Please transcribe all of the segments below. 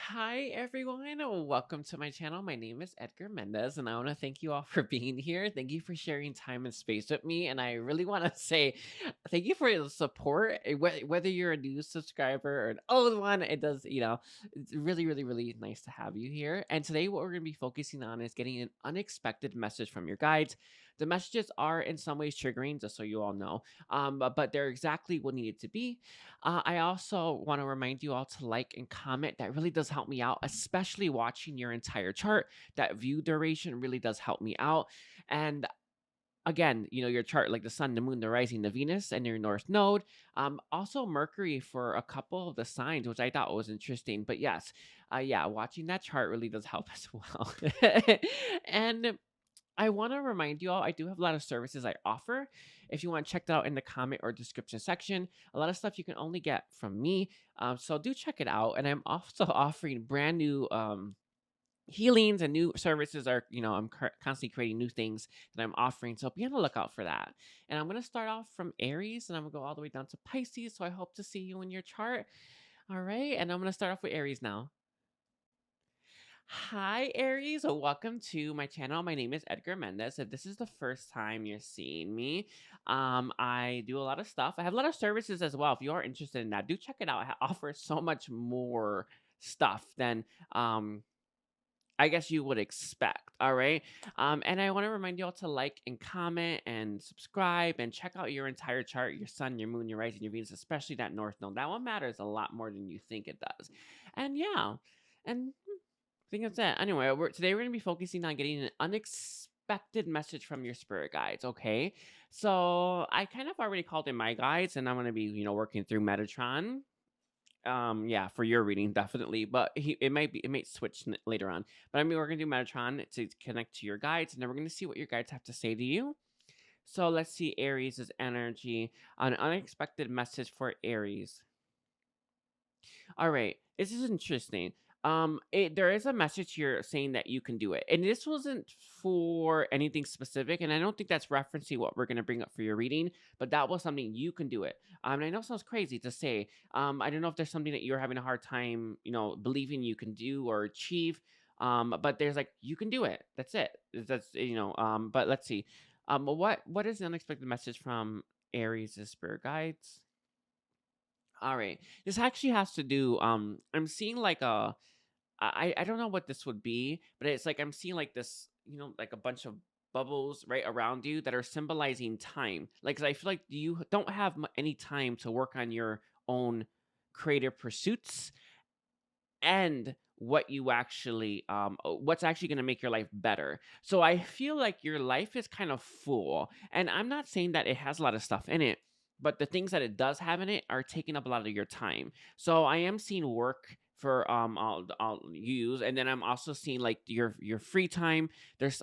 Hi everyone, welcome to my channel. My name is Edgar Mendez, and I want to thank you all for being here. Thank you for sharing time and space with me, and I really want to say thank you for the support. Whether you're a new subscriber or an old one, it's really nice to have you here. And today, what we're going to be focusing on is getting an unexpected message from your guides. The messages are in some ways triggering, just so you all know, but they're exactly what needed to be. I also want to remind you all to like and comment. That really does help me out, especially watching your entire chart. That view duration really does help me out. And again, your chart, like the sun, the moon, the rising, the Venus, and your North Node. Also Mercury for a couple of the signs, which I thought was interesting. But yes, yeah, watching that chart really does help as well. And I want to remind you all, I do have a lot of services I offer. If you want to check that out in the comment or description section, a lot of stuff you can only get from me. So do check it out. And I'm also offering brand new healings and new services. I'm constantly creating new things that I'm offering. So be on the lookout for that. And I'm going to start off from Aries and I'm going to go all the way down to Pisces. So I hope to see you in your chart. All right. And I'm going to start off with Aries now. Hi, Aries. Welcome to my channel. My name is Edgar Mendez. If this is the first time you're seeing me, I do a lot of stuff. I have a lot of services as well. If you are interested in that, do check it out. I offer so much more stuff than I guess you would expect. All right. And I want to remind you all to like and comment and subscribe and check out your entire chart, your sun, your moon, your rising, your Venus, especially that North Node. That one matters a lot more than you think it does. And yeah. And I think that's it. Anyway, today we're going to be focusing on getting an unexpected message from your spirit guides, okay? So I kind of already called in my guides, and I'm going to be, working through Metatron. Yeah, for your reading, definitely. But it might switch later on. But I mean, we're going to do Metatron to connect to your guides, and then we're going to see what your guides have to say to you. So let's see Aries' energy. An unexpected message for Aries. All right, this is interesting. There is a message here saying that you can do it, and this wasn't for anything specific, and I don't think that's referencing what we're gonna bring up for your reading, but that was something you can do it. And I know it sounds crazy to say. I don't know if there's something that you're having a hard time, believing you can do or achieve. But there's like you can do it. That's it. But let's see. What is the unexpected message from Aries' spirit guides? All right. This actually has to do I'm seeing like I don't know what this would be, but it's like I'm seeing like this, like a bunch of bubbles right around you that are symbolizing time. Like 'cause I feel like you don't have any time to work on your own creative pursuits and what's actually going to make your life better. So I feel like your life is kind of full, and I'm not saying that it has a lot of stuff in it, but the things that it does have in it are taking up a lot of your time. So I am seeing work for I'll use, and then I'm also seeing like your free time.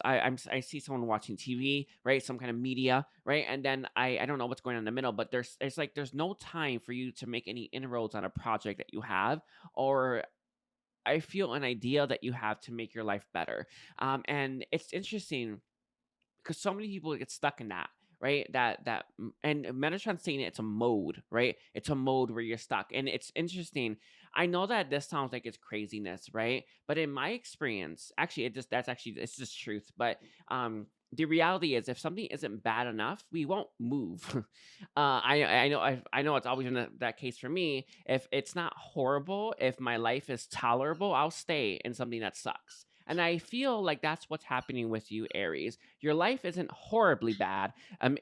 I see someone watching TV, right? Some kind of media, right? And then I don't know what's going on in the middle, but there's no time for you to make any inroads on a project that you have, or I feel an idea that you have to make your life better. And it's interesting because so many people get stuck in that, right? And Metatron's saying it's a mode, right? It's a mode where you're stuck. And it's interesting. I know that this sounds like it's craziness, right? But in my experience, actually, it's just truth. But the reality is, if something isn't bad enough, we won't move. I know it's always been that case for me. If it's not horrible, if my life is tolerable, I'll stay in something that sucks. And I feel like that's what's happening with you, Aries. Your life isn't horribly bad.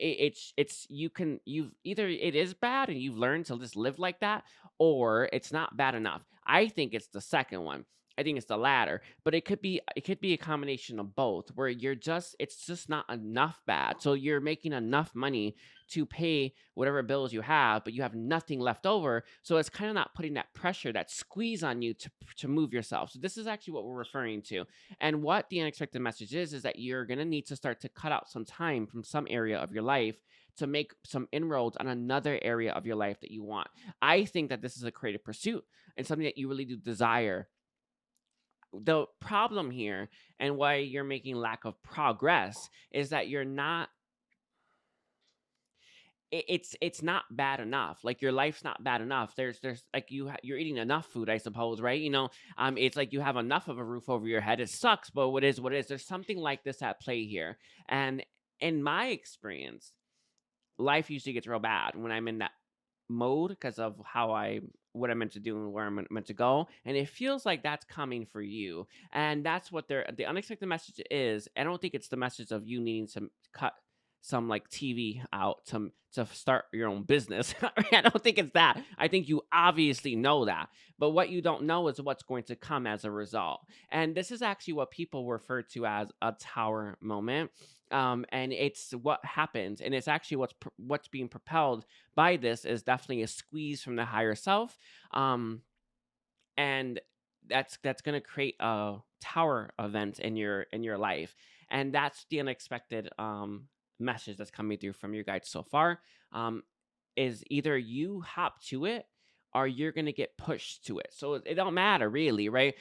You've either it is bad and you've learned to just live like that, or it's not bad enough. I think it's the second one. I think it's the latter, but it could be a combination of both, where it's just not enough bad. So you're making enough money to pay whatever bills you have, but you have nothing left over. So it's kind of not putting that pressure, that squeeze on you to move yourself. So this is actually what we're referring to. And what the unexpected message is that you're going to need to start to cut out some time from some area of your life to make some inroads on another area of your life that you want. I think that this is a creative pursuit and something that you really do desire. The problem here, and why you're making lack of progress, is that you're not it's not bad enough. Like your life's not bad enough. There's like you're eating enough food, I suppose, right? It's like you have enough of a roof over your head. It sucks, but what it is. There's something like this at play here, and in my experience, life usually gets real bad when I'm in that mode because of what I'm meant to do and where I'm meant to go. And it feels like that's coming for you. And that's what the unexpected message is. I don't think it's the message of you needing to cut some like TV out to start your own business. I don't think it's that. I think you obviously know that. But what you don't know is what's going to come as a result. And this is actually what people refer to as a tower moment. And it's what happens, and it's actually what's being propelled by this is definitely a squeeze from the higher self, um, and that's going to create a tower event in your life, and that's the unexpected message that's coming through from your guides so far. Um, is either you hop to it or you're going to get pushed to it. So it don't matter really, right?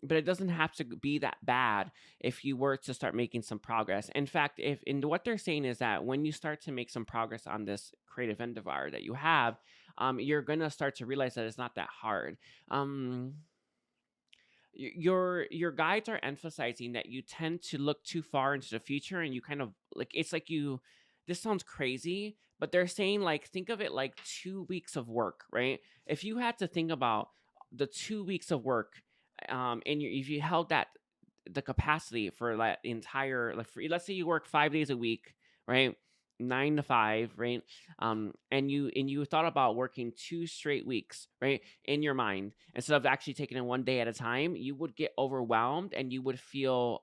But it doesn't have to be that bad if you were to start making some progress. In fact, if and what they're saying is that when you start to make some progress on this creative endeavor that you have, you're gonna start to realize that it's not that hard. Um, your guides are emphasizing that you tend to look too far into the future, and you kind of like it's like you this sounds crazy, but they're saying like think of it like 2 weeks of work, right? If you had to think about the 2 weeks of work, and if you held that the capacity for that entire like for, let's say you work 5 days a week, right? 9 to 5, right? And you thought about working 2 straight weeks, right? In your mind, instead of actually taking it one day at a time, you would get overwhelmed and you would feel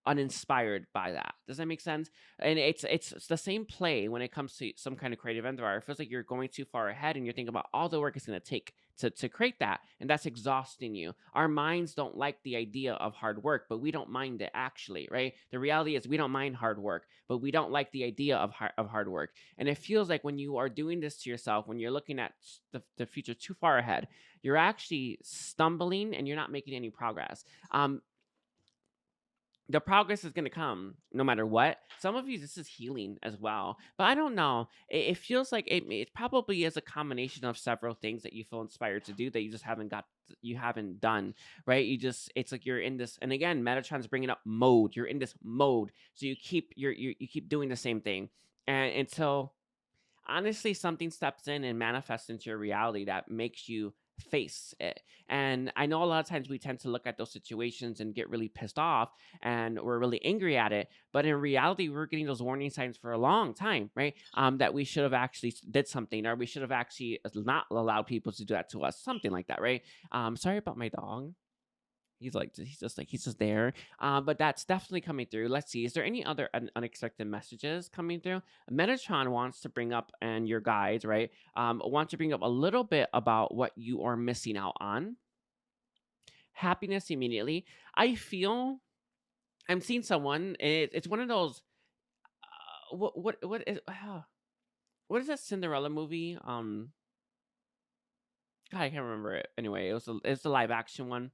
uninspired by that. Does that make sense? And it's the same play when it comes to some kind of creative endeavor. It feels like you're going too far ahead and you're thinking about all the work it's going to take to create that, and that's exhausting you. Our minds don't like the idea of hard work, but we don't mind it actually, right? The reality is we don't mind hard work, but we don't like the idea of hard work. And it feels like when you are doing this to yourself, when you're looking at the future too far ahead, you're actually stumbling and you're not making any progress. The progress is going to come no matter what. Some of you, this is healing as well, but I don't know. It feels like it probably is a combination of several things that you feel inspired to do that you just you haven't done, right? It's like you're in this, and again, Metatron's bringing up mode. You're in this mode, so you keep doing the same thing, and until honestly something steps in and manifests into your reality that makes you face it. And I know a lot of times we tend to look at those situations and get really pissed off and we're really angry at it, but in reality we're getting those warning signs for a long time, right? That we should have actually did something, or we should have actually not allowed people to do that to us, something like that, right? Sorry about my dog. He's just there. But that's definitely coming through. Let's see. Is there any other unexpected messages coming through? Metatron wants to bring up, and your guides, right? Want to bring up a little bit about what you are missing out on. Happiness immediately. I feel I'm seeing someone. It's one of those. What is what is that Cinderella movie? God, I can't remember it. Anyway, it's the live action one.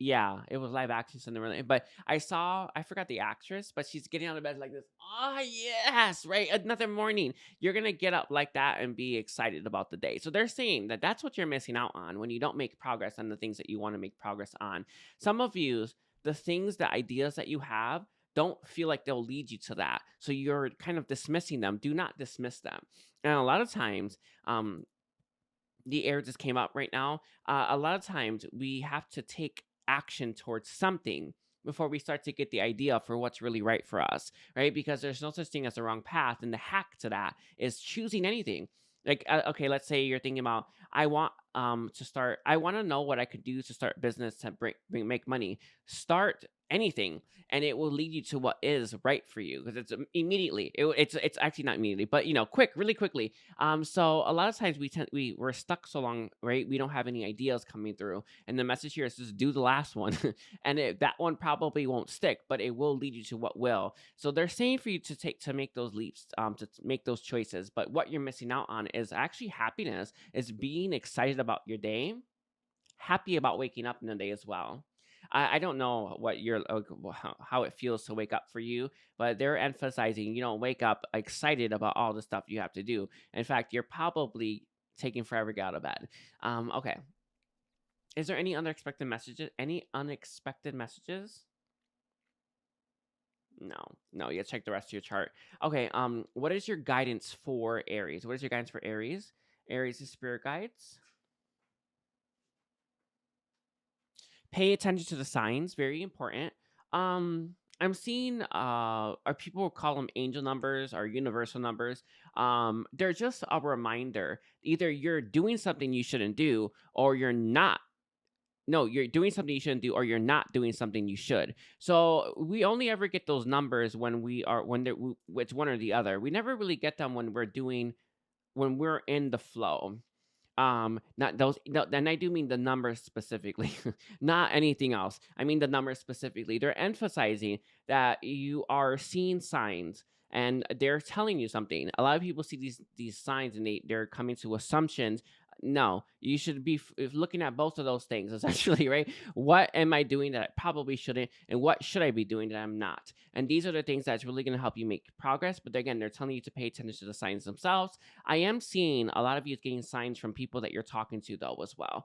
Yeah, it was live action Cinderella, but I forgot the actress, but she's getting out of bed like this. Oh yes, right. Another morning, you're gonna get up like that and be excited about the day. So they're saying that that's what you're missing out on when you don't make progress on the things that you want to make progress on. Some of you, the ideas that you have, don't feel like they'll lead you to that, so you're kind of dismissing them. Do not dismiss them. And a lot of times, the air just came up right now. A lot of times we have to take action towards something before we start to get the idea for what's really right for us, right? Because there's no such thing as the wrong path. And the hack to that is choosing anything. Like, okay, let's say you're thinking about, I want to know what I could do to start business to make money. Start anything, and it will lead you to what is right for you, because it's immediately. It's actually not immediately, but really quickly. So a lot of times we're stuck so long, right? We don't have any ideas coming through, and the message here is just do the last one, and that one probably won't stick, but it will lead you to what will. So they're saying for you to make those leaps, to make those choices. But what you're missing out on is actually happiness, is being excited about your day, happy about waking up in the day as well. I don't know what you're how it feels to wake up for you, but they're emphasizing you don't wake up excited about all the stuff you have to do. In fact, you're probably taking forever to get out of bed. Okay. Is there any unexpected messages? Any unexpected messages? No, no. You gotta check the rest of your chart. Okay. What is your guidance for Aries? What is your guidance for Aries? Aries is spirit guides. Pay attention to the signs, very important. I'm seeing or people will call them angel numbers or universal numbers. They're just a reminder. Either you're doing something you shouldn't do, or you're not. No, you're doing something you shouldn't do, or you're not doing something you should. So we only ever get those numbers when it's one or the other. We never really get them when we're in the flow. Not those, no, and I do mean the numbers specifically, not anything else. I mean the numbers specifically. They're emphasizing that you are seeing signs and they're telling you something. A lot of people see these signs and they're coming to assumptions. No, you should be looking at both of those things essentially, right? What am I doing that I probably shouldn't, and what should I be doing that I'm not? And these are the things that's really going to help you make progress. But again, they're telling you to pay attention to the signs themselves. I am seeing a lot of you getting signs from people that you're talking to though as well.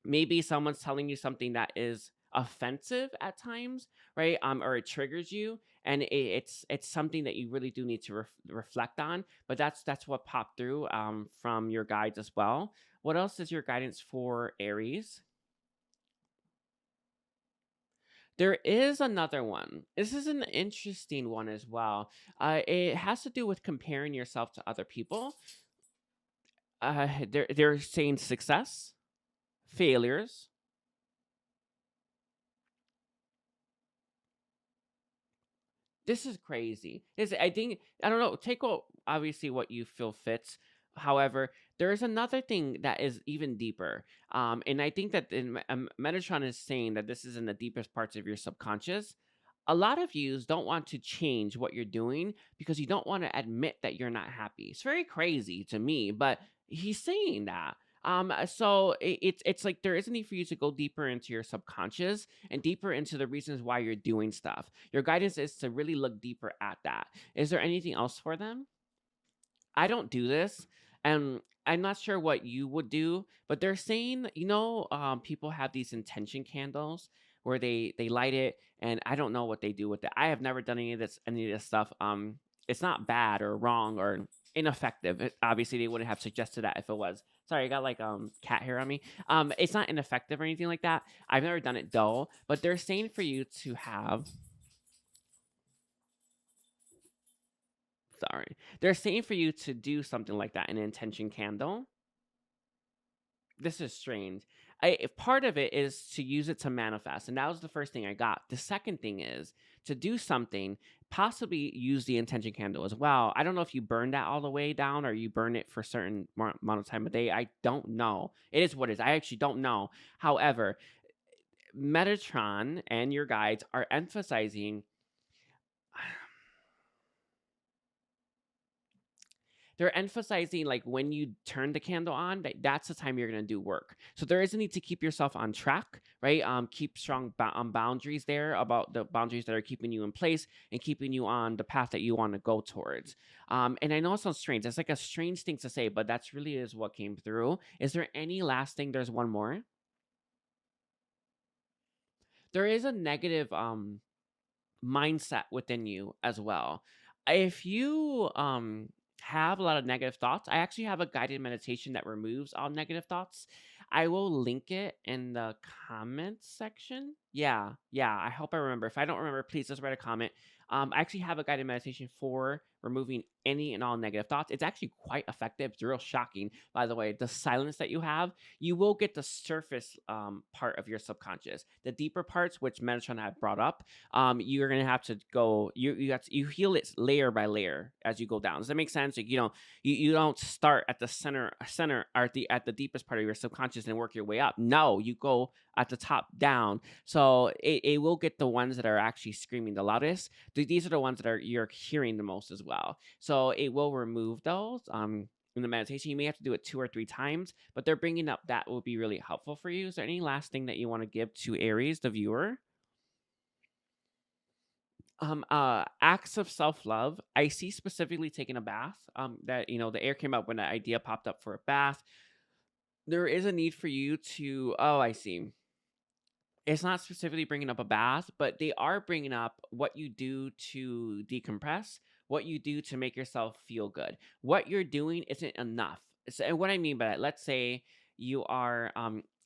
Maybe someone's telling you something that is offensive at times, right? Or it triggers you, and it's something that you really do need to reflect on. But that's what popped through from your guides as well. What else is your guidance for Aries? There is another one. This is an interesting one as well. It has to do with comparing yourself to other people. They're saying success, failures. This is crazy. I think I don't know. Take obviously what you feel fits. However, there is another thing that is even deeper. And I think that Metatron is saying that this is in the deepest parts of your subconscious. A lot of yous don't want to change what you're doing because you don't want to admit that you're not happy. It's very crazy to me, but he's saying that. So it's like there is a need for you to go deeper into your subconscious and deeper into the reasons why you're doing stuff. Your guidance is to really look deeper at that. Is there anything else for them? I don't do this, and I'm not sure what you would do, but they're saying, people have these intention candles where they light it, and I don't know what they do with it. I have never done any of this stuff. It's not bad or wrong or ineffective. Obviously, they wouldn't have suggested that if it was. Sorry, I got like cat hair on me. It's not ineffective or anything like that. I've never done it though, but they're saying for you to have. Sorry. They're saying for you to do something like that, an intention candle. This is strange. Part of it is to use it to manifest, and that was the first thing I got. The second thing is to do something, possibly use the intention candle as well. I don't know if you burn that all the way down or you burn it for a certain amount of time a day. I don't know. It is what it is. I actually don't know. However, Metatron and your guides are emphasizing like when you turn the candle on, that's the time you're going to do work. So there is a need to keep yourself on track, right? Keep strong boundaries there about the boundaries that are keeping you in place and keeping you on the path that you want to go towards. And I know it sounds strange. It's like a strange thing to say, but that's really is what came through. Is there any last thing? There's one more. There is a negative mindset within you as well. If you have a lot of negative thoughts, I actually have a guided meditation that removes all negative thoughts. I will link it in the comments section. Yeah, I hope I remember. If I don't remember, please just write a comment. I actually have a guided meditation for removing any and all negative thoughts. It's actually quite effective. It's real shocking, by the way. The silence that you have, you will get the surface part of your subconscious. The deeper parts, which Metatron had brought up, you're gonna have to go. You heal it layer by layer as you go down. Does that make sense? Like you don't start at the center or at the deepest part of your subconscious and work your way up. No, you go at the top down. So it will get the ones that are actually screaming the loudest. These are the ones that you're hearing the most as well. So it will remove those. in the meditation. You may have to do it 2 or 3 times, but they're bringing up that will be really helpful for you. Is there any last thing that you want to give to Aries, the viewer? Acts of self-love. I see specifically taking a bath. That the air came up when that idea popped up for a bath. There is a need for you to. Oh, I see. It's not specifically bringing up a bath, but they are bringing up what you do to decompress, what you do to make yourself feel good. What you're doing isn't enough. So, and what I mean by that, let's say you are,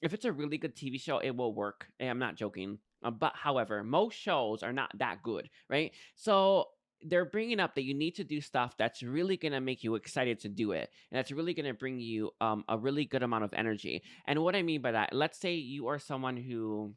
if it's a really good TV show, it will work. And I'm not joking. But however, most shows are not that good, right? So they're bringing up that you need to do stuff that's really going to make you excited to do it. And that's really going to bring you a really good amount of energy. And what I mean by that, let's say you are someone who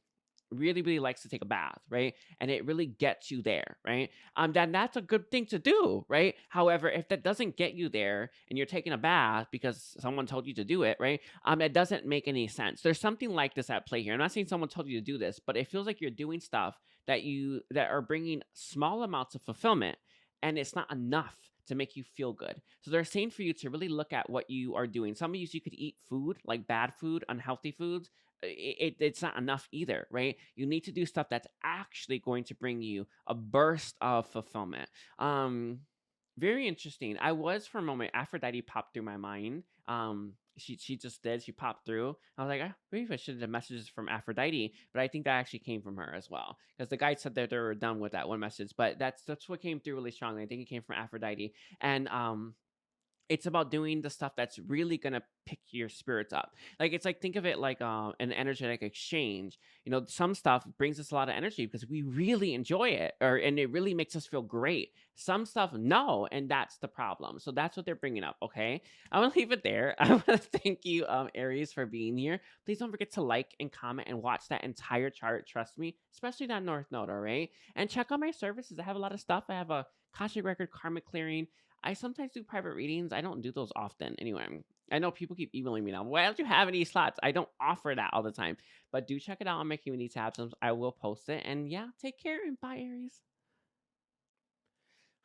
really, really likes to take a bath, right? And it really gets you there, right? Then that's a good thing to do, right? However, if that doesn't get you there and you're taking a bath because someone told you to do it, right? It doesn't make any sense. There's something like this at play here. I'm not saying someone told you to do this, but it feels like you're doing stuff that are bringing small amounts of fulfillment, and it's not enough to make you feel good. So they're saying for you to really look at what you are doing. Some of you could eat food, like bad food, unhealthy foods. It's not enough either, right? You need to do stuff that's actually going to bring you a burst of fulfillment. Um, Very interesting. I was for a moment, Aphrodite popped through my mind. She just did. She popped through. I was like, maybe I should have messages from Aphrodite, but I think that actually came from her as well, because the guy said that they were done with that one message. But that's what came through really strongly. I think it came from Aphrodite, and it's about doing the stuff that's really gonna pick your spirits up. Like, it's like, think of it like an energetic exchange. Some stuff brings us a lot of energy because we really enjoy it, and it really makes us feel great. Some stuff, no, and that's the problem. So that's what they're bringing up. Okay, I want to leave it there. I want to thank you, Aries, for being here. Please don't forget to like and comment and watch that entire chart. Trust me, especially that North Node. All right, and check out my services. I have a lot of stuff. I have a Akashic record, karmic clearing. I sometimes do private readings. I don't do those often. Anyway, I know people keep emailing me now. Why don't you have any slots? I don't offer that all the time. But do check it out on my community tabs. I will post it. And yeah, take care and bye, Aries.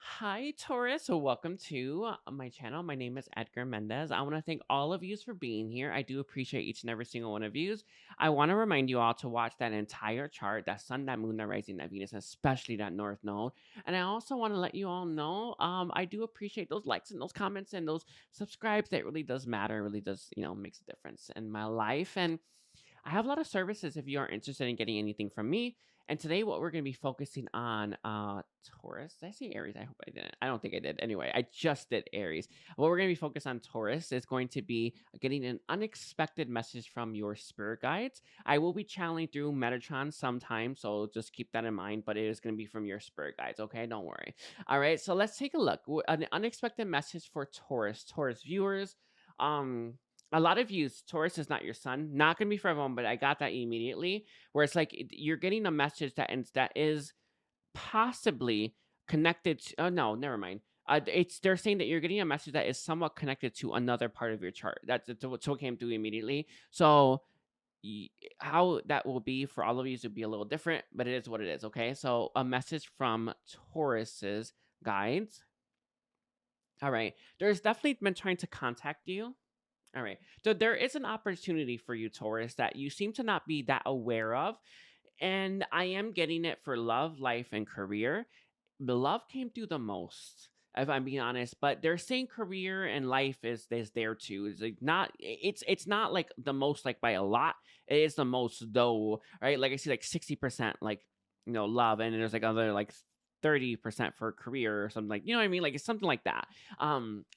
Hi, Taurus. So welcome to my channel. My name is Edgar Mendez. I want to thank all of you for being here. I do appreciate each and every single one of you. I want to remind you all to watch that entire chart, that sun, that moon, that rising, that Venus, especially that North Node. And I also want to let you all know, I do appreciate those likes and those comments and those subscribes. That really does matter. It really does, makes a difference in my life. And I have a lot of services if you are interested in getting anything from me. And today, what we're going to be focusing on, Taurus. Did I say Aries? I hope I didn't. I don't think I did. Anyway, I just did Aries. What we're going to be focused on, Taurus, is going to be getting an unexpected message from your spirit guides. I will be channeling through Metatron sometime, so just keep that in mind. But it is going to be from your spirit guides. Okay, don't worry. All right, so let's take a look. An unexpected message for Taurus. Taurus viewers. A lot of you, Taurus is not your sun. Not gonna be for everyone, but I got that immediately. Where it's like you're getting a message that is possibly connected to. Oh no, never mind. They're saying that you're getting a message that is somewhat connected to another part of your chart. That's what came through immediately. So how that will be for all of you would be a little different, but it is what it is. Okay, so a message from Taurus's guides. All right, there's definitely been trying to contact you. All right. So there is an opportunity for you, Taurus, that you seem to not be that aware of. And I am getting it for love, life, and career. The love came through the most, if I'm being honest. But they're saying career and life is there too. It's like not it's not like the most, like by a lot. It is the most though, right? Like I see like 60% like love, and then there's like other like 30% for career or something, like what I mean, like it's something like that.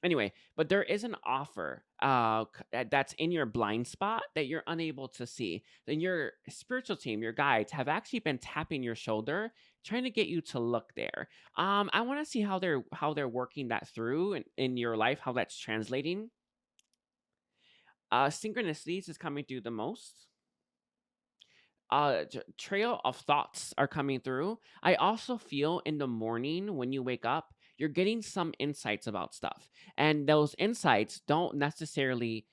Anyway, but there is an offer that's in your blind spot that you're unable to see. Then your spiritual team, your guides, have actually been tapping your shoulder, trying to get you to look there. I want to see how they're working that through in your life, how that's translating. Synchronicities is coming through the most. Trail of thoughts are coming through. I also feel in the morning when you wake up, you're getting some insights about stuff, and those insights don't necessarily.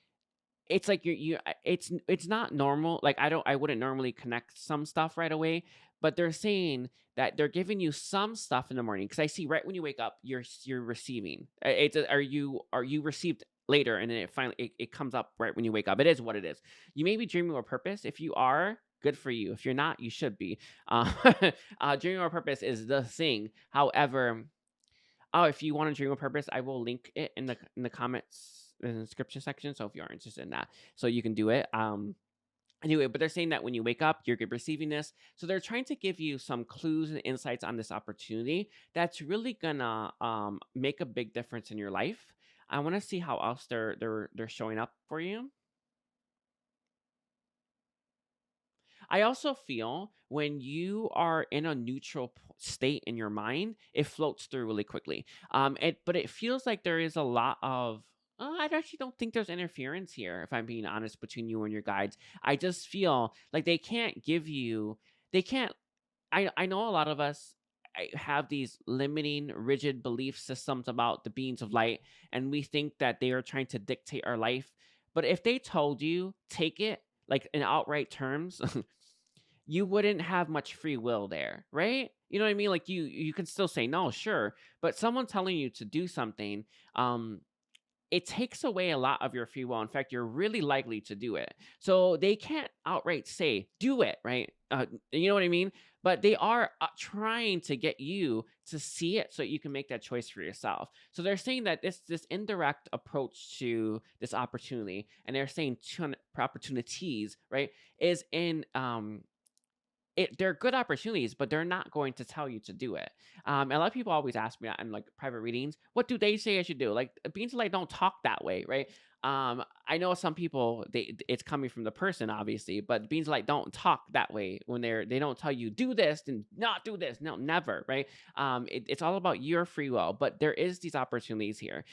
It's like it's not normal. Like I wouldn't normally connect some stuff right away, but they're saying that they're giving you some stuff in the morning, because I see right when you wake up, you're receiving. Are you received later, and then it finally it comes up right when you wake up. It is what it is. You may be dreaming of purpose. If you are, good for you. If you're not, you should be. Uh, dreaming of purpose is the thing. However, oh, if you want to dream of purpose, I will link it in the comments in the description section. So if you are interested in that, so you can do it. Anyway, but they're saying that when you wake up, you're receiving this. So they're trying to give you some clues and insights on this opportunity that's really gonna make a big difference in your life. I want to see how else they're showing up for you. I also feel when you are in a neutral state in your mind, it floats through really quickly. But it feels like there is a lot of. I actually don't think there's interference here, if I'm being honest, between you and your guides. I just feel like they can't give you. They can't. I know a lot of us have these limiting, rigid belief systems about the beings of light, and we think that they are trying to dictate our life. But if they told you, take it like in outright terms, you wouldn't have much free will there, right? You know what I mean? Like you can still say no, sure, but someone telling you to do something, um, it takes away a lot of your free will. In fact, you're really likely to do it. So they can't outright say do it, right? You know what I mean? But they are trying to get you to see it so you can make that choice for yourself. So they're saying that this indirect approach to this opportunity, and they're saying opportunities, right, is in they're good opportunities, but they're not going to tell you to do it. A lot of people always ask me that in like private readings, what do they say I should do? Like beings of light don't talk that way, right? I know some people it's coming from the person, obviously, but beings of light don't talk that way when they don't tell you do this and not do this. No, never, right? It's all about your free will, but there is these opportunities here.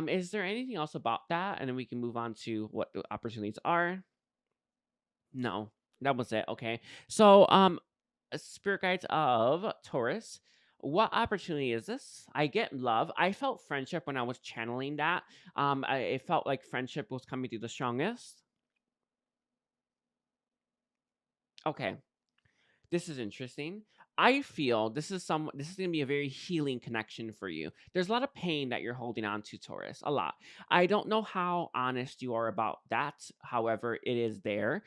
Is there anything else about that? And then we can move on to what the opportunities are. No, that was it. Okay. So, spirit guides of Taurus. What opportunity is this? I get love. I felt friendship when I was channeling that. It felt like friendship was coming through the strongest. Okay. This is interesting. I feel this is gonna be a very healing connection for you. There's a lot of pain that you're holding on to, Taurus. A lot. I don't know how honest you are about that. However, it is there.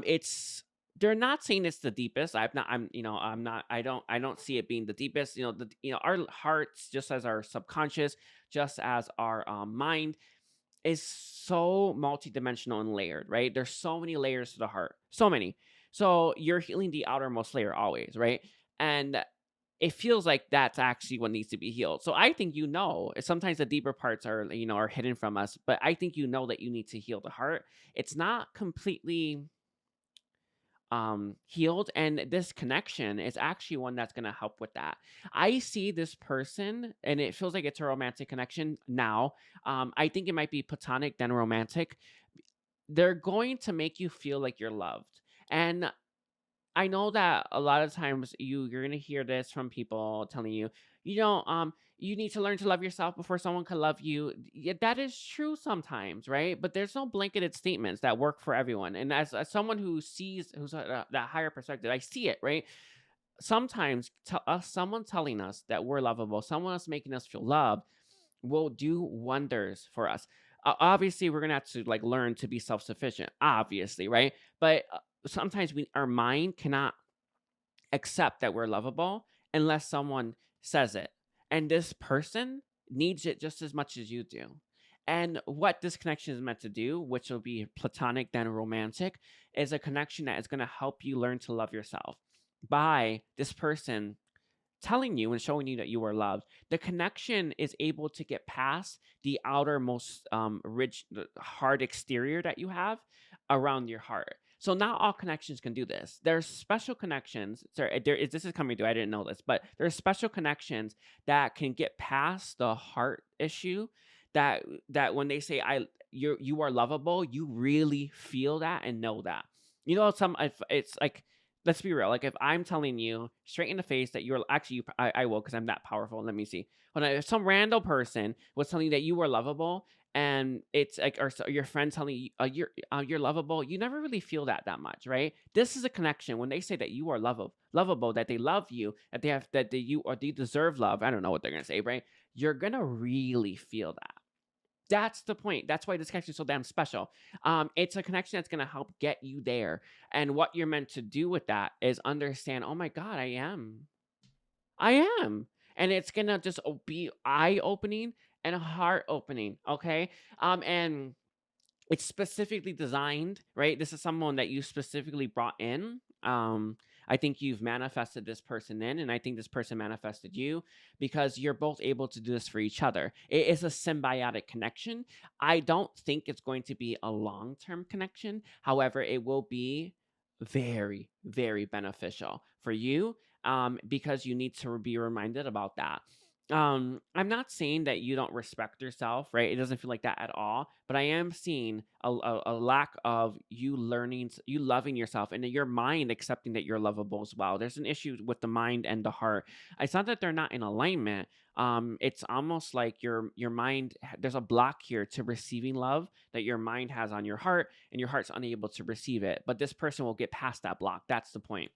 It's they're not saying it's the deepest. I'm not. I don't see it being the deepest. Our hearts, just as our subconscious, just as our mind, is so multidimensional and layered, right? There's so many layers to the heart. So many. So you're healing the outermost layer always, right? And it feels like that's actually what needs to be healed. So I think sometimes the deeper parts are hidden from us, but I think that you need to heal the heart. It's not completely healed, and this connection is actually one that's going to help with that. I see this person and it feels like it's a romantic connection now. I think it might be platonic then romantic. They're going to make you feel like you're loved. And I know that a lot of times you're gonna hear this from people telling you, you need to learn to love yourself before someone can love you. Yeah, that is true sometimes, right? But there's no blanketed statements that work for everyone. And as someone who's that higher perspective, I see it, right? Sometimes someone telling us that we're lovable, someone else making us feel loved, will do wonders for us. Obviously, we're gonna have to like learn to be self sufficient, obviously, right? But sometimes our mind cannot accept that we're lovable unless someone says it, and this person needs it just as much as you do. And what this connection is meant to do, which will be platonic then romantic, is a connection that is going to help you learn to love yourself by this person telling you and showing you that you are loved. The connection is able to get past the outermost rich, hard exterior that you have around your heart. So not all connections can do this. There's special connections. Sorry, this is coming through. I didn't know this, but there's special connections that can get past the heart issue. That when they say you are lovable, you really feel that and know that. It's like, let's be real. Like if I'm telling you straight in the face that you're actually, I will, because I'm that powerful. Let me see. If some random person was telling you that you were lovable, and it's like, or so your friend telling you you're lovable, you never really feel that much, right? This is a connection when they say that you are lovable, that they love you, that you deserve love. I don't know what they're gonna say, right? You're gonna really feel that. That's the point. That's why this connection is so damn special. It's a connection that's gonna help get you there. And what you're meant to do with that is understand, oh my God, I am. I am. And it's gonna just be eye opening and heart opening. Okay. And it's specifically designed, right? This is someone that you specifically brought in. I think you've manifested this person in, and I think this person manifested you because you're both able to do this for each other. It is a symbiotic connection. I don't think it's going to be a long term connection. However, it will be very, very beneficial for you because you need to be reminded about that. I'm not saying that you don't respect yourself, right? It doesn't feel like that at all, but I am seeing a lack of you learning, you loving yourself, and your mind accepting that you're lovable as well. There's an issue with the mind and the heart. It's not that they're not in alignment. It's almost like your mind. There's a block here to receiving love that your mind has on your heart, and your heart's unable to receive it. But this person will get past that block. That's the point.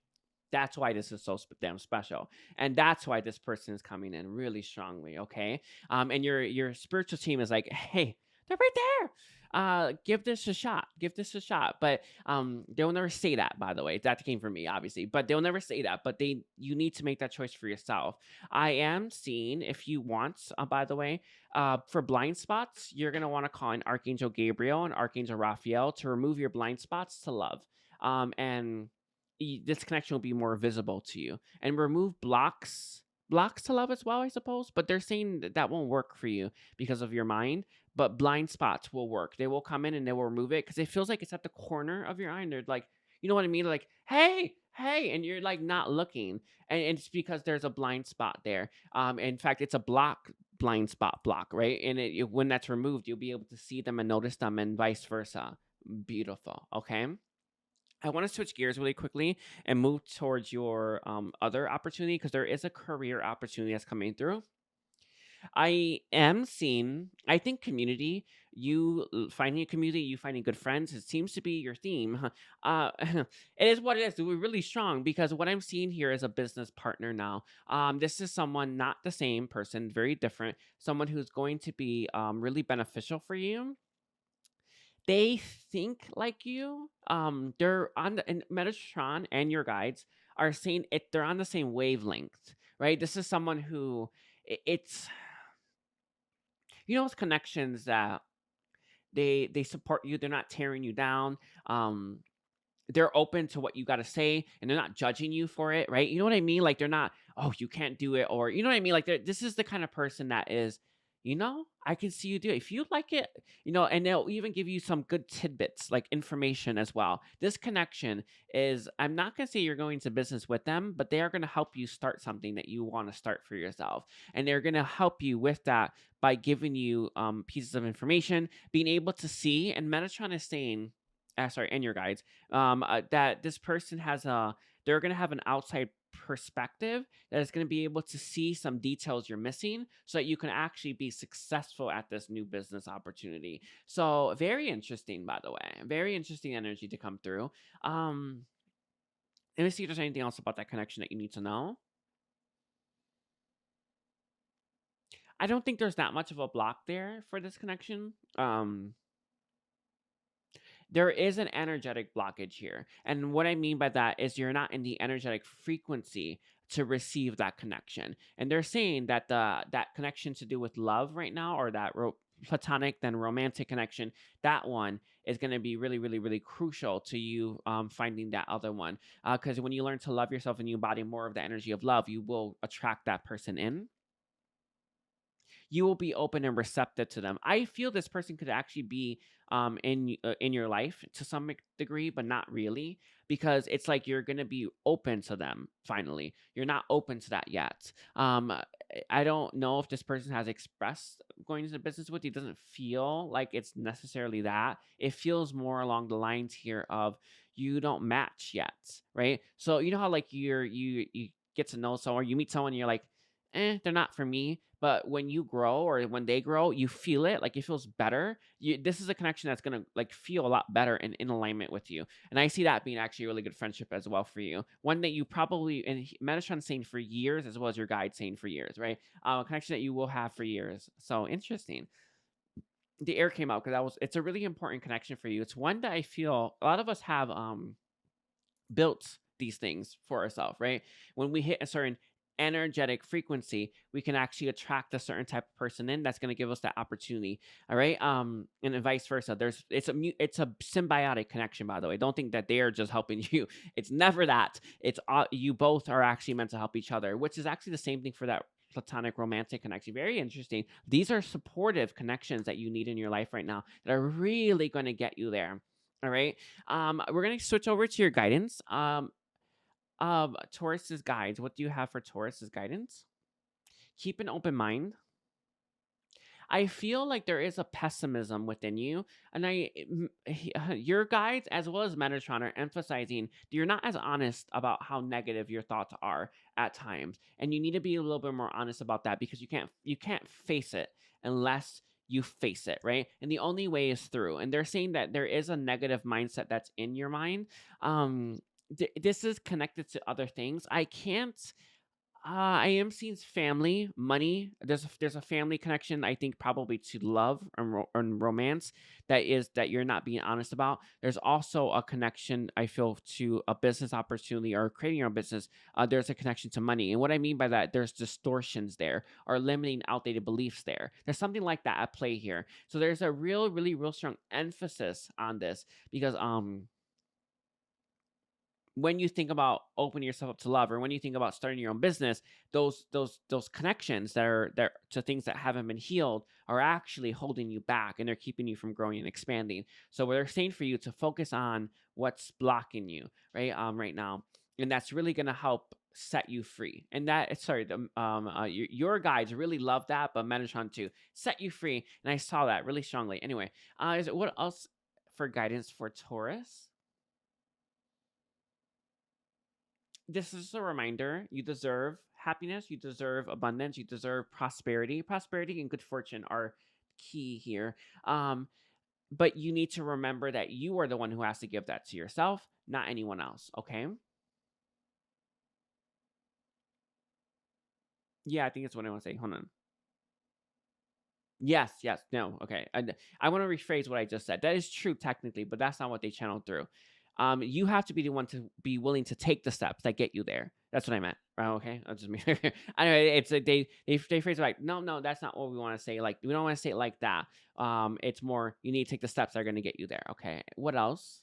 That's why this is so damn special, and that's why this person is coming in really strongly. Okay, and your spiritual team is like, hey, they're right there. Give this a shot. Give this a shot. But they'll never say that. By the way, that came from me, obviously. But they'll never say that. But you need to make that choice for yourself. I am seeing if you want. By the way, for blind spots, you're gonna want to call in Archangel Gabriel and Archangel Raphael to remove your blind spots to love. And this connection will be more visible to you and remove blocks to love as well, I suppose. But they're saying that that won't work for you because of your mind. But blind spots will work. They will come in and they will remove it because it feels like it's at the corner of your eye and they're like, you know what I mean, like, hey, hey, and you're like not looking, and it's because there's a blind spot there. In fact, it's a blind spot block, right? And when that's removed, you'll be able to see them and notice them and vice versa. Beautiful. Okay. I want to switch gears really quickly and move towards your other opportunity because there is a career opportunity that's coming through. I am seeing, I think, community, finding a community, you finding good friends, it seems to be your theme. Huh? It is what it is. We're really strong because what I'm seeing here is a business partner now. This is someone, not the same person, very different, someone who's going to be really beneficial for you. They think like you. They're on the and Metatron and your guides are saying it. They're on the same wavelength, right? This is someone who it's it's connections that they support you. They're not tearing you down. Um, they're open to what you got to say and they're not judging you for it, right? You know what I mean? Like they're not, oh, you can't do it, or you know what I mean? Like this is the kind of person that is, I can see you do it if you like it, and they'll even give you some good tidbits like information as well. This connection is, I'm not going to say you're going to business with them, but they are going to help you start something that you want to start for yourself, and they're going to help you with that by giving you pieces of information, being able to see. And Metatron is saying, sorry, and your guides, that this person they're going to have an outside perspective that is going to be able to see some details you're missing so that you can actually be successful at this new business opportunity. So very interesting, by the way, very interesting energy to come through. um Let me see if there's anything else about that connection that you need to know. I don't think there's that much of a block there for this connection. There is an energetic blockage here. And what I mean by that is you're not in the energetic frequency to receive that connection. And they're saying that that connection to do with love right now, or that platonic then romantic connection, that one is going to be really, really, really crucial to you finding that other one. Because when you learn to love yourself and you embody more of the energy of love, you will attract that person in. You will be open and receptive to them. I feel this person could actually be in your life to some degree, but not really, because it's like you're gonna be open to them. Finally, you're not open to that yet. I don't know if this person has expressed going into business with you. It doesn't feel like it's necessarily that. It feels more along the lines here of you don't match yet, right? So you know how like you get to know someone, you meet someone, and you're like, they're not for me. But when you grow or when they grow, you feel it, like it feels better. This is a connection that's gonna like feel a lot better and in alignment with you. And I see that being actually a really good friendship as well for you. One that you probably, and Metatron's saying for years, as well as your guide saying for years, right? A connection that you will have for years. So interesting. the air came out because it's a really important connection for you. It's one that I feel a lot of us have built these things for ourselves, right? When we hit a certain energetic frequency, we can actually attract a certain type of person in that's going to give us that opportunity. All right. And then vice versa. It's a symbiotic connection, by the way. Don't think that they are just helping you. It's never that. It's you both are actually meant to help each other, which is actually the same thing for that platonic romantic connection. Very interesting. These are supportive connections that you need in your life right now that are really going to get you there. All right. We're gonna switch over to your guidance. Taurus's guides. What do you have for Taurus's guidance? Keep an open mind. I feel like there is a pessimism within you, and your guides as well as Metatron are emphasizing that you're not as honest about how negative your thoughts are at times, and you need to be a little bit more honest about that because you can't face it unless you face it, right? And the only way is through. And they're saying that there is a negative mindset that's in your mind. This is connected to other things. I am seeing family, money. There's a family connection. I think probably to love and romance that you're not being honest about. There's also a connection I feel to a business opportunity or creating your own business. There's a connection to money, and what I mean by that, there's distortions there or limiting outdated beliefs there. There's something like that at play here. So there's a real strong emphasis on this because when you think about opening yourself up to love or when you think about starting your own business, those connections that are there to things that haven't been healed are actually holding you back and they're keeping you from growing and expanding. So what they're saying for you to focus on what's blocking you right now, and that's really going to help set you free. And that sorry the your guides really love that, but Metatron too, set you free. And I saw that really strongly. Anyway, is it what else for guidance for Taurus? This is a reminder you deserve happiness, you deserve abundance, you deserve prosperity. Prosperity and good fortune are key here. But you need to remember that you are the one who has to give that to yourself, not anyone else. Okay. Yeah, I think it's what I want to say. Hold on. Yes, yes, no, okay. I want to rephrase what I just said. That is true technically, but that's not what they channeled through. You have to be the one to be willing to take the steps that get you there. That's what I meant. Oh, okay, I'll just anyway. It's like they phrase it like, no, that's not what we want to say. Like we don't want to say it like that. It's more you need to take the steps that are going to get you there. Okay, what else?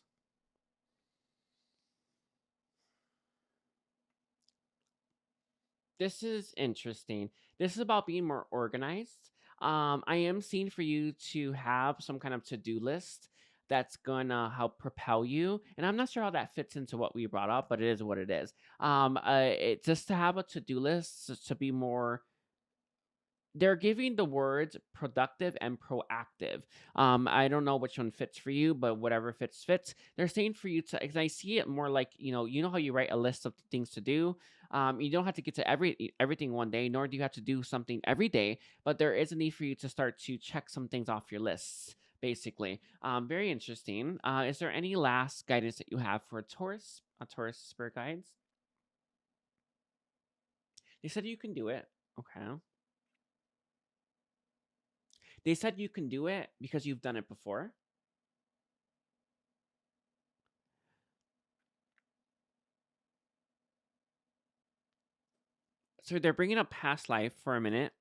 This is interesting. This is about being more organized. I am seeing for you to have some kind of to-do list that's gonna help propel you. And I'm not sure how that fits into what we brought up, but it is what it is. Just to have a to-do list to be more they're giving the words productive and proactive. I don't know which one fits for you, but whatever fits. They're saying for you to, because I see it more like you know how you write a list of things to do. You don't have to get to everything one day, nor do you have to do something every day. But there is a need for you to start to check some things off your lists. Basically, very interesting. Is there any last guidance that you have for a Taurus spirit guides? They said you can do it. Okay. They said you can do it because you've done it before. So they're bringing up past life for a minute,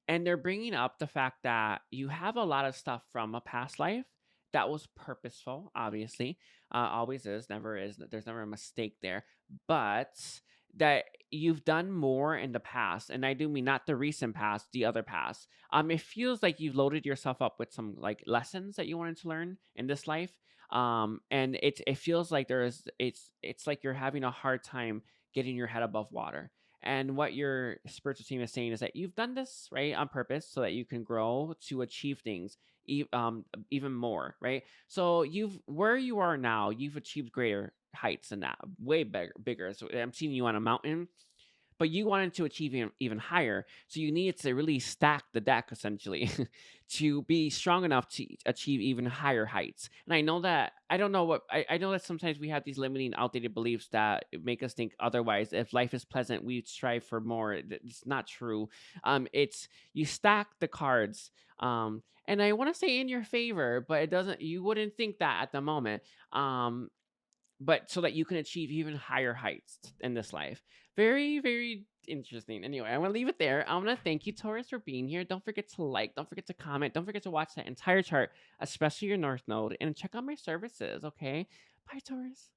and they're bringing up the fact that you have a lot of stuff from a past life that was purposeful, obviously. Always is, never is. There's never a mistake there. But that you've done more in the past, and I do mean not the recent past, the other past. It feels like you've loaded yourself up with some like lessons that you wanted to learn in this life. And it feels like it's like you're having a hard time getting your head above water. And what your spiritual team is saying is that you've done this right on purpose so that you can grow to achieve things even more, right? So you've where you are now, you've achieved greater heights than that, way bigger. So I'm seeing you on a mountain, but you wanted to achieve even higher. So you needed to really stack the deck essentially to be strong enough to achieve even higher heights. And I know that I don't know what I know that sometimes we have these limiting, outdated beliefs that make us think otherwise. If life is pleasant, we strive for more. It's not true. It's you stack the cards. And I want to say in your favor, but it doesn't. You wouldn't think that at the moment. Um, but so that you can achieve even higher heights in this life. Very, very interesting. Anyway, I'm gonna leave it there. I want to thank you, Taurus, for being here. Don't forget to like, don't forget to comment, don't forget to watch that entire chart, especially your North Node, and check out my services. Okay, bye, Taurus.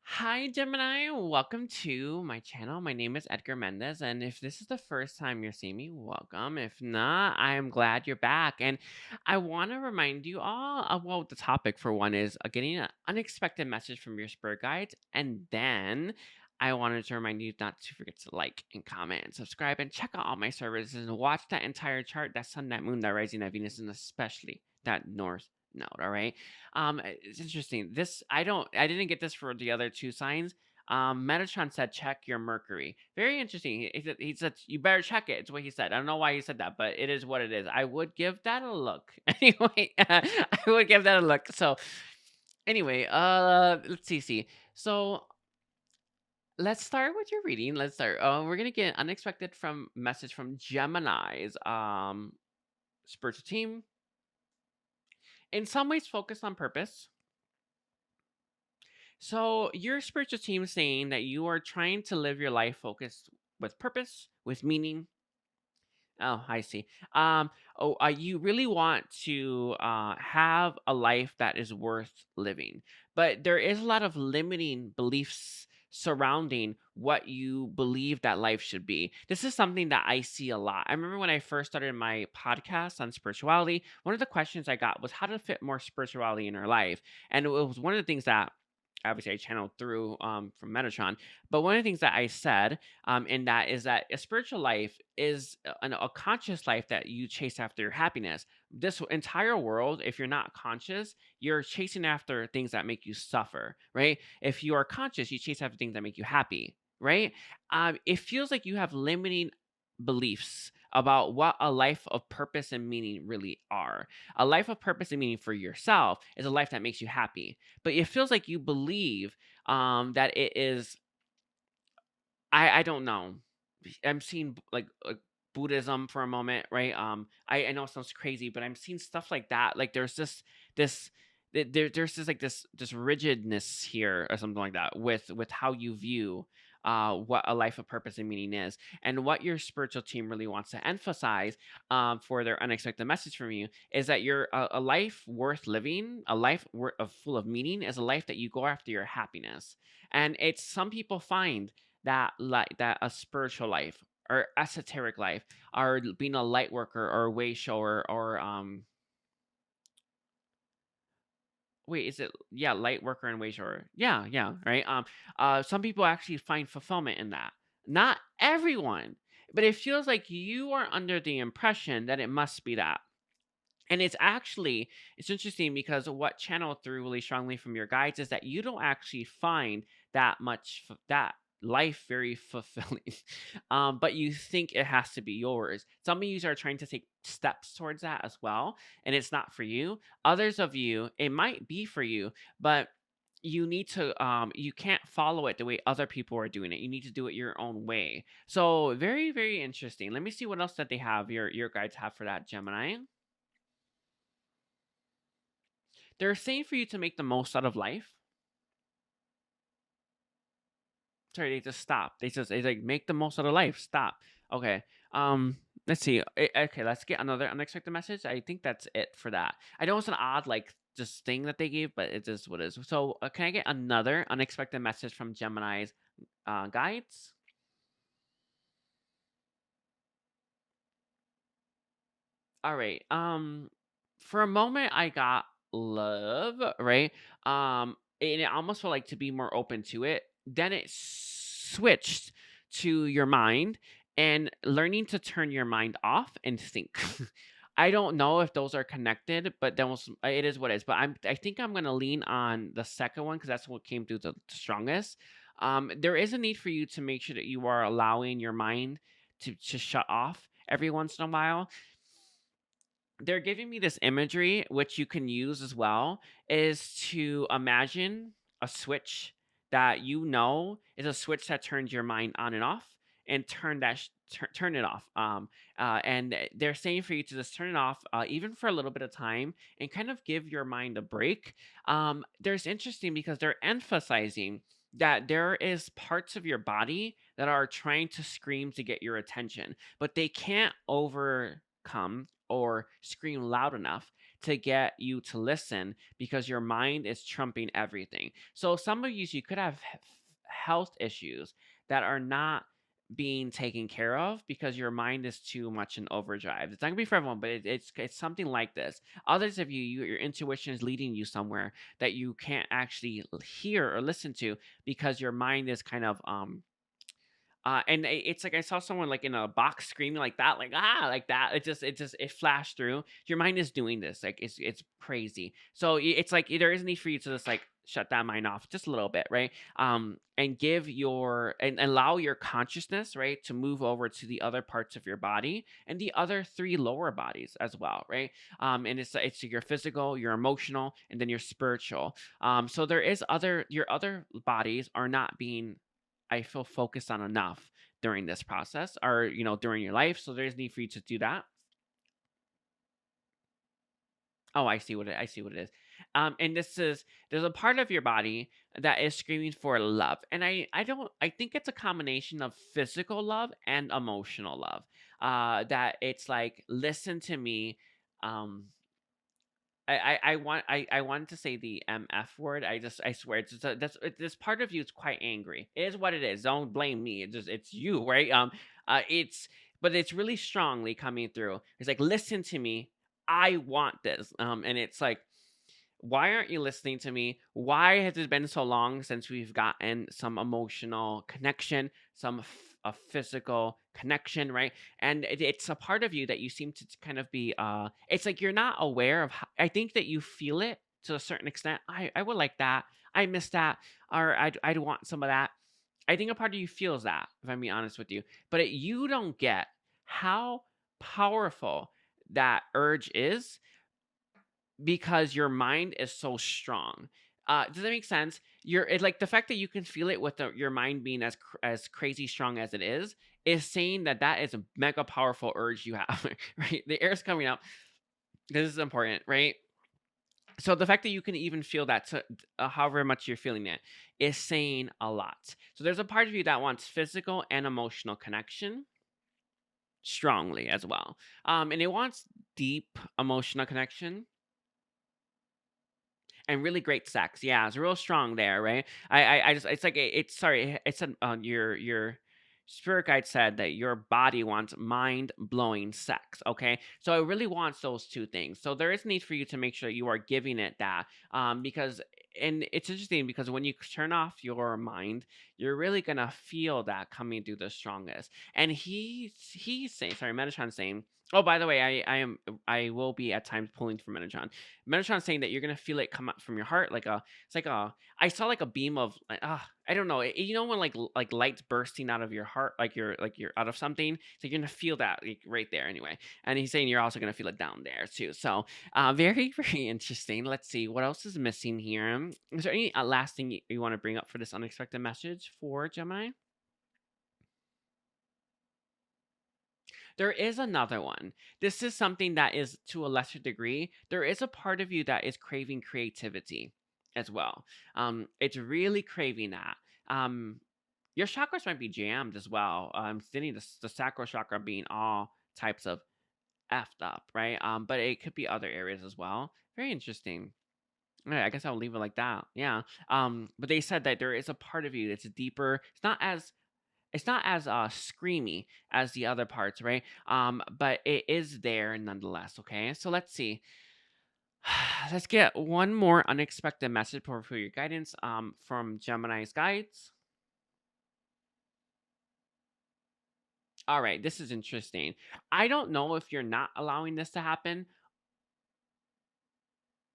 Hi, Gemini. Welcome to my channel. My name is Edgar Mendez, and if this is the first time you're seeing me, welcome. If not, I am glad you're back. And I want to remind you all of what the topic for one is getting an unexpected message from your spirit guides, and then I wanted to remind you not to forget to like and comment and subscribe and check out all my services and watch that entire chart, that sun, that moon, that rising, that Venus, and especially that North Node. All right. It's interesting. I didn't get this for the other two signs. Metatron said check your Mercury. Very interesting. He said you better check it. It's what he said. I don't know why he said that, but it is what it is. I would give that a look. Anyway, I would give that a look. So anyway, let's see. So let's start with your reading. Let's start. We're gonna get an unexpected message from Gemini's spiritual team. In some ways focused on purpose. So your spiritual team is saying that you are trying to live your life focused with purpose, with meaning. Oh, I see. You really want to have a life that is worth living, but there is a lot of limiting beliefs surrounding what you believe that life should be. This is something that I see a lot. I remember when I first started my podcast on spirituality, one of the questions I got was how to fit more spirituality in our life, and it was one of the things that obviously I channeled through from Metatron. But one of the things that I said in that is that a spiritual life is a conscious life that you chase after your happiness. This entire world, if you're not conscious, you're chasing after things that make you suffer, right? If you are conscious, you chase after things that make you happy, right? It feels like you have limiting beliefs about what a life of purpose and meaning really are. A life of purpose and meaning for yourself is a life that makes you happy, but it feels like you believe that it is. I don't know. I'm seeing like Buddhism for a moment, right? I know it sounds crazy, but I'm seeing stuff like that. Like there's this there's this like this rigidness here or something like that with how you view what a life of purpose and meaning is, and what your spiritual team really wants to emphasize for their unexpected message from you is that you're a life worth living, a life full of meaning is a life that you go after your happiness. And it's some people find that like that a spiritual life or esoteric life or being a light worker or a way shower or wait, is it yeah, light worker and way shower. Yeah, yeah, right. Some people actually find fulfillment in that. Not everyone, but it feels like you are under the impression that it must be that. And it's interesting because what channeled through really strongly from your guides is that you don't actually find that life very fulfilling. But you think it has to be yours. Some of you are trying to take steps towards that as well, and it's not for you. Others of you, it might be for you, but you need to you can't follow it the way other people are doing it. You need to do it your own way. So very, very interesting. Let me see what else that they have your guides have for that, Gemini. They're saying for you to make the most out of life. Sorry, they just stop. They like make the most out of life. Stop. Okay. Let's see. Okay, let's get another unexpected message. I think that's it for that. I know it's an odd like just thing that they gave, but it is what it is. So can I get another unexpected message from Gemini's guides? All right. For a moment, I got love, right? And it almost felt like to be more open to it. Then it switched to your mind and learning to turn your mind off and think. I don't know if those are connected, but it is what it is. But I think I'm gonna lean on the second one because that's what came through the strongest. there is a need for you to make sure that you are allowing your mind to shut off every once in a while. They're giving me this imagery, which you can use as well, is to imagine a switch that is a switch that turns your mind on and off, and turn it off. And they're saying for you to just turn it off, even for a little bit of time, and kind of give your mind a break. There's interesting because they're emphasizing that there is parts of your body that are trying to scream to get your attention, but they can't overcome or scream loud enough to get you to listen because your mind is trumping everything. So some of you could have health issues that are not being taken care of because your mind is too much in overdrive. It's not gonna be for everyone, but it's something like this. Others of your intuition is leading you somewhere that you can't actually hear or listen to because your mind is kind of and it's like I saw someone like in a box screaming like that, like like that. It flashed through. Your mind is doing this, like it's crazy. So it's like there is a need for you to just like shut that mind off just a little bit, right? And give and allow your consciousness, right, to move over to the other parts of your body and the other three lower bodies as well, right? And it's your physical, your emotional, and then your spiritual. So there is your other bodies are not being, I feel, focused on enough during this process, or during your life. So there's need for you to do that. Oh, I see what it is. And there's a part of your body that is screaming for love, and I think it's a combination of physical love and emotional love. That it's like, listen to me. Um, I wanted to say the MF word. I swear this part of you is quite angry. It is what it is. Don't blame me. It's you, right? It's but it's really strongly coming through. It's like, listen to me. I want this. And it's like, why aren't you listening to me? Why has it been so long since we've gotten some emotional connection, a physical connection, right? And it's a part of you that you seem to kind of be. It's like you're not aware of. I think that you feel it to a certain extent. I would like that. I miss that, or I'd want some of that. I think a part of you feels that, if I'm being honest with you, but you don't get how powerful that urge is because your mind is so strong. Does that make sense? Like the fact that you can feel it with your mind being as crazy strong as it is saying that that is a mega powerful urge you have, right? The air's coming up. This is important, right? So the fact that you can even feel that, however much you're feeling it, is saying a lot. So there's a part of you that wants physical and emotional connection strongly as well, and it wants deep emotional connection and really great sex. Yeah, it's real strong there, right? I just it's like it's sorry, it said your spirit guide said that your body wants mind blowing sex. Okay, so it really wants those two things. So there is need for you to make sure you are giving it that, because and it's interesting because when you turn off your mind, you're really gonna feel that coming through the strongest. And he's saying, sorry, Metatron's saying. Oh, by the way, I will be at times pulling for Metatron. Metatron saying that you're gonna feel it come up from your heart, like it's like I saw like a beam of like, I don't know, when like lights bursting out of your heart, like you're out of something, so you're gonna feel that like, right there anyway. And he's saying you're also gonna feel it down there too. So very very interesting. Let's see what else is missing here. Is there any last thing you want to bring up for this unexpected message for Gemini? There is another one. This is something that is to a lesser degree. There is a part of you that is craving creativity as well. It's really craving that. Your chakras might be jammed as well. I'm seeing the sacral chakra being all types of effed up, right? But it could be other areas as well. Very interesting. All right, I guess I'll leave it like that. Yeah. But they said that there is a part of you that's deeper. It's not as screamy as the other parts, right? But it is there nonetheless. Okay, so let's see. Let's get one more unexpected message for your guidance. From Gemini's guides. All right, this is interesting. I don't know if you're not allowing this to happen.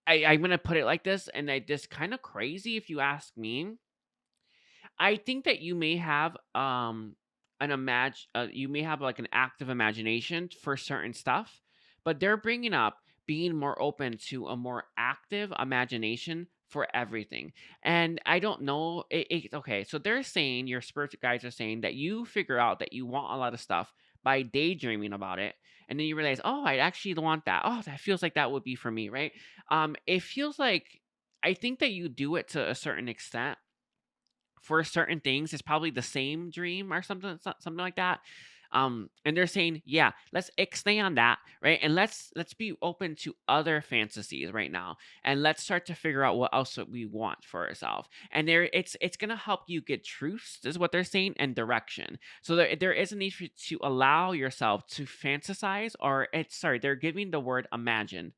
I'm gonna put it like this, and this kind of crazy if you ask me. I think that you may have you may have like an active imagination for certain stuff, but they're bringing up being more open to a more active imagination for everything. And I don't know, okay, so they're saying, your spiritual guides are saying that you figure out that you want a lot of stuff by daydreaming about it, and then you realize, oh, I actually want that. Oh, that feels like that would be for me, right? It feels like, I think that you do it to a certain extent for certain things. It's probably the same dream or something like that. And they're saying, yeah, let's stay on that, right? And let's be open to other fantasies right now, and let's start to figure out what else that we want for ourselves. And it's gonna help you get truths, is what they're saying, and direction. So there is a need for you to allow yourself to fantasize, or it's sorry, they're giving the word imagine.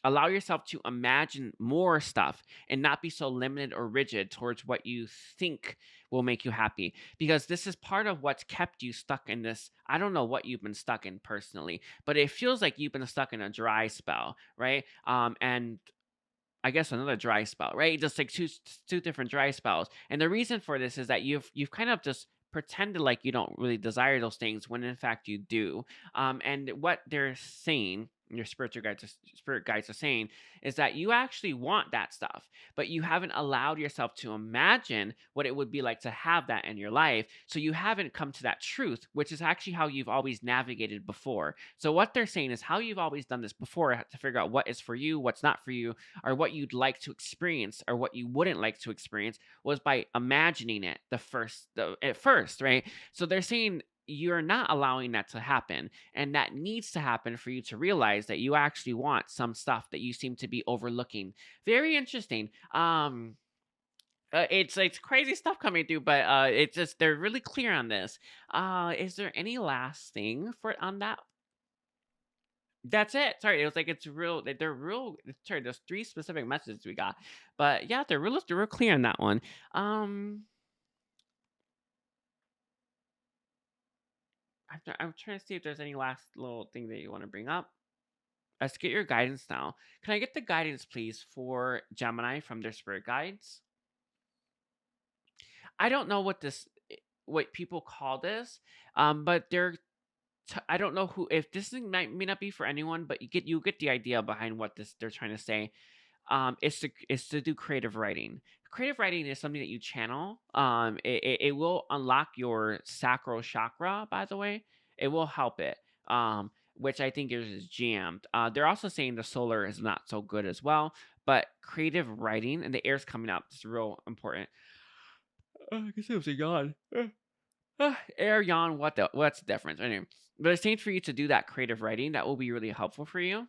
Allow yourself to imagine more stuff and not be so limited or rigid towards what you think will make you happy, because this is part of what's kept you stuck in this. I don't know what you've been stuck in personally, but it feels like you've been stuck in a dry spell, right? And I guess another dry spell, right? Just like two different dry spells. And the reason for this is that you've kind of just pretended like you don't really desire those things when in fact you do. And what they're saying, your spirit guides are saying, is that you actually want that stuff, but you haven't allowed yourself to imagine what it would be like to have that in your life. So you haven't come to that truth, which is actually how you've always navigated before. So what they're saying is how you've always done this before, to figure out what is for you, what's not for you, or what you'd like to experience or what you wouldn't like to experience, was by imagining it at first, right? So they're saying you're not allowing that to happen, and that needs to happen for you to realize that you actually want some stuff that you seem to be overlooking. Very interesting. It's crazy stuff coming through, but it's just, they're really clear on this. Is there any last thing for on that? That's it. Sorry, it was like, it's real. They're real. Sorry, there's three specific messages we got, but yeah, they're real clear on that one. Um, I'm trying to see if there's any last little thing that you want to bring up. Let's get your guidance now. Can I get the guidance, please, for Gemini from their spirit guides? I don't know what people call this, but I don't know who, if this thing may not be for anyone, but you get the idea behind what this they're trying to say. Is to do creative writing. Creative writing is something that you channel. It will unlock your sacral chakra. By the way, it will help it. Which I think is jammed. They're also saying the solar is not so good as well. But creative writing, and the air's coming up. It's real important. I guess it was a yawn. Air, yawn. What's the difference? Anyway, but it's saying for you to do that creative writing, that will be really helpful for you.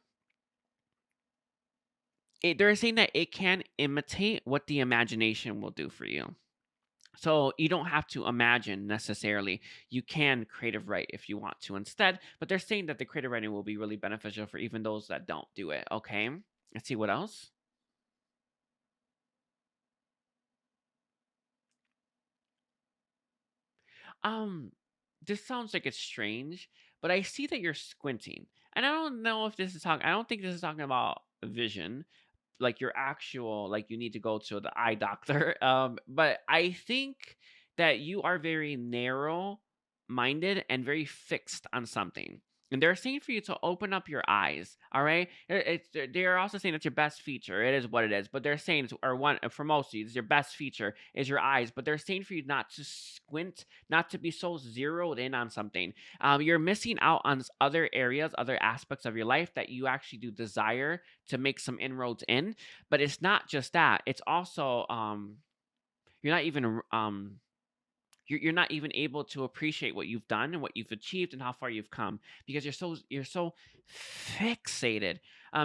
They're saying that it can imitate what the imagination will do for you. So you don't have to imagine necessarily. You can creative write if you want to instead. But they're saying that the creative writing will be really beneficial for even those that don't do it. Okay. Let's see what else. Um, this sounds like it's strange, but I see that you're squinting. And I don't know if this is talking, I don't think this is talking about vision, like your actual, like you need to go to the eye doctor. But I think that you are very narrow minded and very fixed on something. And they're saying for you to open up your eyes. All right. They're also saying it's your best feature. It is what it is. But they're saying, or one for most of you, it's your best feature is your eyes. But they're saying for you not to squint, not to be so zeroed in on something. You're missing out on other areas, other aspects of your life that you actually do desire to make some inroads in. But it's not just that. It's also you're not even you're not even able to appreciate what you've done and what you've achieved and how far you've come, because you're so fixated.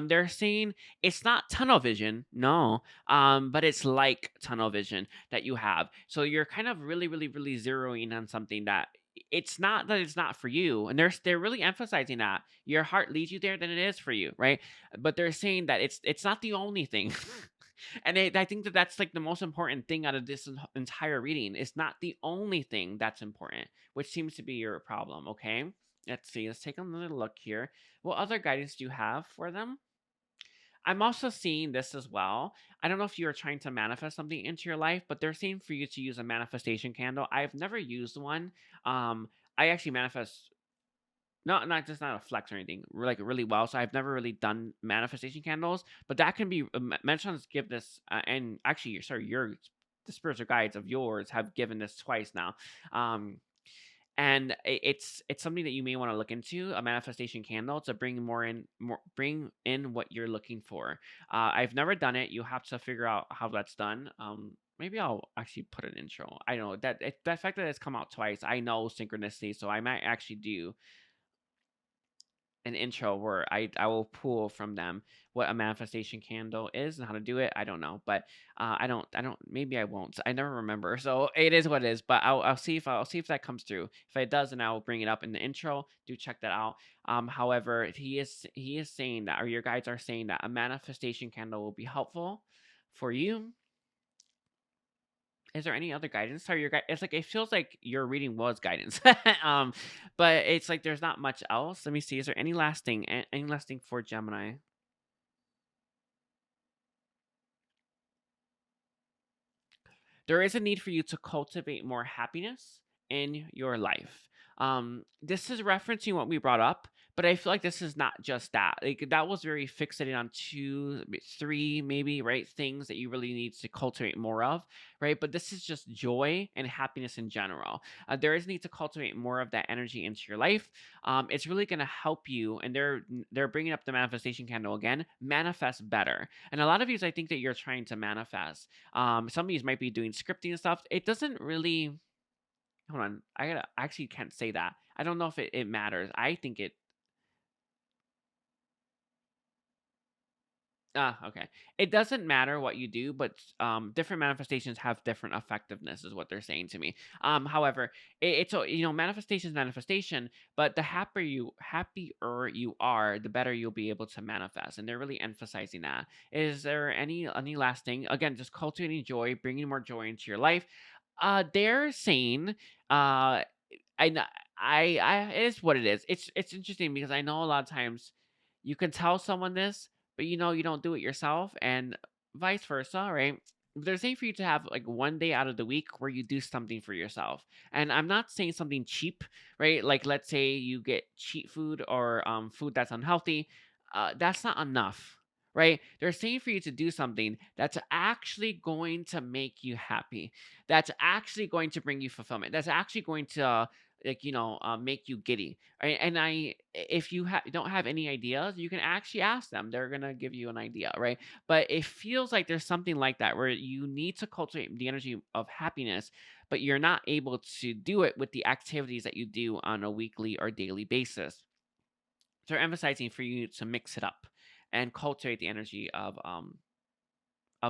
They're saying it's not tunnel vision, no, but it's like tunnel vision that you have. So you're kind of really, really, really zeroing on something that it's not that it's not for you, and they're really emphasizing that your heart leads you there, then it is for you, right? But they're saying that it's not the only thing. And I think that that's like the most important thing out of this entire reading. It's not the only thing that's important, which seems to be your problem. Okay, let's see. Let's take another look here. What other guidance do you have for them? I'm also seeing this as well. I don't know if you're trying to manifest something into your life, but they're saying for you to use a manifestation candle. I've never used one. I actually manifest not just not a flex or anything, like really well. So I've never really done manifestation candles, but that can be mentions give this and actually, sorry, your the spiritual guides of yours have given this twice now. Um, and it's something that you may want to look into a manifestation candle to bring in what you're looking for. I've never done it. You have to figure out how that's done. Maybe I'll actually put an intro. I know that fact that it's come out twice, I know synchronicity, so I might actually do an intro where I will pull from them what a manifestation candle is and how to do it. I don't know, but I don't maybe I won't. I never remember. So it is what it is. But I'll see if that comes through. If it does, then I will bring it up in the intro. Do check that out. However, he is saying that, or your guides are saying that a manifestation candle will be helpful for you. Is there any other guidance? Sorry, your guide. It's like it feels like your reading was guidance, um, but it's like there's not much else. Let me see. Is there any last thing? Any last thing for Gemini? There is a need for you to cultivate more happiness in your life. This is referencing what we brought up, but I feel like this is not just that. Like that was very fixated on two, three, maybe right things that you really need to cultivate more of, right? But this is just joy and happiness in general. There is need to cultivate more of that energy into your life. It's really going to help you, and they're bringing up the manifestation candle again. Manifest better, and a lot of you, I think that you're trying to manifest. Some of these might be doing scripting and stuff. It doesn't really. Hold on, I actually can't say that. I don't know if it matters. I think it. Ah, okay. It doesn't matter what you do, but different manifestations have different effectiveness, is what they're saying to me. However, it's manifestation, but the happier you are, the better you'll be able to manifest, and they're really emphasizing that. Is there any last thing? Again, just cultivating joy, bringing more joy into your life. They're saying, I know, it is what it is. It's interesting because I know a lot of times you can tell someone this, but you don't do it yourself, and vice versa, right? They're saying for you to have like one day out of the week where you do something for yourself. And I'm not saying something cheap, right? Like let's say you get cheap food or food that's unhealthy. That's not enough, right? They're saying for you to do something that's actually going to make you happy, that's actually going to bring you fulfillment, that's actually going to make you giddy, right? And if you don't have any ideas, you can actually ask them. They're gonna give you an idea, right? But it feels like there's something like that where you need to cultivate the energy of happiness, but you're not able to do it with the activities that you do on a weekly or daily basis. They're emphasizing for you to mix it up and cultivate the energy of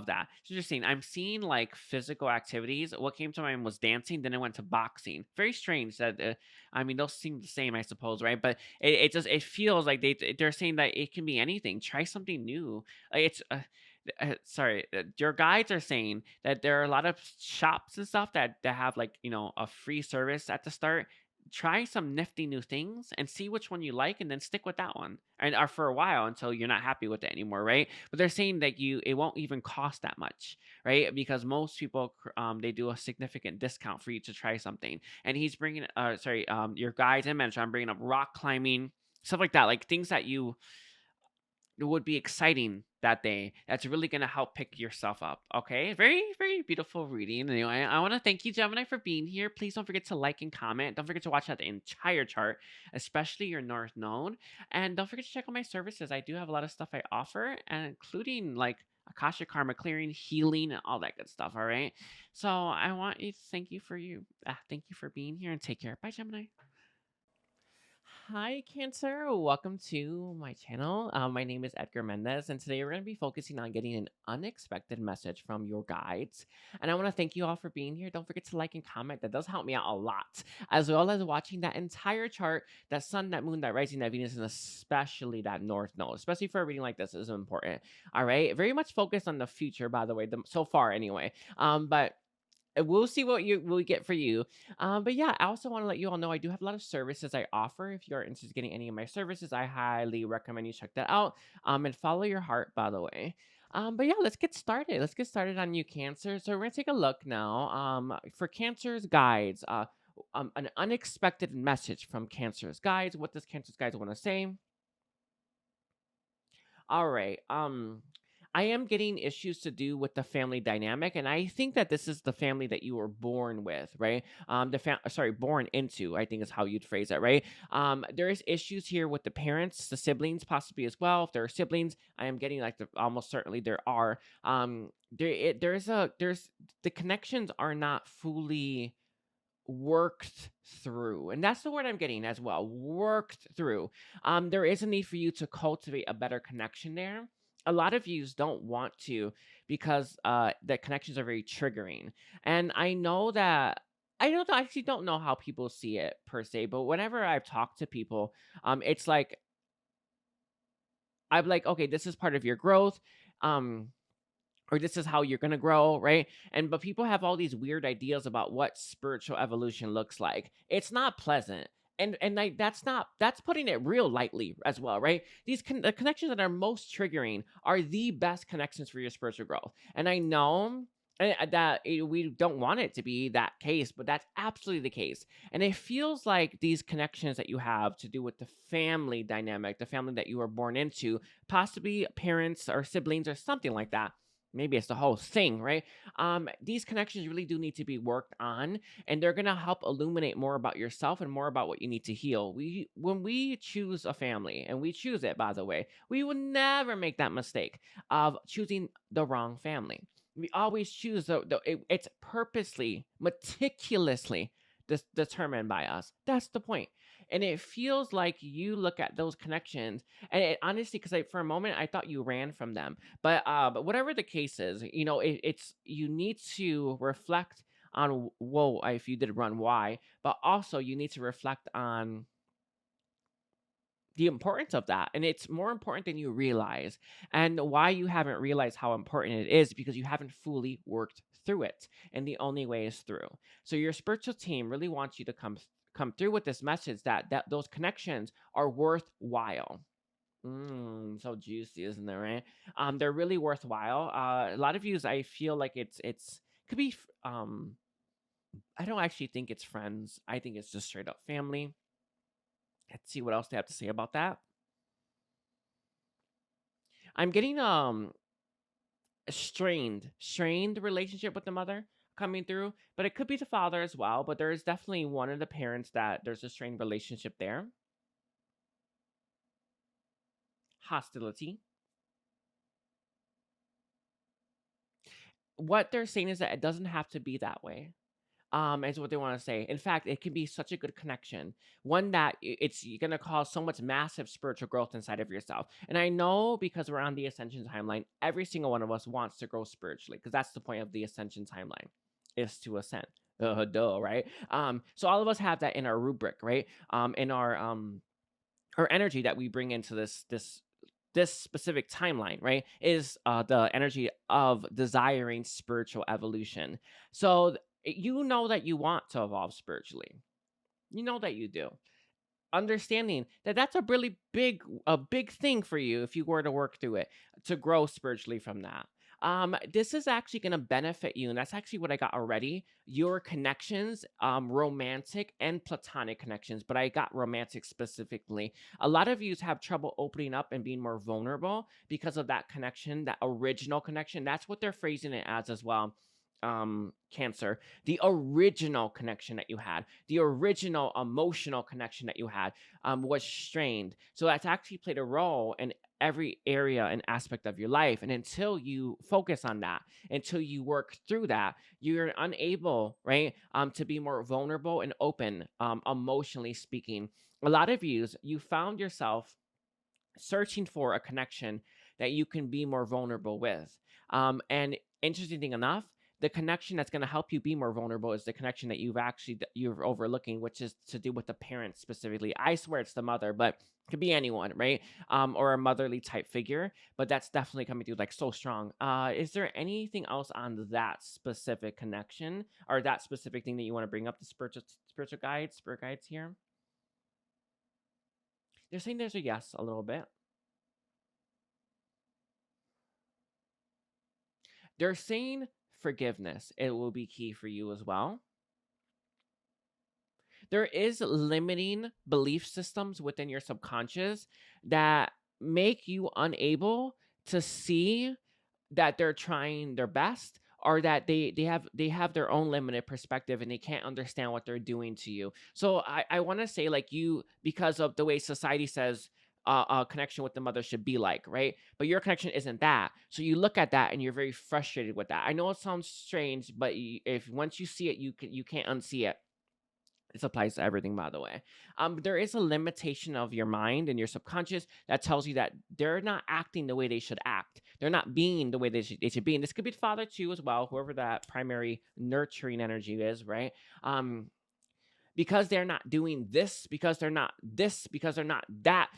that. It's interesting. I'm seeing like physical activities. What came to mind was dancing, then I went to boxing. Very strange that I mean those seem the same, I suppose, right? But it feels like they're saying that it can be anything. Try something new. It's sorry, your guides are saying that there are a lot of shops and stuff that have like a free service at the start. Try some nifty new things and see which one you like, and then stick with that one, and or for a while until you're not happy with it anymore, right? But they're saying that it won't even cost that much, right? Because most people they do a significant discount for you to try something. And he's bringing sorry, your guides and mentor, I'm bringing up rock climbing, stuff like that, like things that you it would be exciting that day. That's really gonna help pick yourself up. Okay, very very beautiful reading. Anyway, I want to thank you, Gemini, for being here. Please don't forget to like and comment. Don't forget to watch out the entire chart, especially your North Node, and don't forget to check out my services. I do have a lot of stuff I offer, and including like Akashic Karma clearing, healing, and all that good stuff. All right. So I want you to thank you for being here, and take care. Bye, Gemini. Hi, Cancer. Welcome to my channel. My name is Edgar Mendez, and today we're going to be focusing on getting an unexpected message from your guides. And I want to thank you all for being here. Don't forget to like and comment. That does help me out a lot, as well as watching that entire chart, that sun, that moon, that rising, that Venus, and especially that North Node. Especially for a reading like this is important. All right. Very much focused on the future, by the way, so far anyway. But We'll see what you we get for you. But yeah, I also want to let you all know I do have a lot of services I offer. If you're interested in getting any of my services, I highly recommend you check that out. And follow your heart, by the way. But yeah, let's get started. Let's get started on you, Cancer. So we're gonna take a look now. For Cancer's guides. An unexpected message from Cancer's guides. What does Cancer's guides want to say? All right. I am getting issues to do with the family dynamic, and I think that this is the family that you were born with, right? Born into, I think is how you'd phrase it, right? There is issues here with the parents, the siblings, possibly as well. If there are siblings, I am getting like almost certainly there are. There's the connections are not fully worked through, and that's the word I'm getting as well, worked through. There is a need for you to cultivate a better connection there. A lot of yous don't want to, because the connections are very triggering. And I know that I actually don't know how people see it per se, but whenever I've talked to people, it's like I'm like, okay, this is part of your growth. um or this is how you're going to grow, right? And but people have all these weird ideas about what spiritual evolution looks like. It's not pleasant. And like that's putting it real lightly as well, right? The connections that are most triggering are the best connections for your spiritual growth. And I know that we don't want it to be that case, but that's absolutely the case. And it feels like these connections that you have to do with the family dynamic, the family that you were born into, possibly parents or siblings or something like that, maybe it's the whole thing, right? These connections really do need to be worked on, and they're gonna help illuminate more about yourself and more about what you need to heal. When we choose a family, and we choose it, by the way, we will never make that mistake of choosing the wrong family. We always choose it's purposely, meticulously determined by us. That's the point. And it feels like you look at those connections, and it honestly, because for a moment I thought you ran from them, but whatever the case is, it's you need to reflect on, whoa, if you did run, why, but also you need to reflect on the importance of that. And it's more important than you realize. And why you haven't realized how important it is because you haven't fully worked through it. And the only way is through. So your spiritual team really wants you to come through with this message that those connections are worthwhile. So juicy, isn't it, right? They're really worthwhile. A lot of views, I feel like it's could be I don't actually think it's friends. I think it's just straight up family. Let's see what else they have to say about that. I'm getting a strained relationship with the mother coming through, but it could be the father as well. But there is definitely one of the parents that there's a strained relationship there. Hostility. What they're saying is that it doesn't have to be that way. Is what they want to say. In fact, it can be such a good connection, one that it's going to cause so much massive spiritual growth inside of yourself. And I know, because we're on the Ascension timeline, every single one of us wants to grow spiritually, because that's the point of the Ascension timeline, is to ascend. Duh, right? So all of us have that in our rubric, right? In our energy that we bring into this specific timeline, right, is the energy of desiring spiritual evolution. So you know that you want to evolve spiritually. You know that you do. Understanding that that's a big thing for you if you were to work through it, to grow spiritually from that. This is actually going to benefit you, and that's actually what I got already. Your connections, romantic and platonic connections, but I got romantic specifically. A lot of you have trouble opening up and being more vulnerable because of that connection, that original connection. That's what they're phrasing it as well. Cancer, the original connection that you had, the original emotional connection that you had, was strained. So that's actually played a role in every area and aspect of your life. And until you focus on that, until you work through that, you're unable, right, to be more vulnerable and open, emotionally speaking. A lot of you found yourself searching for a connection that you can be more vulnerable with. And interesting thing enough, the connection that's going to help you be more vulnerable is the connection that you're overlooking, which is to do with the parents specifically. I swear it's the mother, but it could be anyone, right? Or a motherly type figure, but that's definitely coming through like so strong. Is there anything else on that specific connection or that specific thing that you want to bring up? The spiritual guides, spirit guides here. They're saying there's a yes a little bit. They're saying forgiveness. It will be key for you as well. There is limiting belief systems within your subconscious that make you unable to see that they're trying their best, or that they have their own limited perspective and they can't understand what they're doing to you. So I want to say, like, you, because of the way society says a connection with the mother should be like, right? But your connection isn't that. So you look at that and you're very frustrated with that. I know it sounds strange, but if once you see it, you can't unsee it. This applies to everything, by the way. There is a limitation of your mind and your subconscious that tells you that they're not acting the way they should act. They're not being the way they should be. And this could be the father too, as well, whoever that primary nurturing energy is, right? Because they're not doing this, because they're not this, because they're not that.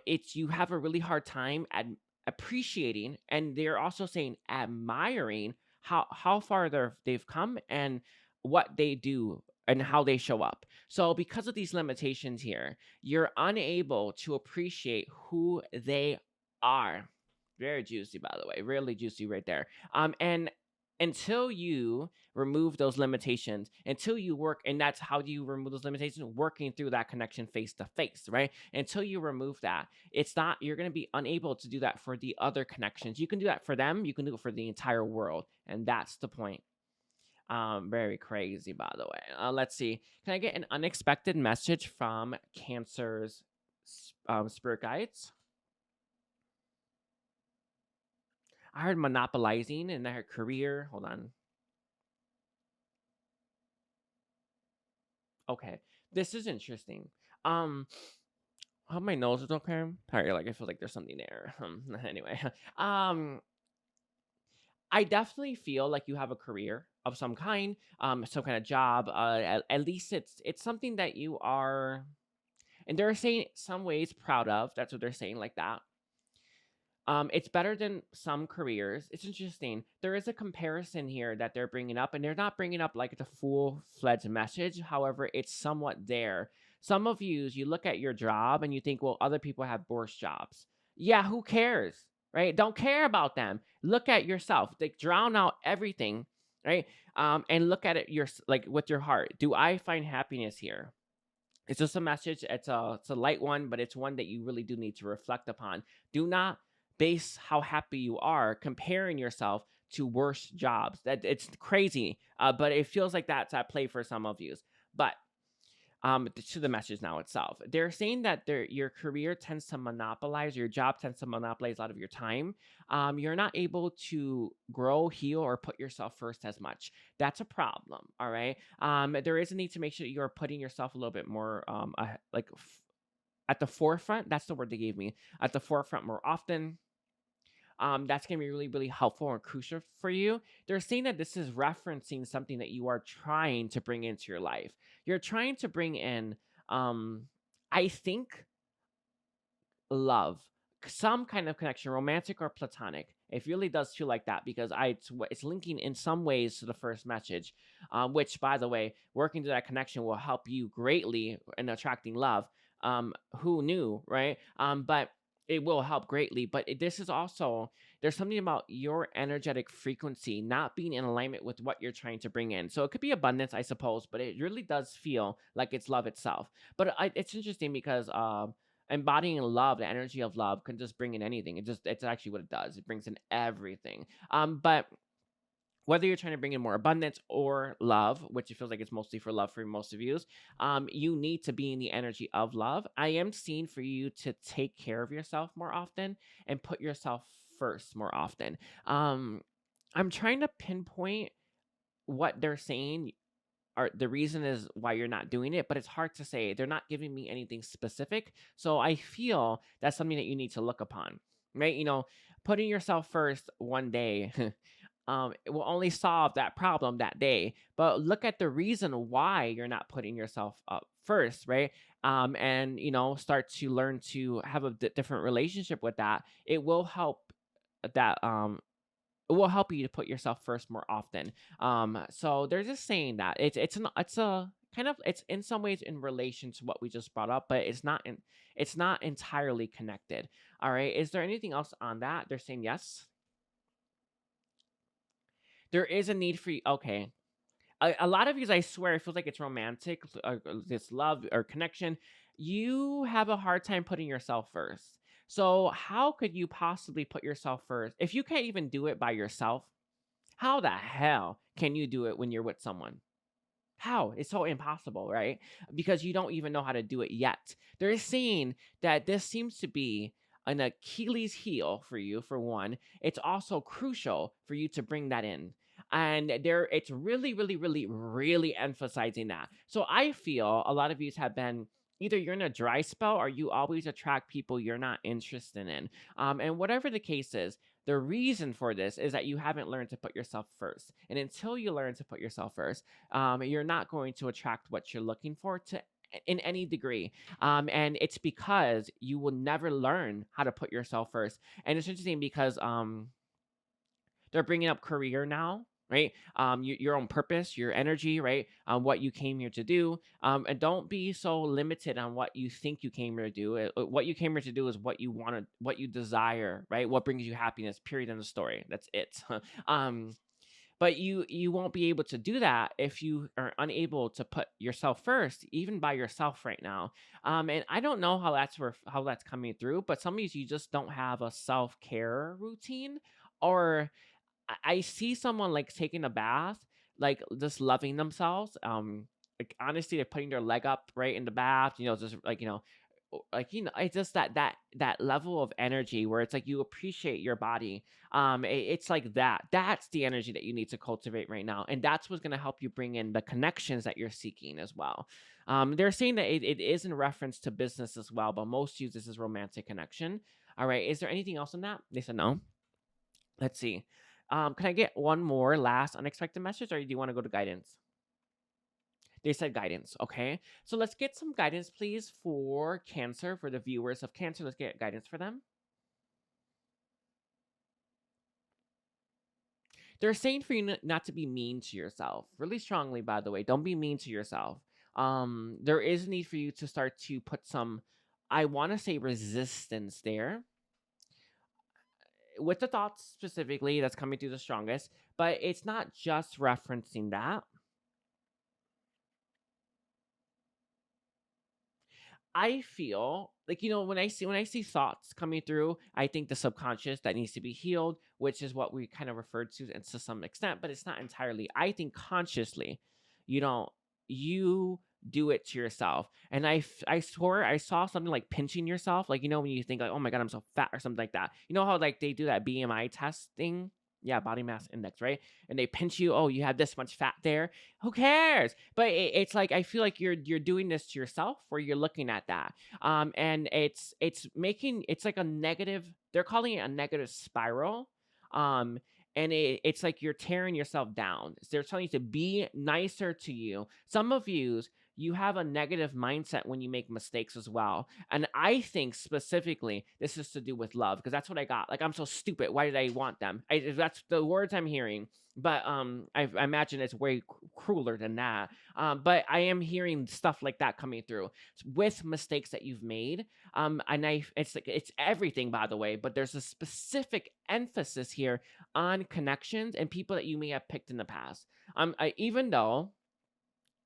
It's, you have a really hard time at appreciating, and they're also saying admiring how far they've come and what they do and how they show up. So because of these limitations here, you're unable to appreciate who they are. Very juicy, by the way, really juicy right there. And until you remove those limitations, until you work, and that's how you remove those limitations, working through that connection face to face, right? Until you remove that, it's not, you're going to be unable to do that for the other connections. You can do that for them, you can do it for the entire world, and that's the point. Very crazy, by the way. Let's see, can I get an unexpected message from Cancer's spirit guides? I heard monopolizing, and I heard career. Hold on. Okay, this is interesting. Um, I hope my nose is okay. Sorry, like I feel like there's something there. Anyway, I definitely feel like you have a career of some kind, some kind of job. At least it's something that you are, and they're saying some ways proud of. That's what they're saying, like that. It's better than some careers. It's interesting. There is a comparison here that they're bringing up, and they're not bringing up like the full-fledged message. However, it's somewhat there. Some of you look at your job and you think, well, other people have worse jobs. Yeah, who cares, right? Don't care about them. Look at yourself. Like, drown out everything, right? And look at it like with your heart. Do I find happiness here? It's just a message. It's a light one, but it's one that you really do need to reflect upon. Do not base how happy you are comparing yourself to worse jobs. That it's crazy, but it feels like that's at play for some of you. But to the message now itself, they're saying that your career tends to monopolize, your job tends to monopolize a lot of your time. You're not able to grow, heal, or put yourself first as much. That's a problem. All right. There is a need to make sure that you're putting yourself a little bit more at the forefront. That's the word they gave me. At the forefront more often. That's going to be really, really helpful and crucial for you. They're saying that this is referencing something that you are trying to bring into your life. You're trying to bring in, I think, love, some kind of connection, romantic or platonic. It really does feel like that, because it's linking in some ways to the first message, which, by the way, working to that connection will help you greatly in attracting love. Who knew, right? But it will help greatly. But this is also, there's something about your energetic frequency not being in alignment with what you're trying to bring in. So it could be abundance, I suppose, but it really does feel like it's love itself. But it's interesting because embodying love, the energy of love, can just bring in anything. It's actually what it does. It brings in everything. But whether you're trying to bring in more abundance or love, which it feels like it's mostly for love for most of you, you need to be in the energy of love. I am seeing for you to take care of yourself more often and put yourself first more often. I'm trying to pinpoint what they're saying, or the reason is why you're not doing it, but it's hard to say. They're not giving me anything specific. So I feel that's something that you need to look upon, right? Putting yourself first one day it will only solve that problem that day. But look at the reason why you're not putting yourself up first, right? And start to learn to have a different relationship with that. That it will help you to put yourself first more often. So they're just saying that it's a kind of, it's in some ways in relation to what we just brought up, but it's not entirely connected. All right. Is there anything else on that? They're saying yes. There is a need for you. Okay. A lot of you, I swear, it feels like it's romantic, this love or connection. You have a hard time putting yourself first. So how could you possibly put yourself first if you can't even do it by yourself? How the hell can you do it when you're with someone? How? It's so impossible, right? Because you don't even know how to do it yet. They're saying that this seems to be an Achilles heel for you, for one. It's also crucial for you to bring that in. And it's really, really, really, really emphasizing that. So I feel a lot of you have been, either you're in a dry spell or you always attract people you're not interested in. And whatever the case is, the reason for this is that you haven't learned to put yourself first. And until you learn to put yourself first, you're not going to attract what you're looking for to in any degree. And it's because you will never learn how to put yourself first. And it's interesting because they're bringing up career now, right? Your own purpose, your energy, right? What you came here to do. And don't be so limited on what you think you came here to do. What you came here to do is what you want to, what you desire, right? What brings you happiness, period, in the story. That's it. um, but you won't be able to do that if you are unable to put yourself first, even by yourself right now. And I don't know how that's coming through, but some of you just don't have a self-care routine, or I see someone like taking a bath, like just loving themselves. Like honestly, they're putting their leg up right in the bath. Just like it's just that level of energy where it's like you appreciate your body. It's like that. That's the energy that you need to cultivate right now, and that's what's gonna help you bring in the connections that you're seeking as well. They're saying that it is in reference to business as well, but most use this as romantic connection. All right. Is there anything else in that? They said no. Let's see. Can I get one more last unexpected message, or do you want to go to guidance? They said guidance. Okay. So let's get some guidance, please, for Cancer, for the viewers of Cancer. Let's get guidance for them. They're saying for you not to be mean to yourself. Really strongly, by the way. Don't be mean to yourself. There is a need for you to start to put some, I want to say, resistance there with the thoughts specifically that's coming through the strongest, but it's not just referencing that. I feel like, when I see thoughts coming through, I think the subconscious that needs to be healed, which is what we kind of referred to, and to some extent, but it's not entirely. I think consciously, you know, you do it to yourself. And I swore I saw something like pinching yourself, like, when you think like, oh my god, I'm so fat or something like that. You know how like they do that BMI test thing? Yeah, body mass index, right? And they pinch you. Oh, you have this much fat there. Who cares? But it's like, I feel like you're doing this to yourself, where you're looking at that, and it's like a negative. They're calling it a negative spiral, um, and it's like you're tearing yourself down. They're telling you to be nicer to you. Some of you have a negative mindset when you make mistakes as well. And I think specifically this is to do with love, because that's what I got. Like, I'm so stupid. Why did I want them? That's the words I'm hearing. But I imagine it's way crueler than that. But I am hearing stuff like that coming through with mistakes that you've made. And it's like, it's everything, by the way. But there's a specific emphasis here on connections and people that you may have picked in the past. Even though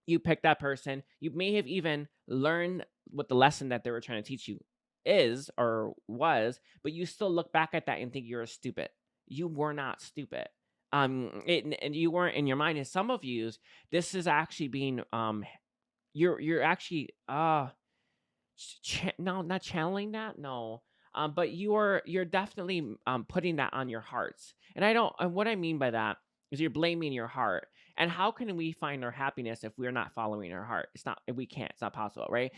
you picked that person, you may have even learned what the lesson that they were trying to teach you is or was, but you still look back at that and think you're stupid. You were not stupid. And you weren't in your mind. And some of you, this is actually being you're actually no, not channeling that, no. But you're definitely putting that on your hearts. And I don't, and what I mean by that is you're blaming your heart. And how can we find our happiness if we're not following our heart? It's not, we can't, it's not possible, right?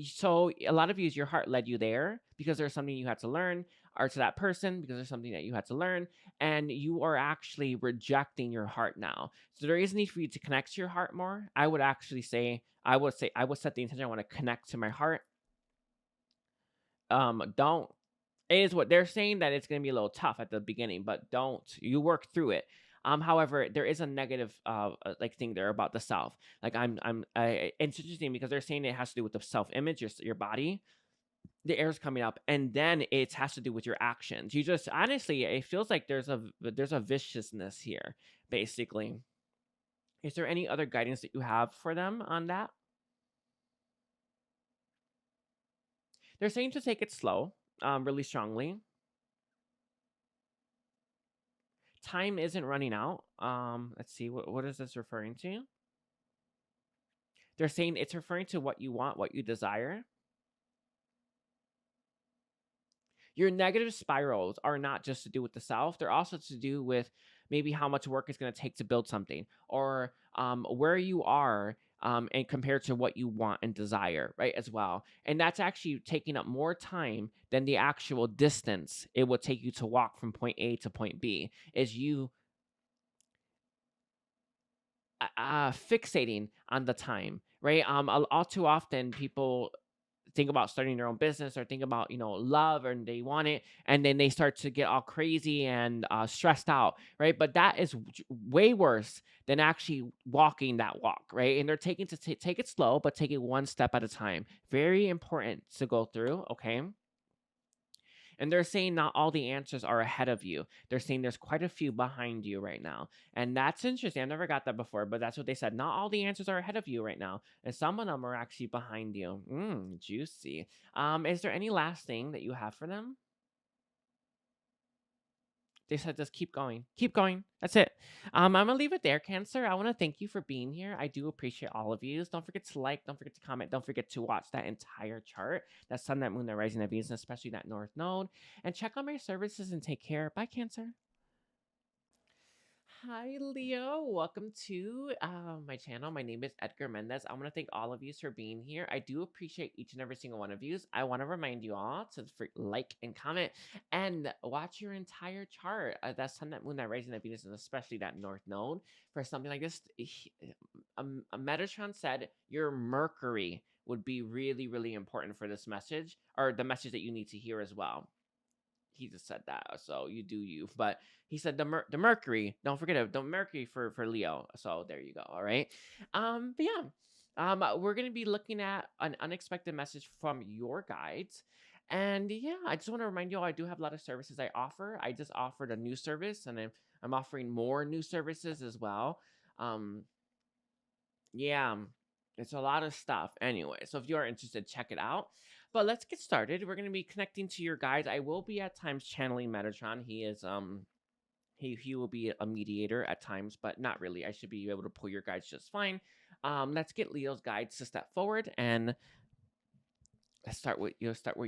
So a lot of you, your heart led you there because there's something you had to learn, or to that person because there's something that you had to learn, and you are actually rejecting your heart now. So there is a need for you to connect to your heart more. I would actually say, I would set the intention, I want to connect to my heart. Don't is what they're saying, that it's going to be a little tough at the beginning, but don't, you work through it. However, there is a negative like thing there about the self. Like it's interesting because they're saying it has to do with the self image, your body. The air's coming up, and then it has to do with your actions. You just, honestly, it feels like there's a viciousness here, basically. Is there any other guidance that you have for them on that? They're saying to take it slow, really strongly. Time isn't running out. Let's see, what is this referring to? They're saying it's referring to what you want, what you desire. Your negative spirals are not just to do with the self, they're also to do with maybe how much work it's going to take to build something, or where you are, and compared to what you want and desire, right, as well. And that's actually taking up more time than the actual distance it will take you to walk from point A to point B, is you fixating on the time, right? All too often people think about starting their own business, or think about, love, and they want it, and then they start to get all crazy and stressed out, right? But that is way worse than actually walking that walk, right? And they're taking to take it slow, but take it one step at a time. Very important to go through, okay? And they're saying not all the answers are ahead of you. They're saying there's quite a few behind you right now. And that's interesting. I never got that before, but that's what they said. Not all the answers are ahead of you right now. And some of them are actually behind you. Juicy. Is there any last thing that you have for them? They said just keep going. Keep going. That's it. I'm gonna leave it there, Cancer. I want to thank you for being here. I do appreciate all of you. Don't forget to like, don't forget to comment, don't forget to watch that entire chart. That sun, that moon, that rising, that Venus, and especially that north node. And check out my services and take care. Bye, Cancer. Hi, Leo. Welcome to my channel. My name is Edgar Mendez. I want to thank all of you for being here. I do appreciate each and every single one of you. I want to remind you all to like and comment and watch your entire chart. That sun, that moon, that rising, that Venus, and especially that north node for something like this. Metatron said your Mercury would be really, really important for this message, or the message that you need to hear as well. He just said that, so you do you. But he said the Mercury. Don't forget it. The Mercury for Leo. So there you go. All right. But yeah. We're gonna be looking at an unexpected message from your guides. And yeah, I just want to remind you all, I do have a lot of services I offer. I just offered a new service, and I'm offering more new services as well. Um, yeah, it's a lot of stuff. Anyway, so if you are interested, check it out. But let's get started. We're going to be connecting to your guides. I will be at times channeling Metatron. He is he will be a mediator at times, but not really. I should be able to pull your guides just fine. Let's get Leo's guides to step forward, and let's start with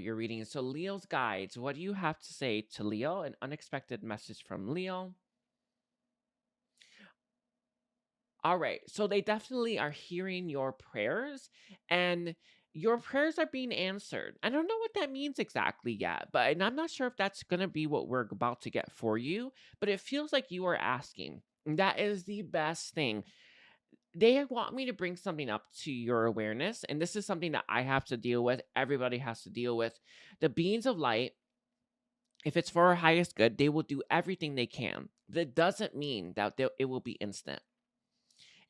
your reading. So Leo's guides, what do you have to say to Leo? An unexpected message from Leo. All right. So they definitely are hearing your prayers, and your prayers are being answered. I don't know what that means exactly yet, but and I'm not sure if that's going to be what we're about to get for you, but it feels like you are asking. That is the best thing. They want me to bring something up to your awareness, and this is something that I have to deal with. Everybody has to deal with. The beings of light, if it's for our highest good, they will do everything they can. That doesn't mean that it will be instant.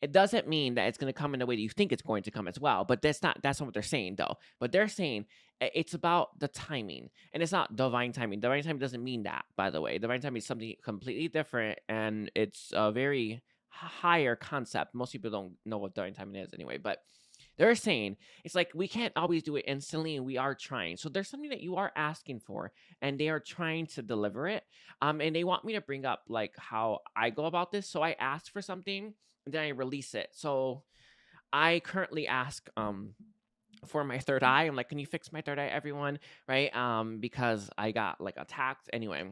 It doesn't mean that it's going to come in the way that you think it's going to come as well, but that's not what they're saying though. But they're saying it's about the timing, and it's not divine timing. Divine timing doesn't mean that, by the way. Divine timing is something completely different, and it's a very higher concept. Most people don't know what divine timing is anyway, but they're saying it's like we can't always do it instantly, and we are trying. So there's something that you are asking for, and they are trying to deliver it. And they want me to bring up like how I go about this. So I ask for something, and then I release it. So I currently ask for my third eye. I'm like, can you fix my third eye, everyone? Right? Because I got like attacked anyway.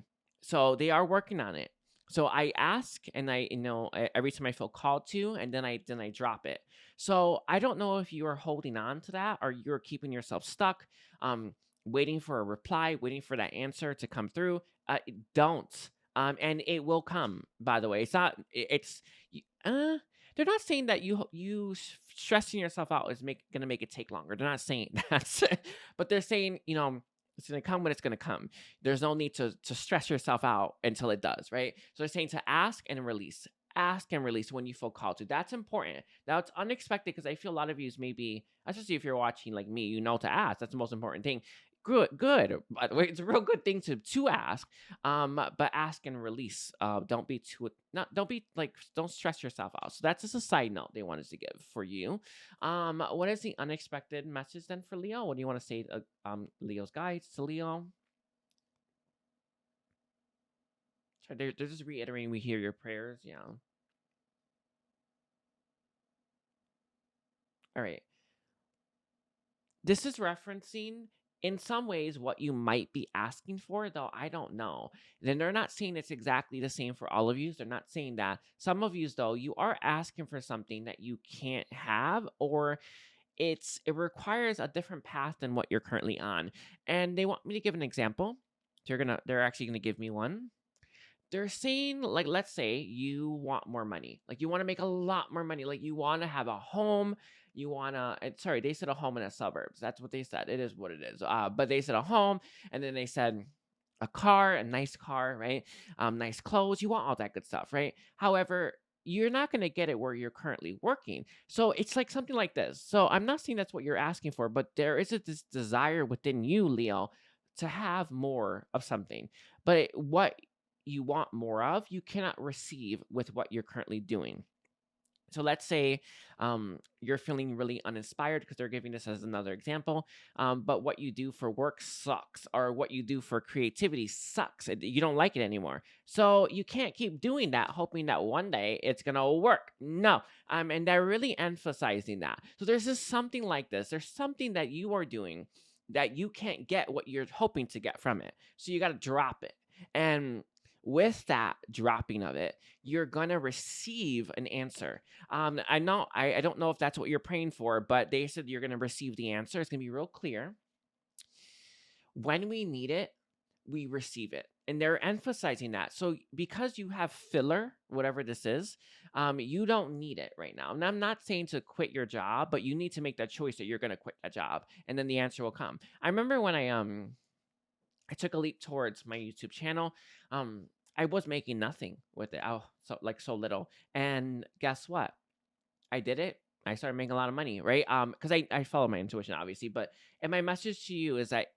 So they are working on it. So I ask, and every time I feel called to, and then I drop it. So I don't know if you are holding on to that, or you're keeping yourself stuck. waiting for a reply, waiting for that answer to come through. Don't. And it will come. By the way, it's not. It's. They're not saying that stressing yourself out is gonna make it take longer. They're not saying that, but they're saying it's gonna come when it's gonna come. There's no need to stress yourself out until it does, right? So they're saying to ask and release. Ask and release when you feel called to. That's important. Now it's unexpected because I feel a lot of you maybe, especially if you're watching like me, to ask. That's the most important thing. Good. By the way, it's a real good thing to ask. But ask and release. Don't be too not. Don't be like. Don't stress yourself out. So that's just a side note they wanted to give for you. What is the unexpected message then for Leo? What do you want to say to Leo's guides to Leo? Sorry, they're just reiterating. We hear your prayers. Yeah. All right. This is referencing in some ways what you might be asking for, though I don't know. Then they're not saying it's exactly the same for all of you. They're not saying that. Some of you, though, you are asking for something that you can't have, or it requires a different path than what you're currently on. And they want me to give an example. They're actually gonna give me one. They're saying, like, let's say you want more money. Like, you want to make a lot more money. Like, you want to have a home. You want to, sorry, they said a home in the suburbs. That's what they said. It is what it is. But they said a home. And then they said a car, a nice car, right? Nice clothes. You want all that good stuff, right? However, you're not going to get it where you're currently working. So it's like something like this. So I'm not saying that's what you're asking for, but there is this desire within you, Leo, to have more of something. But what you want more of, you cannot receive with what you're currently doing. So let's say you're feeling really uninspired because they're giving this as another example. But what you do for work sucks, or what you do for creativity sucks. You don't like it anymore. So you can't keep doing that, hoping that one day it's going to work. No. And they're really emphasizing that. So there's just something like this. There's something that you are doing that you can't get what you're hoping to get from it. So you got to drop it. And with that dropping of it, you're gonna receive an answer. I know I don't know if that's what you're praying for, but they said you're gonna receive the answer. It's gonna be real clear. When we need it, we receive it. And they're emphasizing that. So because you have filler, whatever this is, you don't need it right now. And I'm not saying to quit your job, but you need to make that choice that you're gonna quit that job, and then the answer will come. I remember when I took a leap towards my YouTube channel. I was making nothing with it. Oh, so little. And guess what? I did it. I started making a lot of money, right? Because I follow my intuition, obviously. But and my message to you is that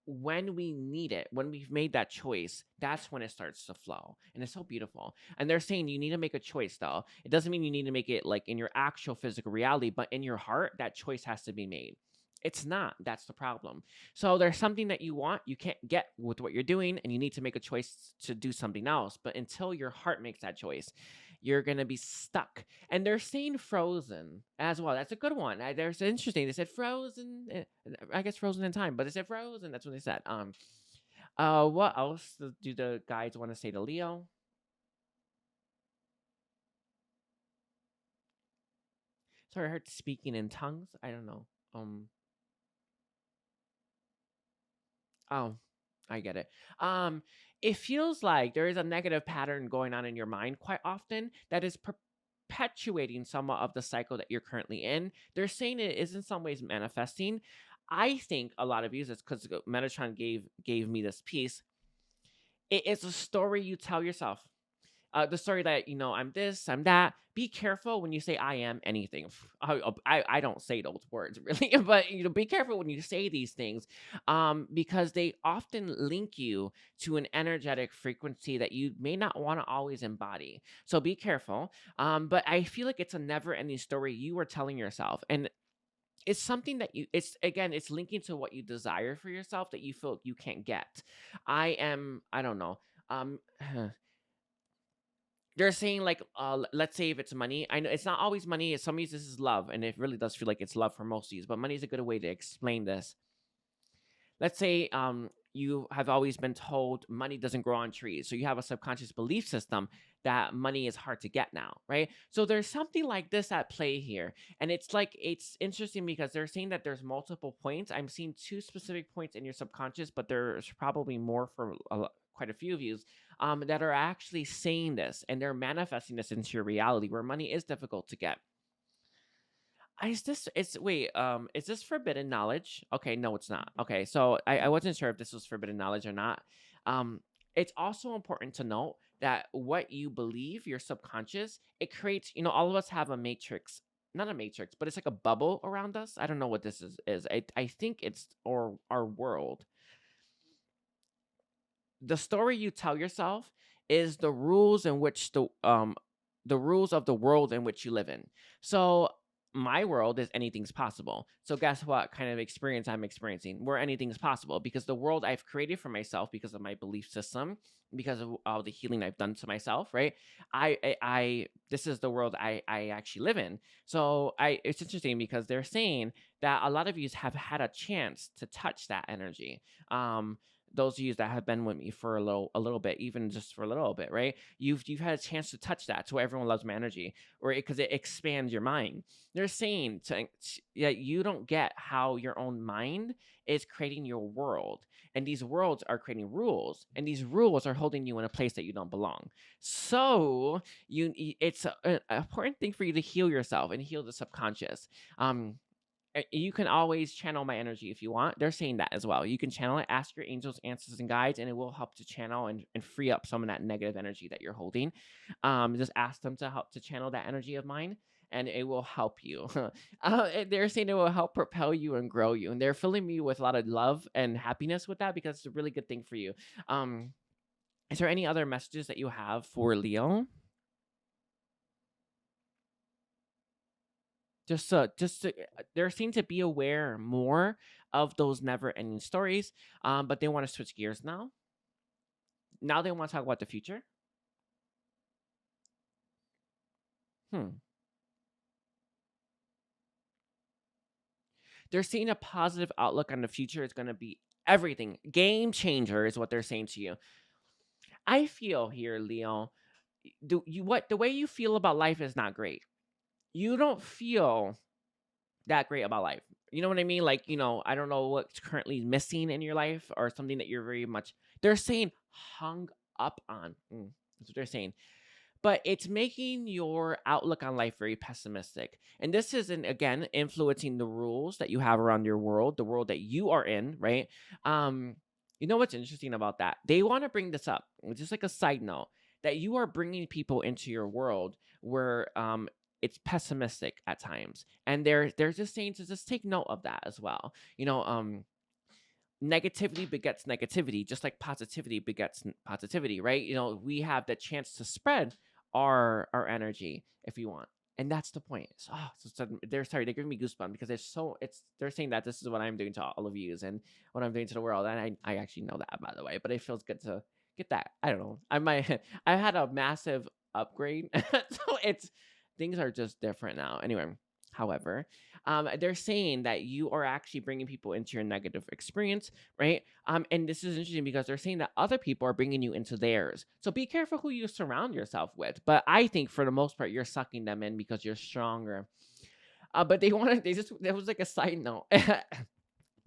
when we need it, when we've made that choice, that's when it starts to flow. And it's so beautiful. And they're saying you need to make a choice, though. It doesn't mean you need to make it like in your actual physical reality, but in your heart, that choice has to be made. It's not. That's the problem. So there's something that you want, you can't get with what you're doing, and you need to make a choice to do something else. But until your heart makes that choice, you're going to be stuck. And they're saying frozen as well. That's a good one. There's interesting. They said frozen. I guess frozen in time, but they said frozen. That's what they said. What else do the guides want to say to Leo? Sorry, I heard speaking in tongues. I don't know. Oh, I get it. Um, it feels like there is a negative pattern going on in your mind quite often that is perpetuating somewhat of the cycle that you're currently in. They're saying it is in some ways manifesting. I think a lot of you, it's because Metatron gave me this piece. It is a story you tell yourself. The story that I'm this, I'm that. Be careful when you say I am anything. I don't say those words really, but be careful when you say these things, because they often link you to an energetic frequency that you may not want to always embody. So be careful. But I feel like it's a never-ending story you are telling yourself, and it's something that it's linking to what you desire for yourself that you feel you can't get. I don't know. Um, they're saying like let's say if it's money, I know it's not always money. Some of these this is love, and it really does feel like it's love for most of these, but money is a good way to explain this. Let's say you have always been told money doesn't grow on trees, so you have a subconscious belief system that money is hard to get now, right? So there's something like this at play here. And it's like, it's interesting because they're saying that there's multiple points. I'm seeing two specific points in your subconscious, but there's probably more for quite a few of you that are actually saying this, and they're manifesting this into your reality where money is difficult to get. Is this it's wait, is this forbidden knowledge? Okay, no, it's not. Okay, so I wasn't sure if this was forbidden knowledge or not. Um, it's also important to note that what you believe, your subconscious, it creates, all of us have a matrix, not a matrix, but it's like a bubble around us. I don't know what this is. I think it's our world. The story you tell yourself is the rules in which the rules of the world in which you live in. So my world is anything's possible. So guess what kind of experience I'm experiencing? Where anything's possible, because the world I've created for myself, because of my belief system, because of all the healing I've done to myself, right? I this is the world I actually live in. So it's interesting because they're saying that a lot of you have had a chance to touch that energy. Those of you that have been with me for a little bit, even just for a little bit, right? You've had a chance to touch that. So everyone loves my energy, or because it expands your mind. They're saying that you don't get how your own mind is creating your world, and these worlds are creating rules, and these rules are holding you in a place that you don't belong. So it's an important thing for you to heal yourself and heal the subconscious. You can always channel my energy if you want. They're saying that as well. You can channel it, ask your angels, ancestors, and guides, and it will help to channel and free up some of that negative energy that you're holding. Just ask them to help to channel that energy of mine, and it will help you. They're saying it will help propel you and grow you, and they're filling me with a lot of love and happiness with that, because it's a really good thing for you. Is there any other messages that you have for Leo? There seem to be aware more of those never-ending stories, but they want to switch gears now. Now they want to talk about the future. Hmm. They're seeing a positive outlook on the future. It's going to be everything. Game changer is what they're saying to you. I feel here, Leo, the way you feel about life is not great. You don't feel that great about life. You know what I mean? Like, I don't know what's currently missing in your life, or something that you're very much, they're saying, hung up on. That's what they're saying. But it's making your outlook on life very pessimistic. And this isn't, again, influencing the rules that you have around your world, the world that you are in, right? You know what's interesting about that? They want to bring this up, just like a side note, that you are bringing people into your world where it's pessimistic at times, and they're just saying to just take note of that as well. Negativity begets negativity, just like positivity begets positivity, right? We have the chance to spread our energy if you want. And that's the point. They're giving me goosebumps, because they're saying that this is what I'm doing to all of you, and what I'm doing to the world. And I actually know that, by the way, but it feels good to get that. I don't know. I had a massive upgrade. So it's things are just different now. Anyway, however, they're saying that you are actually bringing people into your negative experience, right? And this is interesting because they're saying that other people are bringing you into theirs. So be careful who you surround yourself with. But I think for the most part, you're sucking them in because you're stronger. But that was like a side note.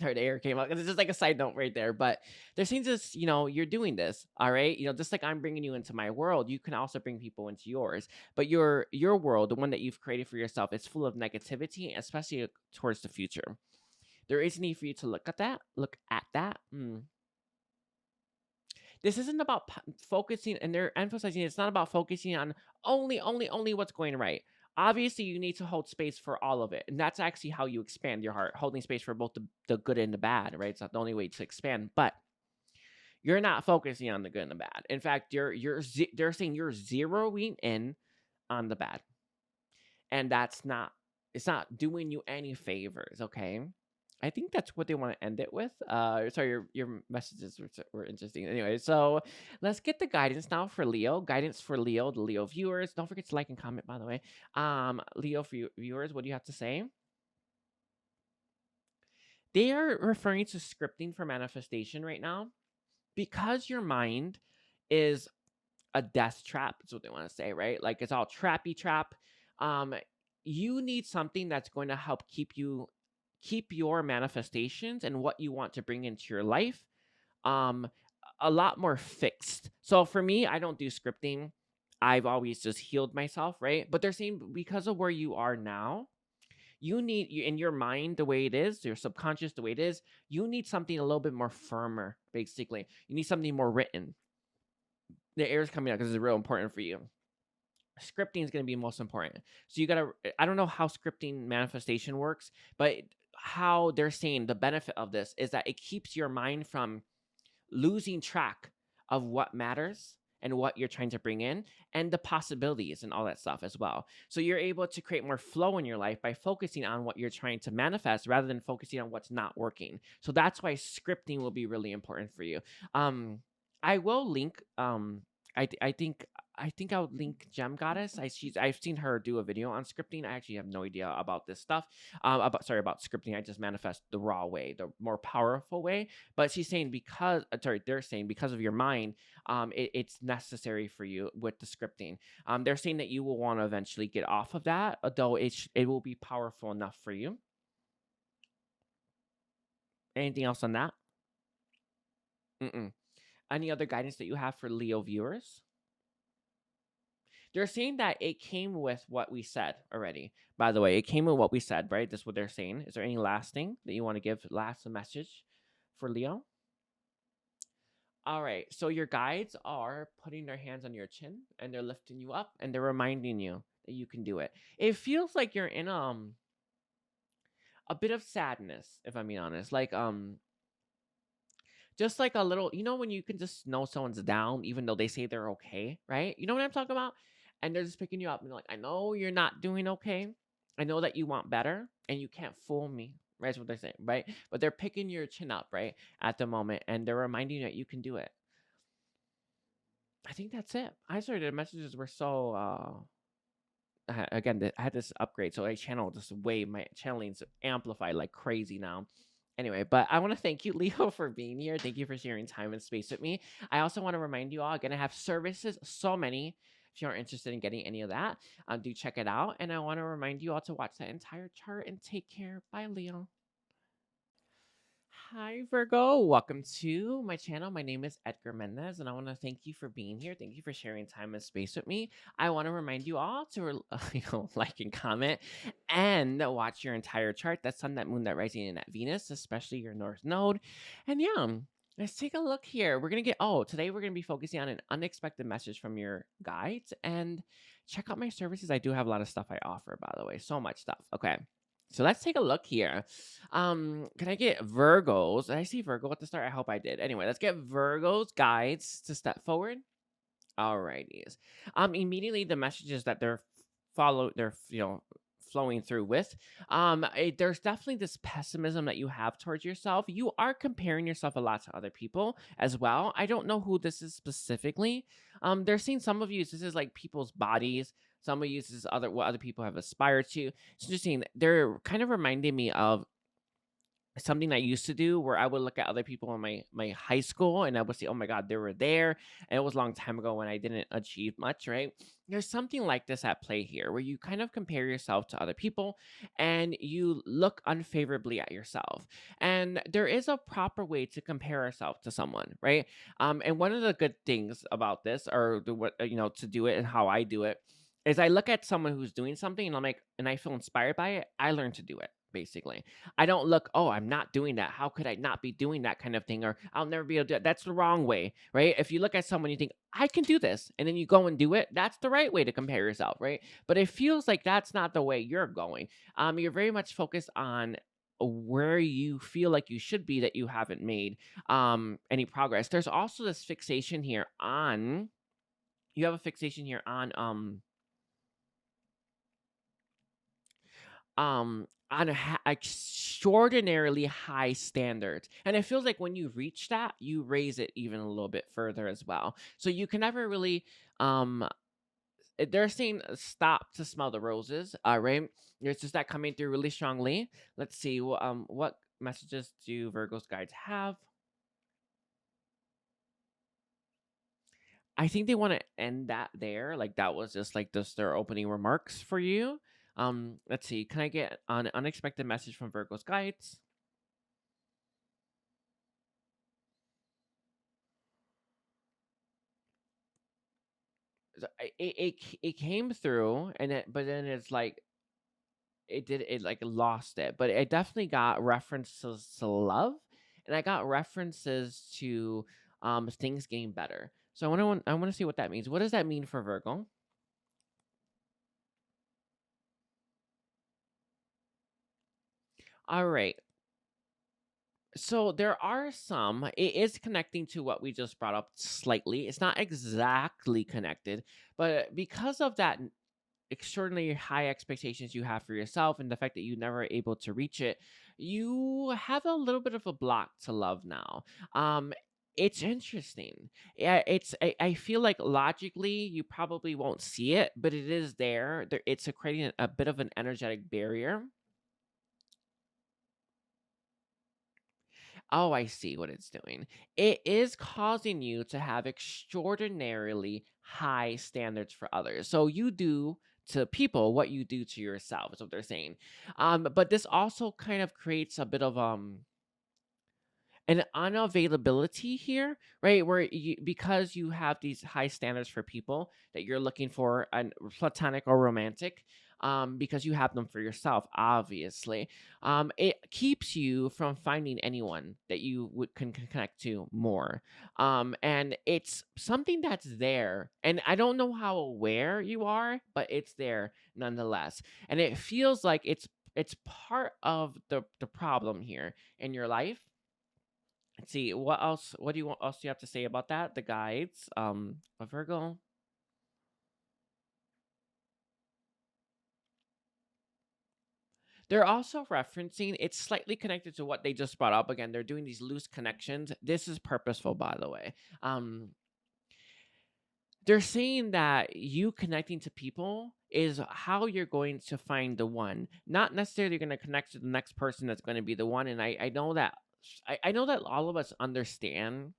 Sorry, the air came out. It's just like a side note right there. But there seems this, you're doing this, all right? Just like I'm bringing you into my world, you can also bring people into yours. But your world, the one that you've created for yourself, is full of negativity, especially towards the future. There is a need for you to look at that. This isn't about focusing, and they're emphasizing it's not about focusing on only what's going right. Obviously, you need to hold space for all of it, and that's actually how you expand your heart, holding space for both the good and the bad, right? It's not the only way to expand, but you're not focusing on the good and the bad. In fact, they're saying you're zeroing in on the bad, and it's not doing you any favors, okay? I think that's what they want to end it with. Sorry, your messages were interesting. Anyway, so let's get the guidance now for Leo. Guidance for Leo, the Leo viewers. Don't forget to like and comment, by the way. Leo viewers, what do you have to say? They are referring to scripting for manifestation right now, because your mind is a death trap. Is what they want to say, right? Like it's all trappy trap. Um, you need something that's going to help keep your manifestations and what you want to bring into your life um a lot more fixed. So for me, I don't do scripting. I've always just healed myself, right? But they're saying because of where you are now, in your mind the way it is, your subconscious the way it is, you need something a little bit more firmer, basically. You need something more written. The air is coming out because it's real important for you. Scripting is going to be most important. So you got to, I don't know how scripting manifestation works, but how they're saying the benefit of this is that it keeps your mind from losing track of what matters and what you're trying to bring in and the possibilities and all that stuff as well. So you're able to create more flow in your life by focusing on what you're trying to manifest rather than focusing on what's not working. So that's why scripting will be really important for you. I will link I think I'll link Gem Goddess. I've seen her do a video on scripting. I actually have no idea about this stuff. About scripting. I just manifest the raw way, the more powerful way. But she's saying they're saying because of your mind, it's necessary for you with the scripting. They're saying that you will want to eventually get off of that, though it will be powerful enough for you. Anything else on that? Mm-mm. Any other guidance that you have for Leo viewers? They're saying that it came with what we said already. By the way, it came with what we said, right? That's what they're saying. Is there any last thing that you want to give last message for Leo? All right. So your guides are putting their hands on your chin and they're lifting you up and they're reminding you that you can do it. It feels like you're in a bit of sadness, if I'm being honest. Like just like a little, when you can just know someone's down, even though they say they're okay, right? You know what I'm talking about? And they're just picking you up and they're like, I know you're not doing okay. I know that you want better and you can't fool me. Right? That's what they're saying, right? But they're picking your chin up, right? At the moment. And they're reminding you that you can do it. I think that's it. I sorry, the messages were so again, I had this upgrade, so I channel just way my channeling's amplified like crazy now. Anyway, but I want to thank you, Leo, for being here. Thank you for sharing time and space with me. I also want to remind you all, again, I have services, so many. If you are interested in getting any of that, do check it out. And I want to remind you all to watch that entire chart and take care. Bye, Leo. Hi, Virgo. Welcome to my channel. My name is Edgar Mendez, and I want to thank you for being here. Thank you for sharing time and space with me. I want to remind you all to like and comment and watch your entire chart. That sun, that moon, that rising, and that Venus, especially your North Node. And yeah, let's take a look here. Today we're going to be focusing on an unexpected message from your guides. And check out my services. I do have a lot of stuff I offer, by the way. So much stuff. Okay. So let's take a look here. Can I get Virgos? Did I see Virgo at the start? I hope I did. Anyway, let's get Virgo's guides to step forward. Alrighties. Immediately the messages that they're flowing through with. There's definitely this pessimism that you have towards yourself. You are comparing yourself a lot to other people as well. I don't know who this is specifically. They're seeing some of you. This is like people's bodies. Some of you, this is what other people have aspired to. It's interesting. They're kind of reminding me of something I used to do where I would look at other people in my high school and I would say, oh my God, they were there. And it was a long time ago when I didn't achieve much, right? There's something like this at play here where you kind of compare yourself to other people and you look unfavorably at yourself. And there is a proper way to compare ourselves to someone, right? And one of the good things about this, or to do it and how I do it, is I look at someone who's doing something and I'm like, and I feel inspired by it. I learn to do it. Basically, I don't look, oh, I'm not doing that. How could I not be doing that kind of thing? Or I'll never be able to do it. That's the wrong way, right? If you look at someone, you think, I can do this, and then you go and do it, that's the right way to compare yourself, right? But it feels like that's not the way you're going. You're very much focused on where you feel like you should be that you haven't made any progress. There's also this fixation here on, you have a fixation here on extraordinarily high standards. And it feels like when you reach that, you raise it even a little bit further as well. So you can never really they're saying stop to smell the roses. Right? There's just that coming through really strongly. Let's see what messages do Virgo's guides have. I think they want to end that there. Like that was just like this their opening remarks for you. Let's see. Can I get an unexpected message from Virgo's guides? It came through, and but then it's like it like lost it, but it definitely got references to love, and I got references to things getting better. So I want to see what that means. What does that mean for Virgo? All right. So there are some. It is connecting to what we just brought up slightly. It's not exactly connected, but because of that extraordinarily high expectations you have for yourself and the fact that you never able to reach it, you have a little bit of a block to love now. Um, it's interesting. Yeah, I feel like logically you probably won't see it, but it is there. It's creating a bit of an energetic barrier. Oh, I see what it's doing. It is causing you to have extraordinarily high standards for others. So you do to people what you do to yourself, is what they're saying. But this also kind of creates a bit of an unavailability here, right? Where you, because you have these high standards for people that you're looking for, an platonic or romantic, because you have them for yourself, obviously. It keeps you from finding anyone that you can connect to more. And it's something that's there, and I don't know how aware you are, but it's there nonetheless, and it feels like it's part of the problem here in your life. Let's see, what else what do you want else do you have to say about that? The guides, of Virgo. They're also referencing it's slightly connected to what they just brought up. Again, they're doing these loose connections. This is purposeful, by the way. They're saying that you connecting to people is how you're going to find the one, not necessarily going to connect to the next person that's going to be the one. And I know that I know that all of us understand.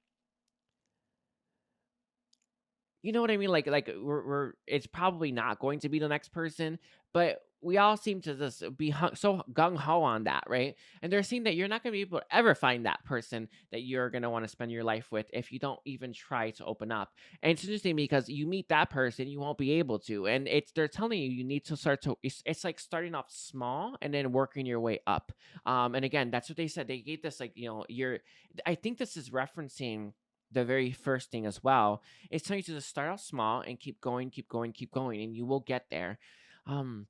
You know what I mean? Like we're it's probably not going to be the next person, but we all seem to just be so gung ho on that, right? And they're saying that you're not going to be able to ever find that person that you're going to want to spend your life with if you don't even try to open up. And it's interesting because you meet that person, you won't be able to, and it's they're telling you you need to start to. It's like starting off small and then working your way up. And again, that's what they said. They gave this like you're. I think this is referencing the very first thing as well. It's telling you to just start off small and keep going, keep going, keep going, and you will get there. Um,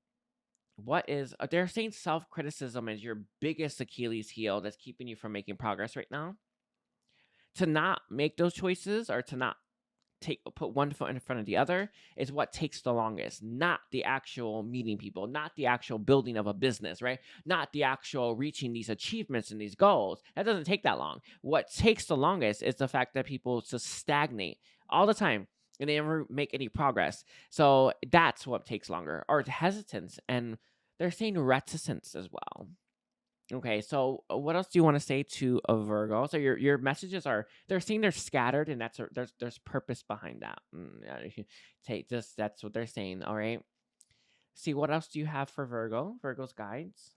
what is they're saying self criticism is your biggest Achilles heel that's keeping you from making progress right now. To not make those choices or to not take put one foot in front of the other is what takes the longest, not the actual meeting people, not the actual building of a business, right? Not the actual reaching these achievements and these goals. That doesn't take that long. What takes the longest is the fact that people just stagnate all the time and they never make any progress. So that's what takes longer, or hesitance, and they're saying reticence as well. Okay, so what else do you want to say to a Virgo? So your messages are they're saying they're scattered, and there's purpose behind that. Yeah, take this. That's what they're saying. All right. See, what else do you have for Virgo? Virgo's guides.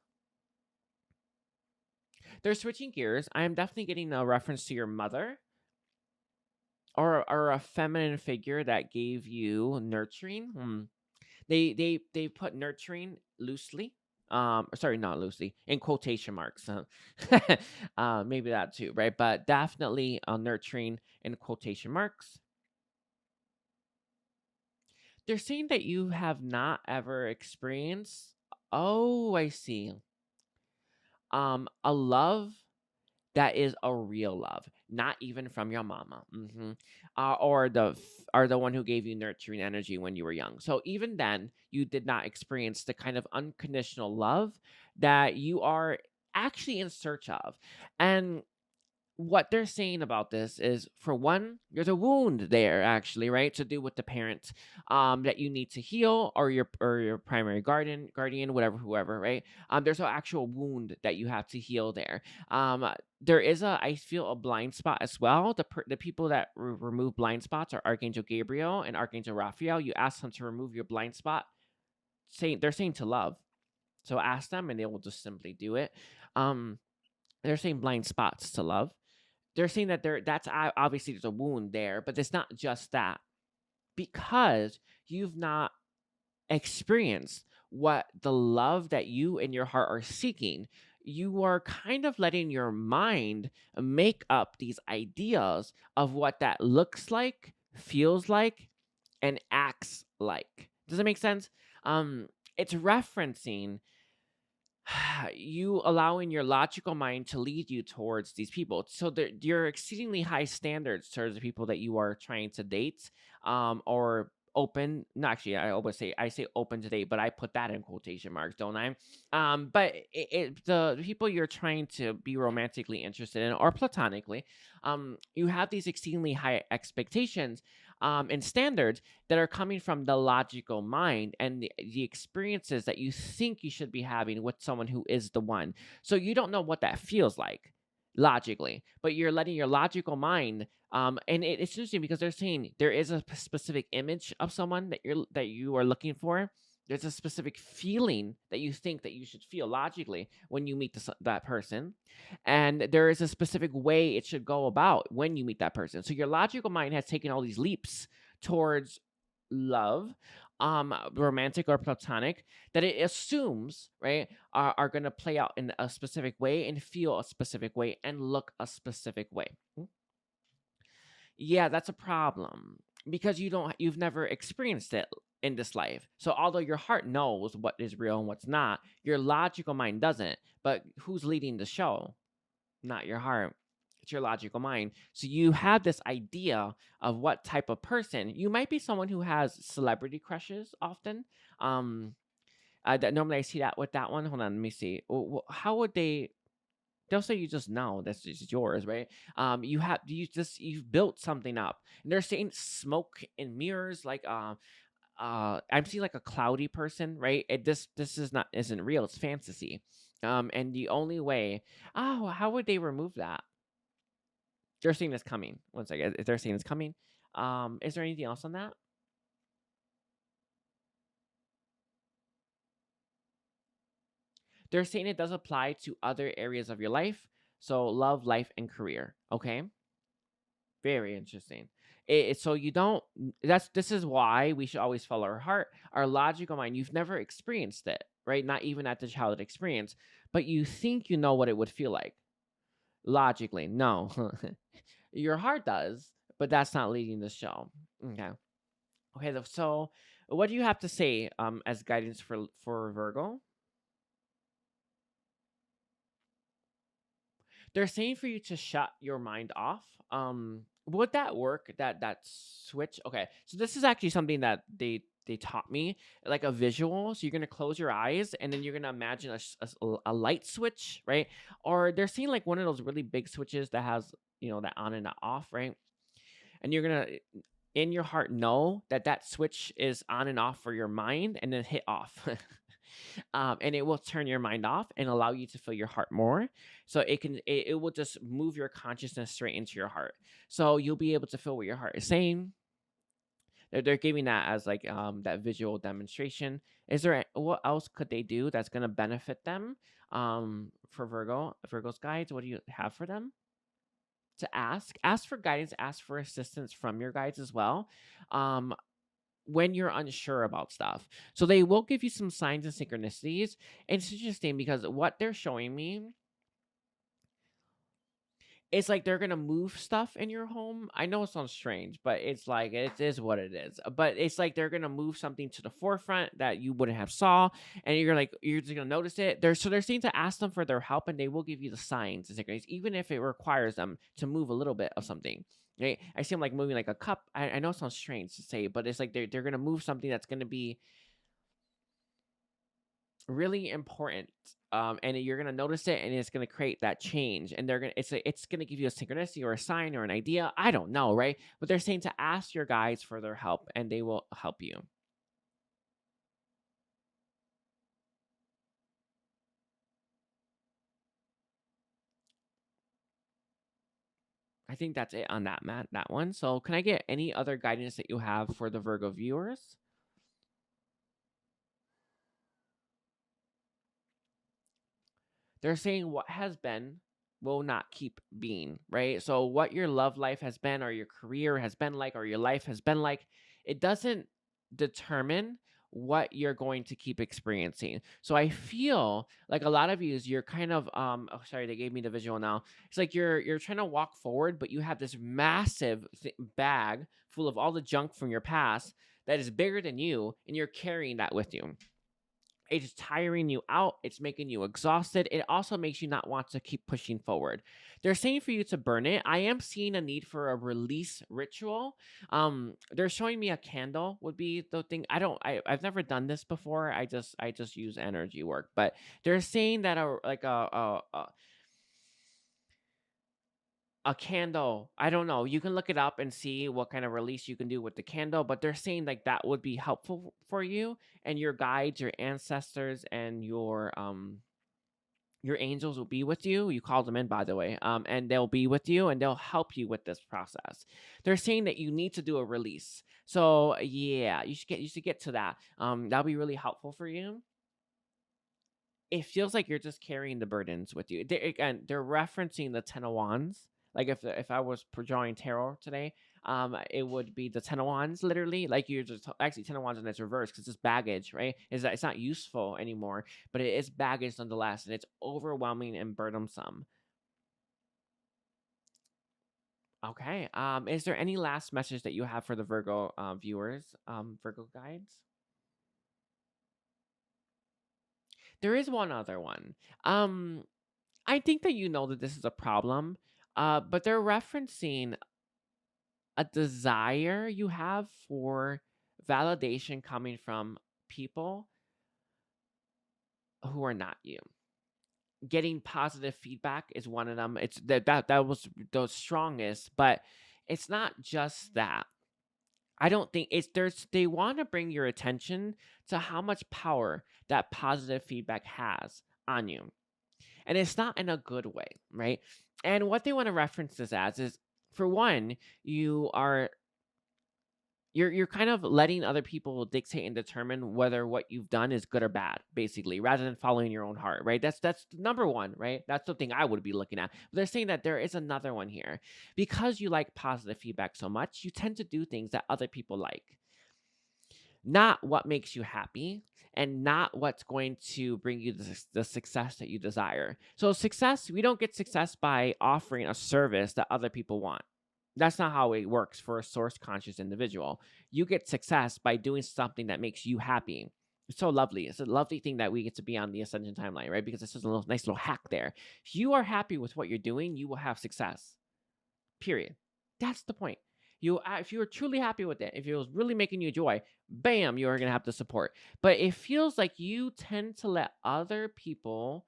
They're switching gears. I am definitely getting a reference to your mother, or a feminine figure that gave you nurturing. They put nurturing loosely. Sorry, not loosely, in quotation marks. Maybe that too, right? But definitely nurturing in quotation marks. They're saying that you have not ever experienced. Oh, I see. A love that is a real love, not even from your mama, or the one who gave you nurturing energy when you were young. So even then, you did not experience the kind of unconditional love that you are actually in search of, and what they're saying about this is, for one, there's a wound there actually, right, to do with the parent, that you need to heal, or your primary guardian, whatever, whoever, right. There's an actual wound that you have to heal there. There is I feel, a blind spot as well. The people that remove blind spots are Archangel Gabriel and Archangel Raphael. You ask them to remove your blind spot, they're saying to love. So ask them and they will just simply do it. um they're saying blind spots to love. They're saying that obviously there's a wound there, but it's not just that, because you've not experienced what the love that you and your heart are seeking. You are kind of letting your mind make up these ideas of what that looks like, feels like, and acts like. Does it make sense? It's referencing you allowing your logical mind to lead you towards these people. So you're exceedingly high standards towards the people that you are trying to date, or open. No, actually, I say open to date, but I put that in quotation marks, don't I? But the people you're trying to be romantically interested in, or platonically, you have these exceedingly high expectations, and standards that are coming from the logical mind, and the experiences that you think you should be having with someone who is the one. So you don't know what that feels like logically, but you're letting your logical mind, and it's interesting because they're saying there is a specific image of someone that you are looking for. There's a specific feeling that you think that you should feel logically when you meet that person, and there is a specific way it should go about when you meet that person. So your logical mind has taken all these leaps towards love, romantic or platonic, that it assumes, right, are going to play out in a specific way and feel a specific way and look a specific way. Yeah, that's a problem, because you've never experienced it in this life. So although your heart knows what is real and what's not, your logical mind doesn't. But who's leading the show? Not your heart. It's your logical mind. So you have this idea of what type of person. You might be someone who has celebrity crushes often. Um, that normally I see that with that one. Hold on, let me see. How would they? They'll say you just know that's just yours, right? You've built something up, and they're saying smoke and mirrors, like I'm seeing like a cloudy person, right? This isn't real. It's fantasy. And the only way, how would they remove that? They're seeing this coming. One second. If they're seeing this coming, is there anything else on that? They're saying it does apply to other areas of your life. So love, life, and career. Okay. Very interesting. So you don't. This is why we should always follow our heart, our logical mind. You've never experienced it, right? Not even at the childhood experience, but you think you know what it would feel like. Logically, no. Your heart does, but that's not leading the show. Okay. Okay. So, what do you have to say as guidance for Virgo? They're saying for you to shut your mind off. Would that work? That switch? Okay. So this is actually something that they taught me, like a visual. So you're gonna close your eyes and then you're gonna imagine a light switch, right? Or they're seeing like one of those really big switches that has, that on and that off, right? And you're gonna, in your heart, know that that switch is on and off for your mind, and then hit off. And it will turn your mind off and allow you to feel your heart more. So it will just move your consciousness straight into your heart. So you'll be able to feel what your heart is saying. They're giving that as like that visual demonstration. Is there what else could they do that's gonna benefit them? For Virgo's guides, what do you have for them? To ask for guidance, ask for assistance from your guides as well. Um, when you're unsure about stuff. So they will give you some signs and synchronicities. And it's interesting because what they're showing me, it's like they're gonna move stuff in your home. I know it sounds strange, but it's like it is what it is. But it's like they're gonna move something to the forefront that you wouldn't have saw, and you're just gonna notice it. They're saying to ask them for their help, and they will give you the signs and synchronicities, even if it requires them to move a little bit of something. Right? I see them like moving like a cup. I know it sounds strange to say, but it's like they're gonna move something that's gonna be really important. And you're gonna notice it, and it's gonna create that change. And it's gonna give you a synchronicity or a sign or an idea. I don't know, right? But they're saying to ask your guides for their help, and they will help you. I think that's it on that one. So can I get any other guidance that you have for the Virgo viewers? They're saying what has been will not keep being, right? So what your love life has been, or your career has been like, or your life has been like, it doesn't determine what you're going to keep experiencing. So I feel like a lot of you, you're kind of oh sorry, they gave me the visual now. It's like you're trying to walk forward, but you have this massive bag full of all the junk from your past that is bigger than you, and you're carrying that with you. It's tiring you out. It's making you exhausted. It also makes you not want to keep pushing forward. They're saying for you to burn it. I am seeing a need for a release ritual. They're showing me a candle would be the thing. I've never done this before. I just use energy work, but they're saying that a candle. I don't know. You can look it up and see what kind of release you can do with the candle, but they're saying like that would be helpful for you and your guides, your ancestors, and your angels will be with you. You called them in, by the way, and they'll be with you and they'll help you with this process. They're saying that you need to do a release. So yeah, you should get to that. That'll be really helpful for you. It feels like you're just carrying the burdens with you. Again, they're referencing the Ten of Wands. Like if I was drawing tarot today, it would be the Ten of Wands, literally. Like you're just actually Ten of Wands, and it's reversed because it's baggage, right? Is that it's not useful anymore, but it is baggage nonetheless, and it's overwhelming and burdensome. Okay. Is there any last message that you have for the Virgo viewers, Virgo guides? There is one other one. Um, I think that you know that this is a problem, but they're referencing a desire you have for validation coming from people who are not you. Getting positive feedback is one of them. It's that was the strongest, but it's not just that. I don't think it's there's they want to bring your attention to how much power that positive feedback has on you. And it's not in a good way, right? And what they want to reference this as is, for one, you're kind of letting other people dictate and determine whether what you've done is good or bad, basically, rather than following your own heart, right? That's number one, right? That's the thing I would be looking at. But they're saying that there is another one here. Because you like positive feedback so much, you tend to do things that other people like, not what makes you happy, and not what's going to bring you the success that you desire. So success, we don't get success by offering a service that other people want. That's not how it works for a source conscious individual. You get success by doing something that makes you happy. It's so lovely. It's a lovely thing that we get to be on the Ascension timeline, right? Because it's just a nice little hack there. If you are happy with what you're doing, you will have success. Period. That's the point. If you are truly happy with it, if it was really making you joy, bam, you are gonna have the support. But it feels like you tend to let other people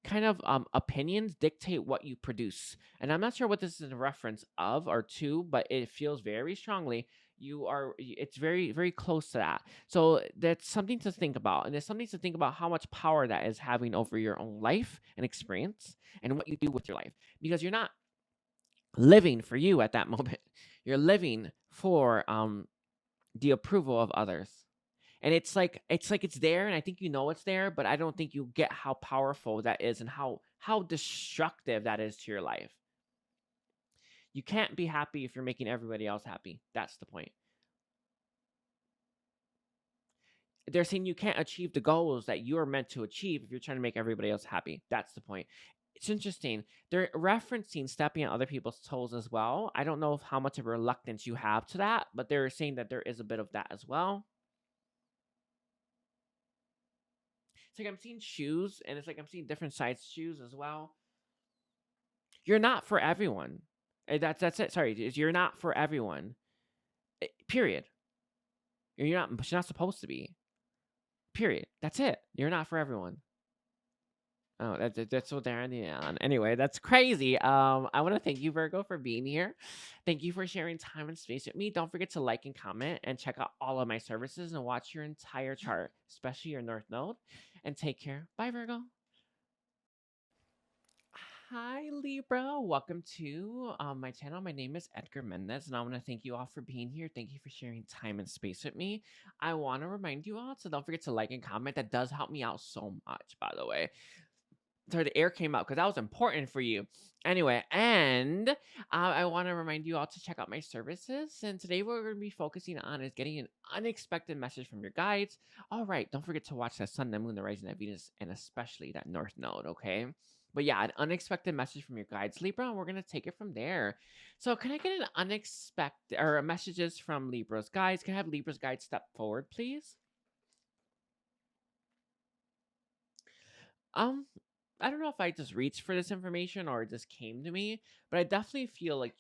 kind of opinions dictate what you produce. And I'm not sure what this is a reference of or to, but it feels very strongly it's very very close to that. So that's something to think about, and there's something to think about how much power that is having over your own life and experience and what you do with your life, because you're not living for you at that moment. You're living for the approval of others. And it's there, and I think you know it's there, but I don't think you get how powerful that is and how destructive that is to your life. You can't be happy if you're making everybody else happy. That's the point. They're saying you can't achieve the goals that you are meant to achieve if you're trying to make everybody else happy. That's the point. It's interesting. They're referencing stepping on other people's toes as well. I don't know how much of a reluctance you have to that, but they're saying that there is a bit of that as well. It's like I'm seeing shoes, and it's like I'm seeing different size shoes as well. You're not for everyone. That's it. Sorry, you're not for everyone. Period. You're not supposed to be. Period. That's it. You're not for everyone. Oh, that's so darn yeah. Anyway, that's crazy. I want to thank you, Virgo, for being here. Thank you for sharing time and space with me. Don't forget to like and comment and check out all of my services and watch your entire chart, especially your North Node. And take care. Bye, Virgo. Hi, Libra. Welcome to my channel. My name is Edgar Mendez, and I want to thank you all for being here. Thank you for sharing time and space with me. I want to remind you all, so don't forget to like and comment. That does help me out so much, by the way. So the air came out because that was important for you. Anyway, and I want to remind you all to check out my services. And today what we're going to be focusing on is getting an unexpected message from your guides. All right, don't forget to watch that sun, the moon, the rising, that Venus, and especially that North Node, okay? But yeah, an unexpected message from your guides, Libra, and we're going to take it from there. So can I get an unexpected, or messages from Libra's guides? Can I have Libra's guides step forward, please? Um, I don't know if I just reached for this information or it just came to me, but I definitely feel like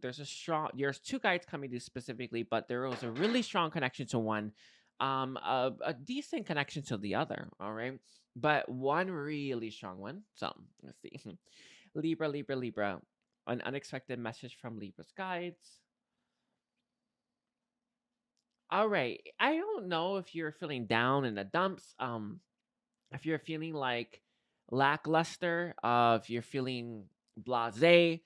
there's two guides coming to you specifically, but there was a really strong connection to one, a decent connection to the other, all right? But one really strong one. So let's see. Libra, Libra, Libra. An unexpected message from Libra's guides. All right. I don't know if you're feeling down in the dumps. If you're feeling like lackluster, if you're feeling blasé,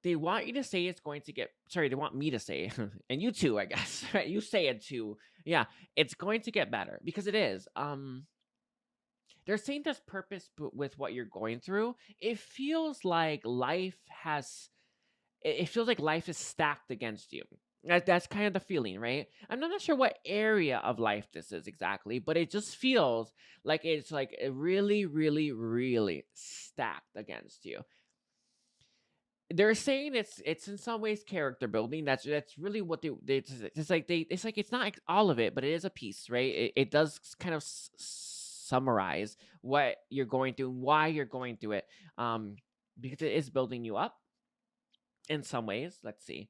they want you to say it's going to get, sorry, they want me to say, and you too, I guess, right? You say it too. Yeah, it's going to get better because it is. They're saying there's purpose with what you're going through. It feels like life has it feels like life is stacked against you. That's kind of the feeling, right? I'm not sure what area of life this is exactly, but it just feels like it's like really, really, really stacked against you. They're saying it's in some ways character building. That's really what it's like it's not like all of it, but it is a piece, right? It does kind of summarize what you're going through, why you're going through it, because it is building you up in some ways. Let's see.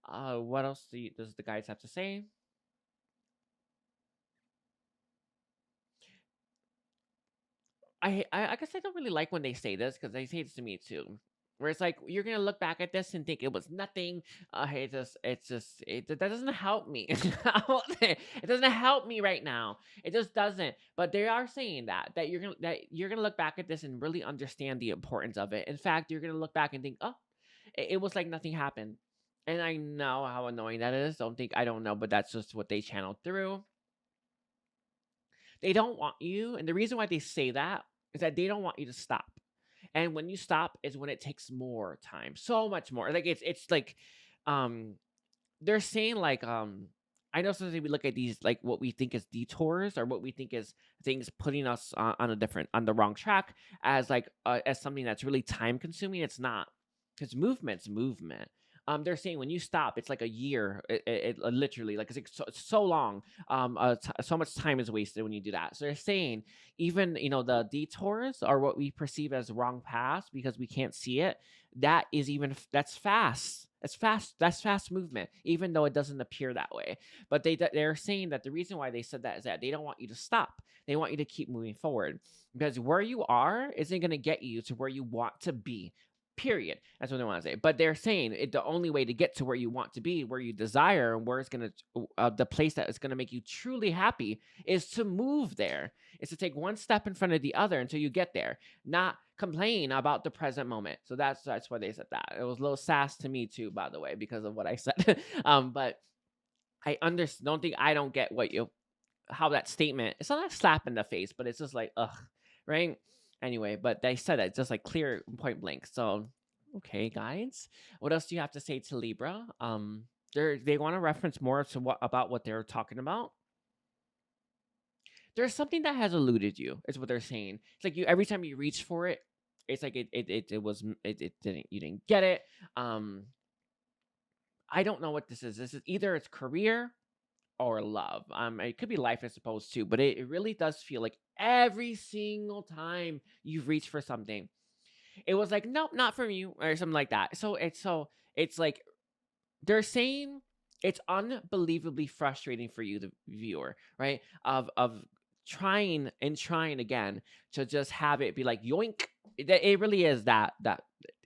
What else does the guys have to say? I guess I don't really like when they say this because they say this to me too. Where it's like you're gonna look back at this and think it was nothing. That doesn't help me. It doesn't help me right now. It just doesn't. But they are saying that you're gonna look back at this and really understand the importance of it. In fact, you're gonna look back and think, oh, it was like nothing happened. And I know how annoying that is. I don't know, but that's just what they channeled through. They don't want you, and the reason why they say that is that they don't want you to stop. And when you stop is when it takes more time, so much more. Like it's like, um, they're saying like, I know sometimes we look at these like what we think is detours or what we think is things putting us on a different on the wrong track as like as something that's really time consuming. It's not, because movement's movement. They're saying when you stop, it's like a year. It literally like it's so long. So much time is wasted when you do that. So they're saying even the detours are what we perceive as wrong paths because we can't see it. That is that's fast. It's fast. That's fast movement, even though it doesn't appear that way. But they're saying that the reason why they said that is that they don't want you to stop. They want you to keep moving forward because where you are isn't going to get you to where you want to be. Period. That's what they want to say. But they're saying the only way to get to where you want to be, where you desire, and where it's gonna, the place that is gonna make you truly happy, is to move there. Is to take one step in front of the other until you get there. Not complain about the present moment. So that's why they said that. It was a little sass to me too, by the way, because of what I said. But I don't think I don't get how that statement. It's not a slap in the face, but it's just like ugh, right? Anyway, but they said it just like clear, point blank. So, okay, guys, what else do you have to say to Libra? They want to reference more to what they're talking about. There's something that has eluded you, is what they're saying. It's like every time you reach for it, it's like it didn't you didn't get it. I don't know what this is. This is either it's career or love. It could be life, I suppose, too, but it really does feel like every single time you've reached for something, it was like, nope, not from you, or something like that. So it's like they're saying it's unbelievably frustrating for you, the viewer, right? Of trying and trying again to just have it be like yoink. It really is that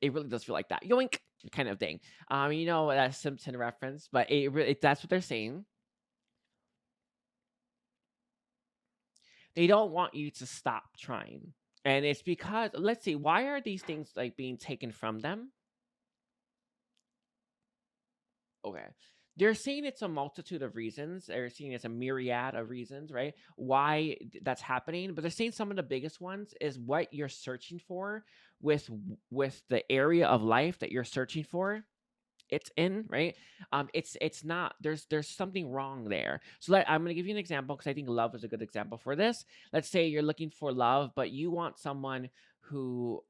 it really does feel like that yoink kind of thing. You know that Simpson reference, but that's what they're saying. They don't want you to stop trying, and it's because let's see, why are these things like being taken from them? Okay. They're saying it's a multitude of reasons. They're saying it's a myriad of reasons, right? Why that's happening. But they're saying some of the biggest ones is what you're searching for with with the area of life that you're searching for. It's in, right? It's not. There's something wrong there. So I'm gonna give you an example because I think love is a good example for this. Let's say you're looking for love, but you want someone who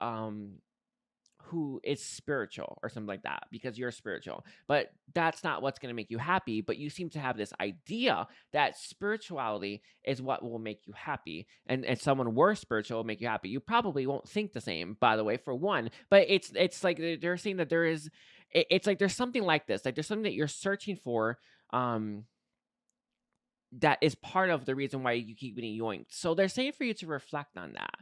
who is spiritual or something like that because you're spiritual. But that's not what's going to make you happy. But you seem to have this idea that spirituality is what will make you happy. And someone were spiritual will make you happy. You probably won't think the same, by the way, for one. But it's like they're saying that there is it's like there's something like this. Like there's something that you're searching for. That is part of the reason why you keep getting yoinked. So they're saying for you to reflect on that.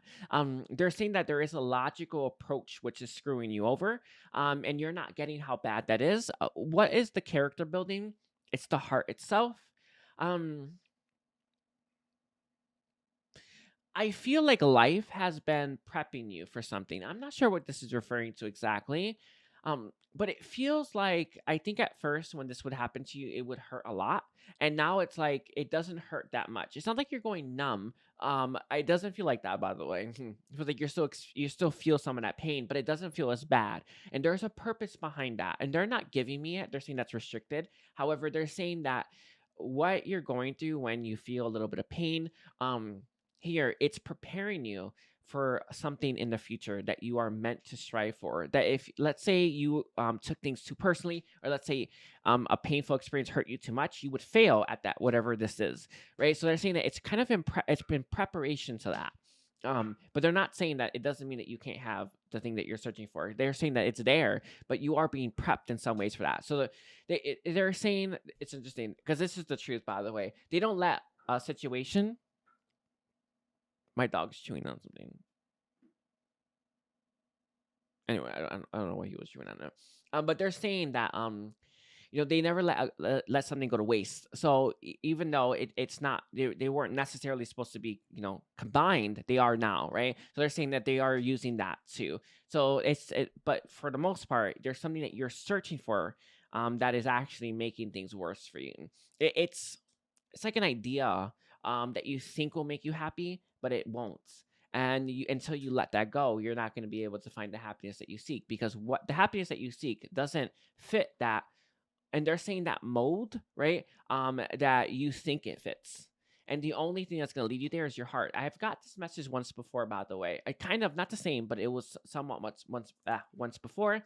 They're saying that there is a logical approach which is screwing you over, and you're not getting how bad that is. What is the character building? It's the heart itself. Um, I feel like life has been prepping you for something. I'm not sure what this is referring to exactly. But it feels like I think at first when this would happen to you, it would hurt a lot. And now it's like it doesn't hurt that much. It's not like you're going numb. It doesn't feel like that, by the way. It feels like you still feel some of that pain, but it doesn't feel as bad. And there's a purpose behind that. And they're not giving me it. They're saying that's restricted. However, they're saying that what you're going through when you feel a little bit of pain, um, here it's preparing you for something in the future that you are meant to strive for. That if let's say you took things too personally, or let's say a painful experience hurt you too much, you would fail at that, whatever this is, right? So they're saying that it's kind of it's been preparation to that. But they're not saying that it doesn't mean that you can't have the thing that you're searching for. They're saying that it's there, but you are being prepped in some ways for that. So they're saying it's interesting because this is the truth, by the way. They don't let a situation. My dog's chewing on something. Anyway, I don't know what he was chewing on there. But they're saying that you know, they never let something go to waste. So even though it's not, they weren't necessarily supposed to be, you know, combined, they are now, right? So they're saying that they are using that too. So but for the most part, there's something that you're searching for, that is actually making things worse for you. It's like an idea that you think will make you happy, but it won't. And until you let that go, you're not going to be able to find the happiness that you seek because what the happiness that you seek doesn't fit that. And they're saying that mold, right? That you think it fits. And the only thing that's going to lead you there is your heart. I have got this message once before, by the way. I kind of not the same, but it was somewhat once before.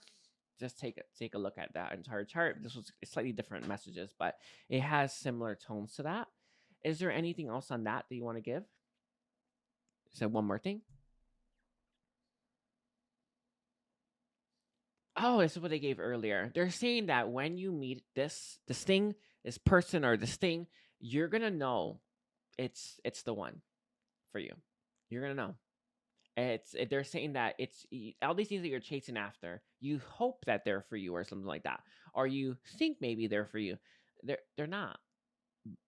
Just take a look at that entire chart. This was slightly different messages, but it has similar tones to that. Is there anything else on that you want to give? So one more thing. Oh, this is what they gave earlier. They're saying that when you meet this thing, this person or this thing, you're gonna know it's the one for you. You're gonna know. They're saying that all these things that you're chasing after. You hope that they're for you or something like that, or you think maybe they're for you. They're not.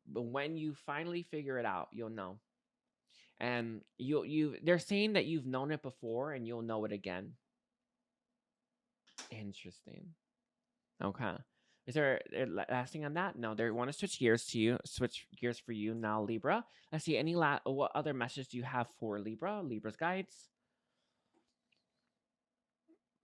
But when you finally figure it out, you'll know. And they're saying that you've known it before and you'll know it again. Interesting. Okay. Is there last thing on that? No, they want to switch gears to you. Switch gears for you now, Libra. Let's see. What other message do you have for Libra? Libra's guides.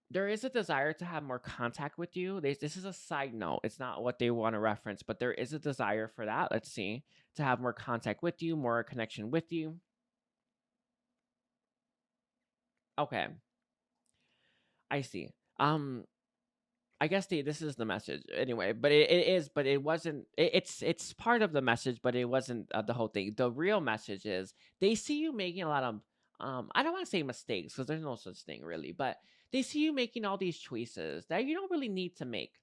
There is a desire to have more contact with you. This is a side note. It's not what they want to reference, but there is a desire for that. Let's see. To have more contact with you, more connection with you. Okay. I see. I guess this is the message anyway, but it is, but it wasn't. It's part of the message, but it wasn't the whole thing. The real message is they see you making a lot of I don't want to say mistakes because there's no such thing really, but they see you making all these choices that you don't really need to make.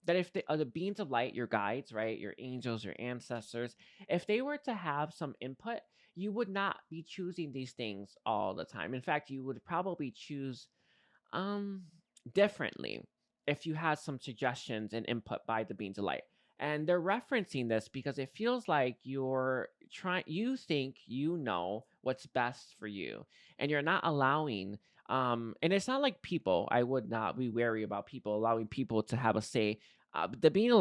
That if the beings of light, your guides, right, your angels, your ancestors, if they were to have some input, you would not be choosing these things all the time. In fact, you would probably choose um differently if you had some suggestions and input by the beings of light. And they're referencing this because it feels like you think you know what's best for you, and you're not allowing and it's not like people. I would not be wary about people allowing people to have a say. The beings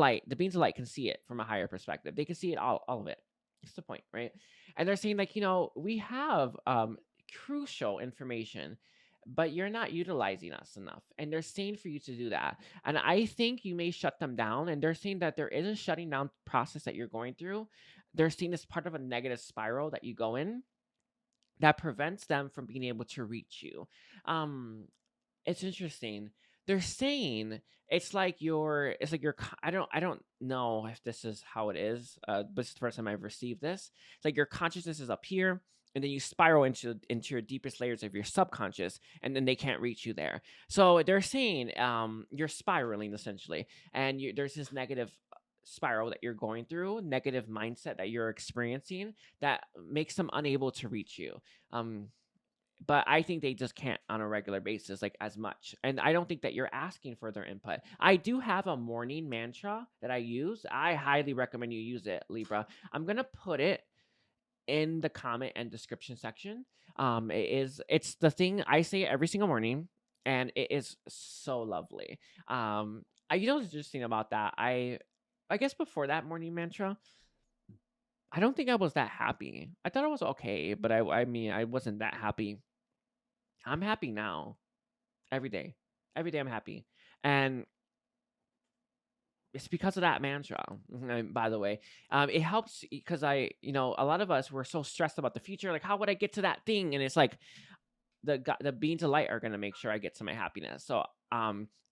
of light can see it from a higher perspective. They can see it all of it. That's the point, right? And they're saying like, we have crucial information, but you're not utilizing us enough. And they're saying for you to do that. And I think you may shut them down. And they're saying that there is a shutting down process that you're going through. They're seeing this part of a negative spiral that you go in that prevents them from being able to reach you. Um, it's interesting. They're saying I don't know if this is how it is, but this is the first time I've received this. It's like your consciousness is up here, and then you spiral into your deepest layers of your subconscious, and then they can't reach you there. So they're saying you're spiraling essentially, and there's this negative spiral that you're going through, negative mindset that you're experiencing that makes them unable to reach you. Um, but I think they just can't on a regular basis, like as much. And I don't think that you're asking for their input. I do have a morning mantra that I use. I highly recommend you use it, Libra. I'm gonna put it in the comment and description section. It's the thing I say every single morning, and it is so lovely. You know what's interesting about that? I guess before that morning mantra, I don't think I was that happy. I thought I was okay, but I mean I wasn't that happy. I'm happy now. Every day. Every day I'm happy. And it's because of that mantra. By the way, it helps because a lot of us were so stressed about the future. Like, how would I get to that thing? And it's like the beings of light are gonna make sure I get to my happiness. So,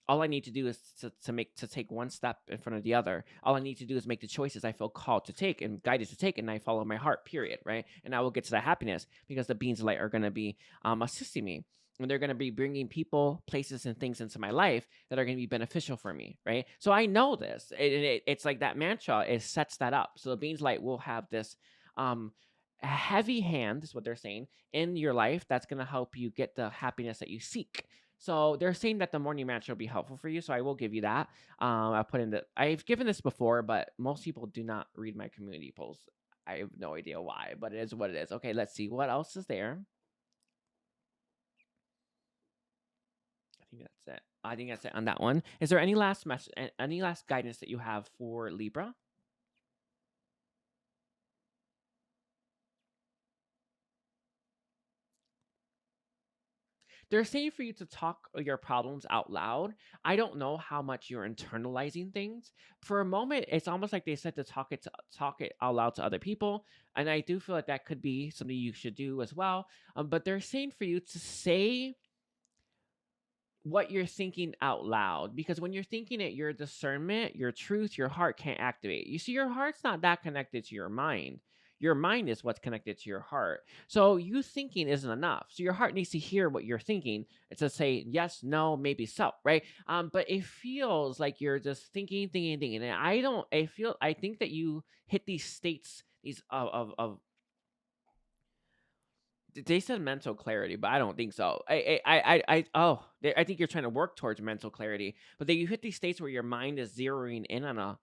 all I need to do is to take one step in front of the other. All I need to do is make the choices I feel called to take and guided to take, and I follow my heart. Period. Right, and I will get to that happiness because the beings of light are gonna be assisting me. And they're going to be bringing people, places, and things into my life that are going to be beneficial for me, right? So I know this. It's like that mantra. It sets that up. So the beings light will have this um, a heavy hand, is what they're saying, in your life that's going to help you get the happiness that you seek. So they're saying that the morning mantra will be helpful for you. So I will give you that. I've given this before, but most people do not read my community posts. I have no idea why, but it is what it is. Okay, let's see what else is there. I think that's it on that one. Is there any last message, any last guidance that you have for Libra? They're saying for you to talk your problems out loud. I don't know how much you're internalizing things. For a moment, it's almost like they said to talk it out loud to other people, and I do feel like that could be something you should do as well. But they're saying for you to say what you're thinking out loud, because when you're thinking it, your discernment, your truth, your heart can't activate. You see, your heart's not that connected to your mind. Your mind is what's connected to your heart. So you thinking isn't enough. So your heart needs to hear what you're thinking to say yes, no, maybe so, right? But it feels like you're just thinking, and I think that you hit these states, these they said mental clarity, but I don't think so. I think you're trying to work towards mental clarity, but then you hit these states where your mind is zeroing in on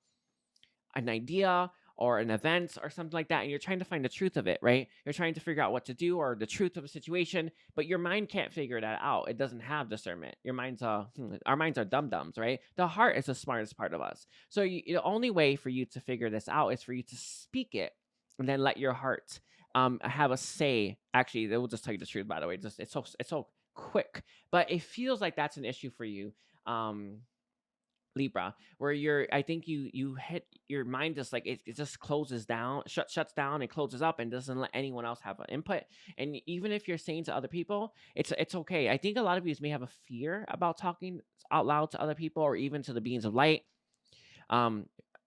an idea or an event or something like that, and you're trying to find the truth of it, right? You're trying to figure out what to do or the truth of a situation, but your mind can't figure that out. It doesn't have discernment. Our minds are dum dums, right? The heart is the smartest part of us. So the only way for you to figure this out is for you to speak it, and then let your heart have a say. Actually, they will just tell you the truth. By the way, just it's so quick, but it feels like that's an issue for you. Um, Libra, where I think you hit your mind, just like it just closes down, shuts down and closes up and doesn't let anyone else have an input. And even if you're saying to other people, it's okay. I think a lot of you may have a fear about talking out loud to other people or even to the beings of light. Um,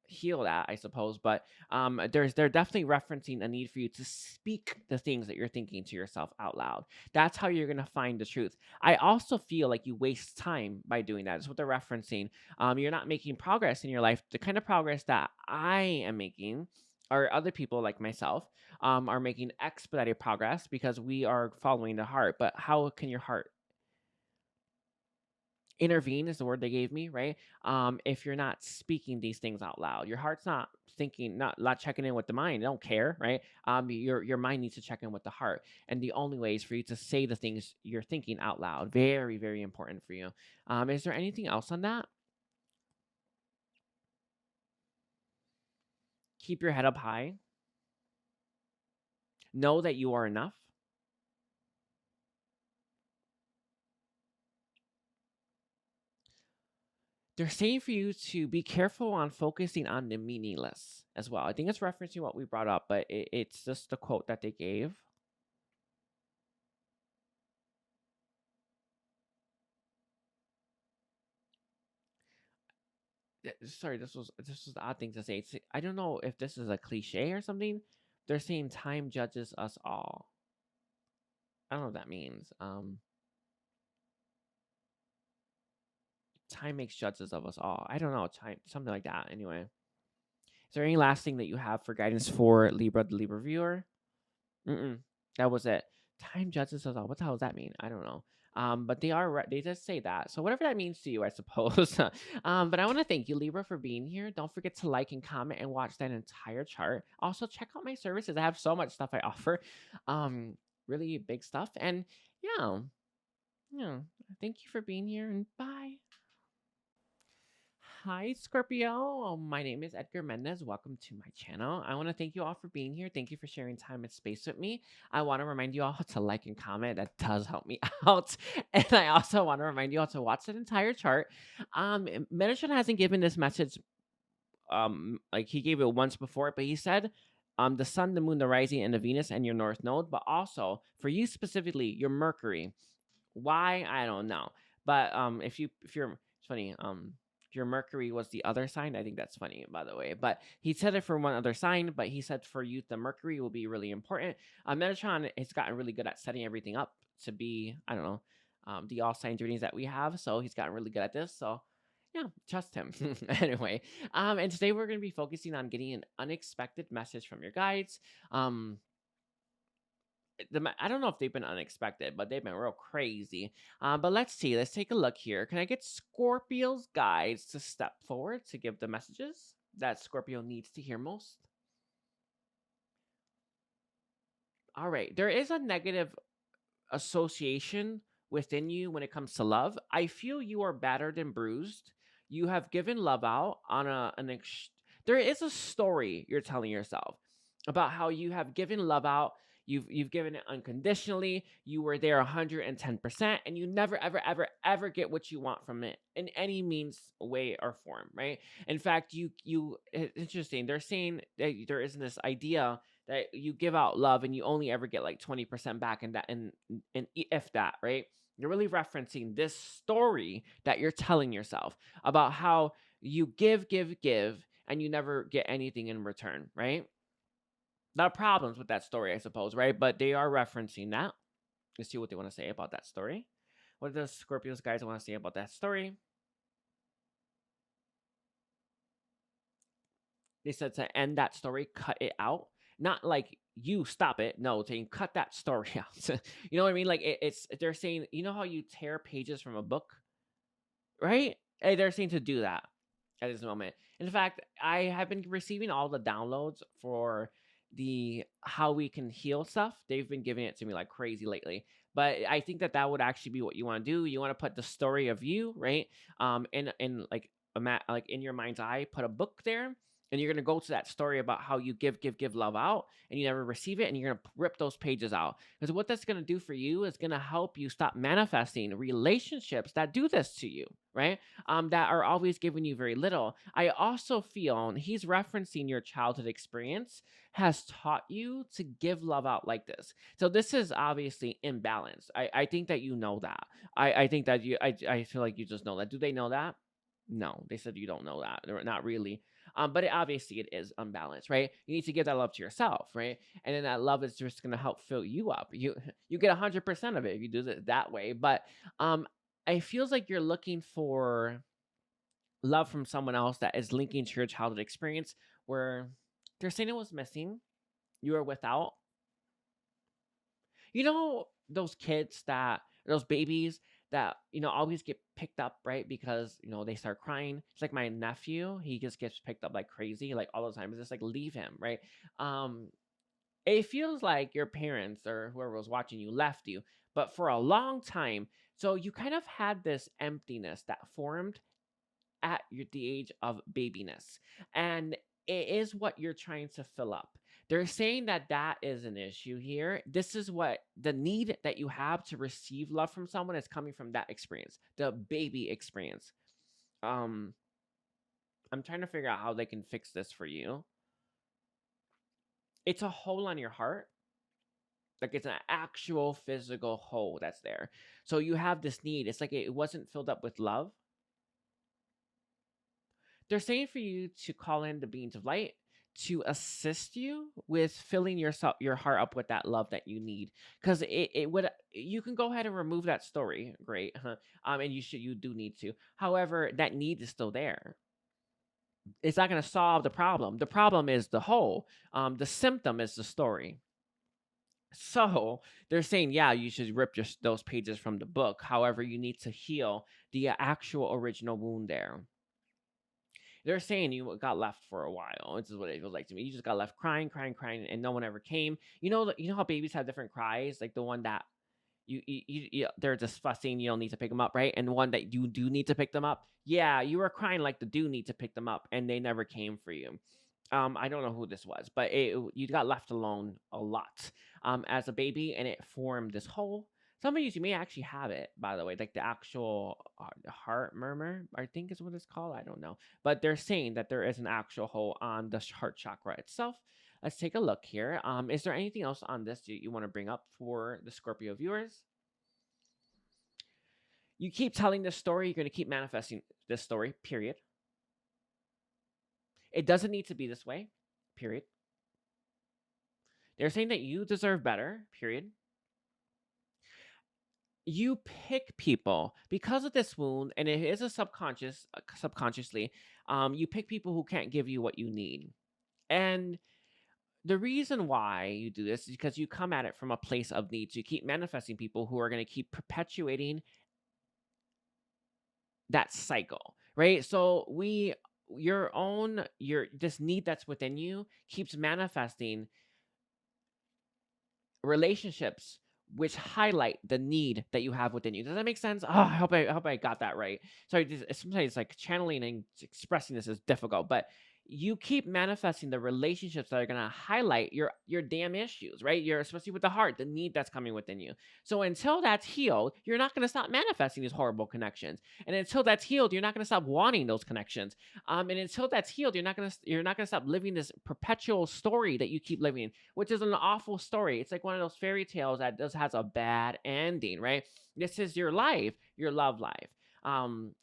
heal that, I suppose, but they're definitely referencing a need for you to speak the things that you're thinking to yourself out loud. That's how you're gonna find the truth. I also feel like you waste time by doing that. That's what they're referencing. You're not making progress in your life, the kind of progress that I am making. or other people like myself are making expedited progress because we are following the heart. But how can your heart intervene is the word they gave me, right? If you're not speaking these things out loud, your heart's not thinking, not checking in with the mind. They don't care, right? Your mind needs to check in with the heart, and the only way is for you to say the things you're thinking out loud. Very, very important for you. Is there anything else on that? Keep your head up high. Know that you are enough. They're saying for you to be careful on focusing on the meaningless as well. I think it's referencing what we brought up, but it's just the quote that they gave. Sorry, this was the odd thing to say. I don't know if this is a cliche or something. They're saying time judges us all. I don't know what that means. Time makes judges of us all. I don't know. Time, something like that. Anyway, is there any last thing that you have for guidance for Libra, the Libra viewer? Mm-mm. That was it. Time judges us all. What the hell does that mean? I don't know. But they just say that. So whatever that means to you, I suppose. But I want to thank you, Libra, for being here. Don't forget to like and comment and watch that entire chart. Also, check out my services. I have so much stuff I offer. Really big stuff. And yeah, yeah. Thank you for being here, and bye. Hi, Scorpio. My name is Edgar Mendez. Welcome to my channel. I want to thank you all for being here. Thank you for sharing time and space with me. I want to remind you all to like and comment. That does help me out. And I also want to remind you all to watch that entire chart. Medicine hasn't given this message like he gave it once before, but he said the sun, the moon, the rising, and the Venus and your north node, but also for you specifically, your Mercury. Why? I don't know. But if you're it's funny, if your Mercury was the other sign, I think that's funny, by the way. But he said it for one other sign, but he said for you the Mercury will be really important. Metatron has gotten really good at setting everything up to be, I don't know, the all sign readings that we have. So he's gotten really good at this. So yeah, trust him. Anyway, and today we're going to be focusing on getting an unexpected message from your guides. I don't know if they've been unexpected, but they've been real crazy. But let's see. Let's take a look here. Can I get Scorpio's guides to step forward to give the messages that Scorpio needs to hear most? All right. There is a negative association within you when it comes to love. I feel you are battered and bruised. You have given love out on there is a story you're telling yourself about how you have given love out. You've given it unconditionally. You were there 110%, and you never ever ever ever get what you want from it in any means, way, or form, right? In fact, it's interesting. They're saying that there isn't this idea that you give out love and you only ever get like 20% back, and if that, right? You're really referencing this story that you're telling yourself about how you give and you never get anything in return, right? Not problems with that story, I suppose, right? But they are referencing that. Let's see what they want to say about that story. What does Scorpio's guys want to say about that story? They said to end that story, cut it out. Not like you stop it. No, saying cut that story out. You know what I mean? Like it's they're saying, you know how you tear pages from a book, right? They're saying to do that at this moment. In fact, I have been receiving all the downloads for the how we can heal stuff. They've been giving it to me like crazy lately. But I think that that would actually be what you want to do. You want to put the story of you, right? In like like in your mind's eye, put a book there, and you're gonna go to that story about how you give love out, and you never receive it, and you're gonna rip those pages out. Because what that's gonna do for you is gonna help you stop manifesting relationships that do this to you, right? That are always giving you very little. I also feel, and he's referencing your childhood experience has taught you to give love out like this. So this is obviously imbalanced. I think that you know that. I think that I feel like you just know that. Do they know that? No, they said you don't know that. They're not really. But obviously it is unbalanced, right? You need to give that love to yourself, right? And then that love is just gonna help fill you up. You get 100% of it if you do it that way. But it feels like you're looking for love from someone else that is linking to your childhood experience, where They're saying it was missing. You were without. You know those kids that those babies that always get picked up, right? Because they start crying. It's like my nephew. He just gets picked up like crazy, like all the time. It's just like leave him, right? Um, it feels like your parents or whoever was watching you left you, but for a long time. So you kind of had this emptiness that formed at the age of babiness, and it is what you're trying to fill up. They're saying that that is an issue here. This is what the need that you have to receive love from someone is coming from that experience, the baby experience. um I'm trying to figure out how they can fix this for you. It's a hole on your heart, like it's an actual physical hole that's there. So you have this need. It's like it wasn't filled up with love. They're saying for you to call in the beings of light to assist you with filling your heart up with that love that you need, because it would, you can go ahead and remove that story, great, and you do need to. However, that need is still there. It's not going to solve the problem. The problem is the whole. The symptom is the story. So they're saying, yeah, you should rip those pages from the book. However, you need to heal the actual original wound there. They're saying you got left for a while. This is what it feels like to me. You just got left crying, crying, crying, and no one ever came. You know how babies have different cries, like the one that they're just fussing. You don't need to pick them up, right? And the one that you do need to pick them up. Yeah, you were crying like the do need to pick them up, and they never came for you. I don't know who this was, but you got left alone a lot as a baby, and it formed this hole. Some of you may actually have it, by the way, like the actual heart murmur, I think is what it's called. I don't know, but they're saying that there is an actual hole on the heart chakra itself. Let's take a look here. Is there anything else on this you want to bring up for the Scorpio viewers? You keep telling this story, you're going to keep manifesting this story, period. It doesn't need to be this way, period. They're saying that you deserve better, period. You pick people because of this wound, and it is a subconsciously, you pick people who can't give you what you need. And the reason why you do this is because you come at it from a place of need. So you keep manifesting people who are going to keep perpetuating that cycle, right? So your this need that's within you keeps manifesting relationships which highlight the need that you have within you. Does that make sense? Oh, I hope I got that right. Sorry, sometimes like channeling and expressing this is difficult, but you keep manifesting the relationships that are going to highlight your damn issues, right? You're especially with the heart, the need that's coming within you. So until that's healed, you're not going to stop manifesting these horrible connections. And until that's healed, you're not going to stop wanting those connections. And until that's healed, you're not gonna stop living this perpetual story that you keep living, which is an awful story. It's like one of those fairy tales that just has a bad ending, right? This is your life, your love life.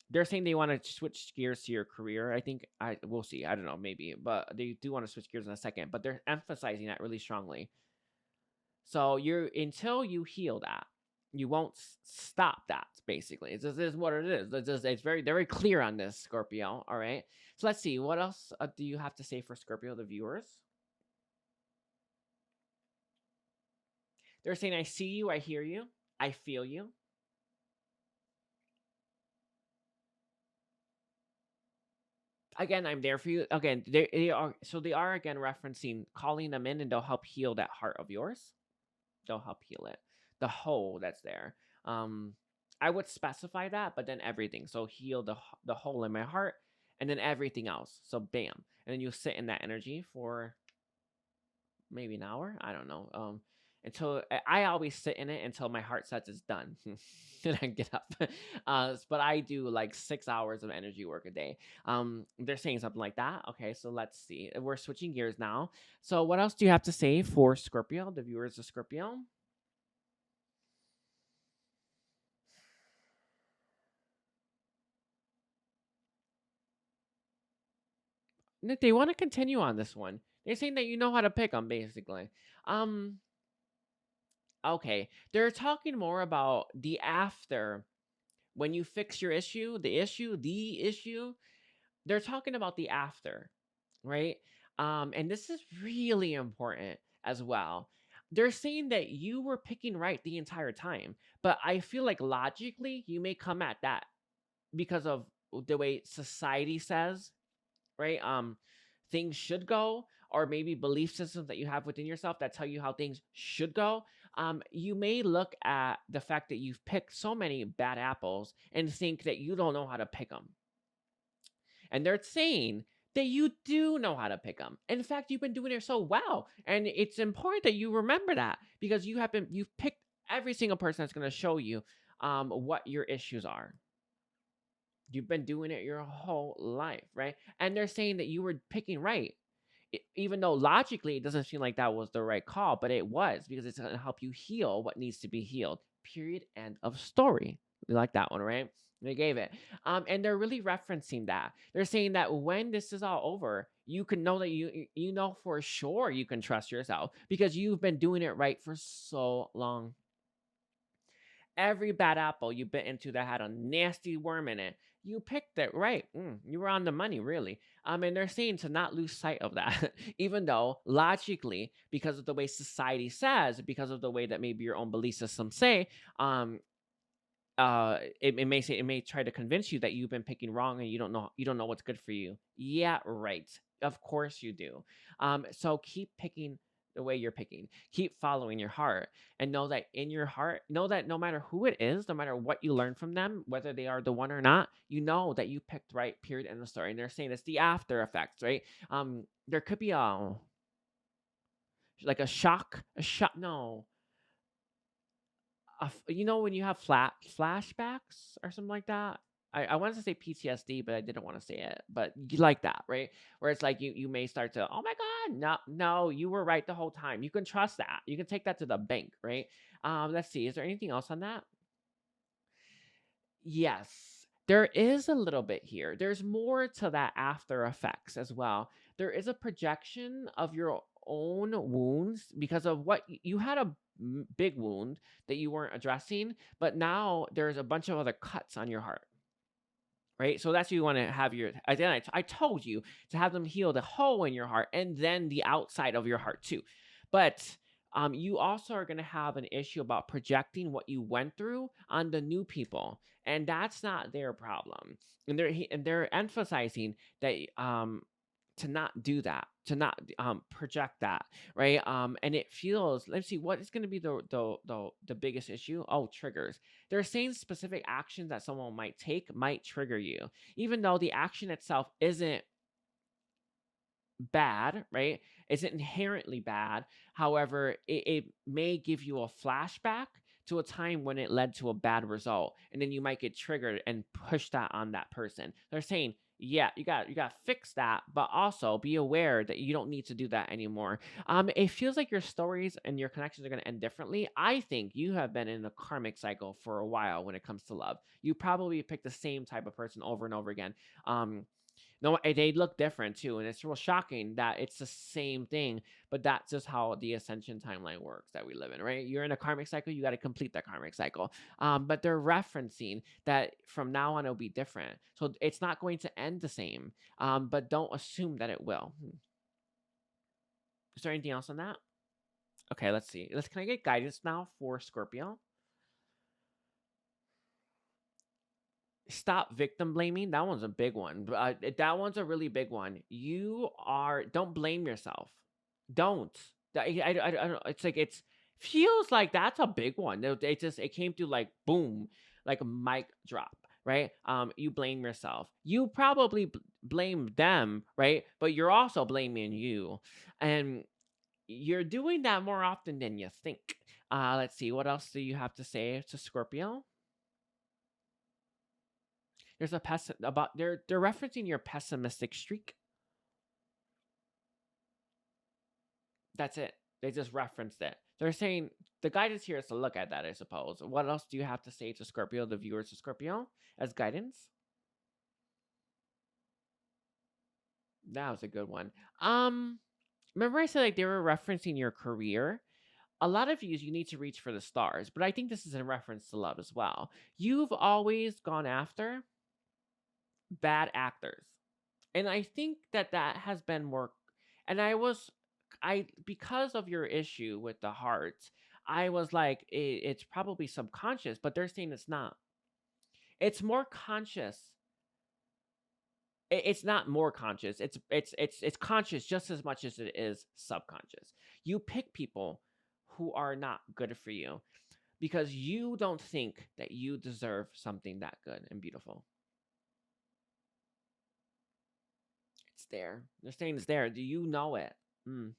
They're saying they want to switch gears to your career. I think we'll see. I don't know, maybe, but they do want to switch gears in a second. But they're emphasizing that really strongly. So until you heal that, you won't stop that. Basically, this is what it is. It's very very clear on this, Scorpio. All right. So let's see what else do you have to say for Scorpio, the viewers. They're saying, I see you, I hear you, I feel you. Again, I'm there for you. Again, they are again referencing calling them in, and they'll help heal that heart of yours. They'll help heal it, the hole that's there. um I would specify that, but then everything. So heal the hole in my heart, and then everything else. So bam, and then you sit in that energy for maybe an hour. I don't know. Until I always sit in it until my heart says it's done, and I get up. But I do like 6 hours of energy work a day. They're saying something like that. Okay, so let's see. We're switching gears now. So what else do you have to say for Scorpio, the viewers of Scorpio? They want to continue on this one. They're saying that you know how to pick them, basically. Um, okay. They're talking more about the after. When you fix your issue, the issue, they're talking about the after, right? And this is really important as well. They're saying that you were picking right the entire time, but I feel like logically you may come at that because of the way society says, right? Things should go, or maybe belief systems that you have within yourself that tell you how things should go. You may look at the fact that you've picked so many bad apples and think that you don't know how to pick them. And they're saying that you do know how to pick them. In fact, you've been doing it so well. And it's important that you remember that because you've picked every single person that's going to show you what your issues are. You've been doing it your whole life, right? And they're saying that you were picking right. Even though logically it doesn't seem like that was the right call, but it was because it's going to help you heal what needs to be healed. Period. End of story. We like that one, right? They gave it. And they're really referencing that. They're saying that when this is all over, you can know that you know for sure you can trust yourself because you've been doing it right for so long. Every bad apple you bit into that had a nasty worm in it, you picked it right. You were on the money, really. And they're saying to not lose sight of that, even though logically, because of the way society says, because of the way that maybe your own belief system say, um, it may try to convince you that you've been picking wrong and you don't know what's good for you. Yeah, right. Of course you do. So keep picking the way you're picking. Keep following your heart and know that in your heart, know that no matter who it is, no matter what you learn from them, whether they are the one or not, you know that you picked right. Period. End of story. And they're saying it's the after effects, right? There could be a like a shock, a shock. No, when you have flashbacks or something like that. I wanted to say PTSD, but I didn't want to say it. But you like that, right? Where it's like you may start to, oh my god, no, you were right the whole time. You can trust that. You can take that to the bank, right? Let's see. Is there anything else on that? Yes, there is a little bit here. There's more to that after effects as well. There is a projection of your own wounds because of what you had a big wound that you weren't addressing, but now there's a bunch of other cuts on your heart. Right, so that's you want to have your. Again, I told you to have them heal the hole in your heart and then the outside of your heart too. But you also are going to have an issue about projecting what you went through on the new people, and that's not their problem. And they're emphasizing that to not do that, to not project that, right? And it feels. Let's see, what is going to be the biggest issue? Oh, triggers. They're saying specific actions that someone might take might trigger you, even though the action itself isn't bad, right? Isn't inherently bad. However, it may give you a flashback to a time when it led to a bad result, and then you might get triggered and push that on that person. They're saying, yeah, you got to fix that, but also be aware that you don't need to do that anymore. It feels like your stories and your connections are going to end differently. I think you have been in a karmic cycle for a while when it comes to love. You probably pick the same type of person over and over again. No, they look different too, and it's real shocking that it's the same thing, but that's just how the ascension timeline works that we live in, right? You're in a karmic cycle, you got to complete that karmic cycle. But they're referencing that from now on it'll be different, so it's not going to end the same. But don't assume that it will. Is there anything else on that? Okay, let's see. Can I get guidance now for Scorpio? Stop victim blaming. That one's a big one. That one's a really big one. Don't blame yourself. Don't. I don't. It's like it's feels like that's a big one. It came through like boom, like a mic drop, right? You blame yourself. You probably blame them, right? But you're also blaming you, and you're doing that more often than you think. Let's see. What else do you have to say to Scorpio? There's a about they're referencing your pessimistic streak. That's it. They just referenced it. They're saying the guidance here is to look at that, I suppose. What else do you have to say to Scorpio, the viewers of Scorpio, as guidance? That was a good one. Remember I said like they were referencing your career? A lot of you need to reach for the stars, but I think this is in reference to love as well. You've always gone after bad actors. And I think that has been more And I because of your issue with the heart, I was like, it's probably subconscious, but they're saying it's not. It's more conscious. It's not more conscious. It's conscious just as much as it is subconscious. You pick people who are not good for you because you don't think that you deserve something that good and beautiful. It's there. They're saying it's there. Do you know it? Mm,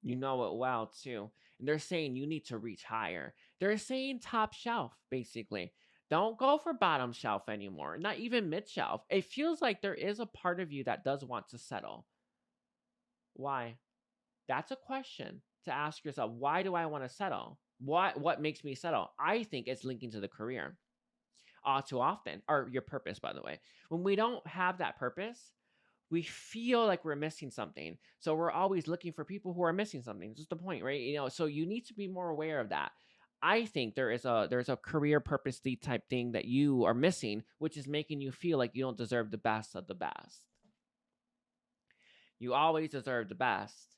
you know it well too. And they're saying you need to reach higher. They're saying top shelf, basically. Don't go for bottom shelf anymore. Not even mid shelf. It feels like there is a part of you that does want to settle. Why? That's a question to ask yourself. Why do I want to settle? What makes me settle? I think it's linking to the career. All too often, or your purpose, by the way. When we don't have that purpose, we feel like we're missing something. So we're always looking for people who are missing something. This is the point, right? So you need to be more aware of that. I think there's a career purposely type thing that you are missing, which is making you feel like you don't deserve the best of the best. You always deserve the best,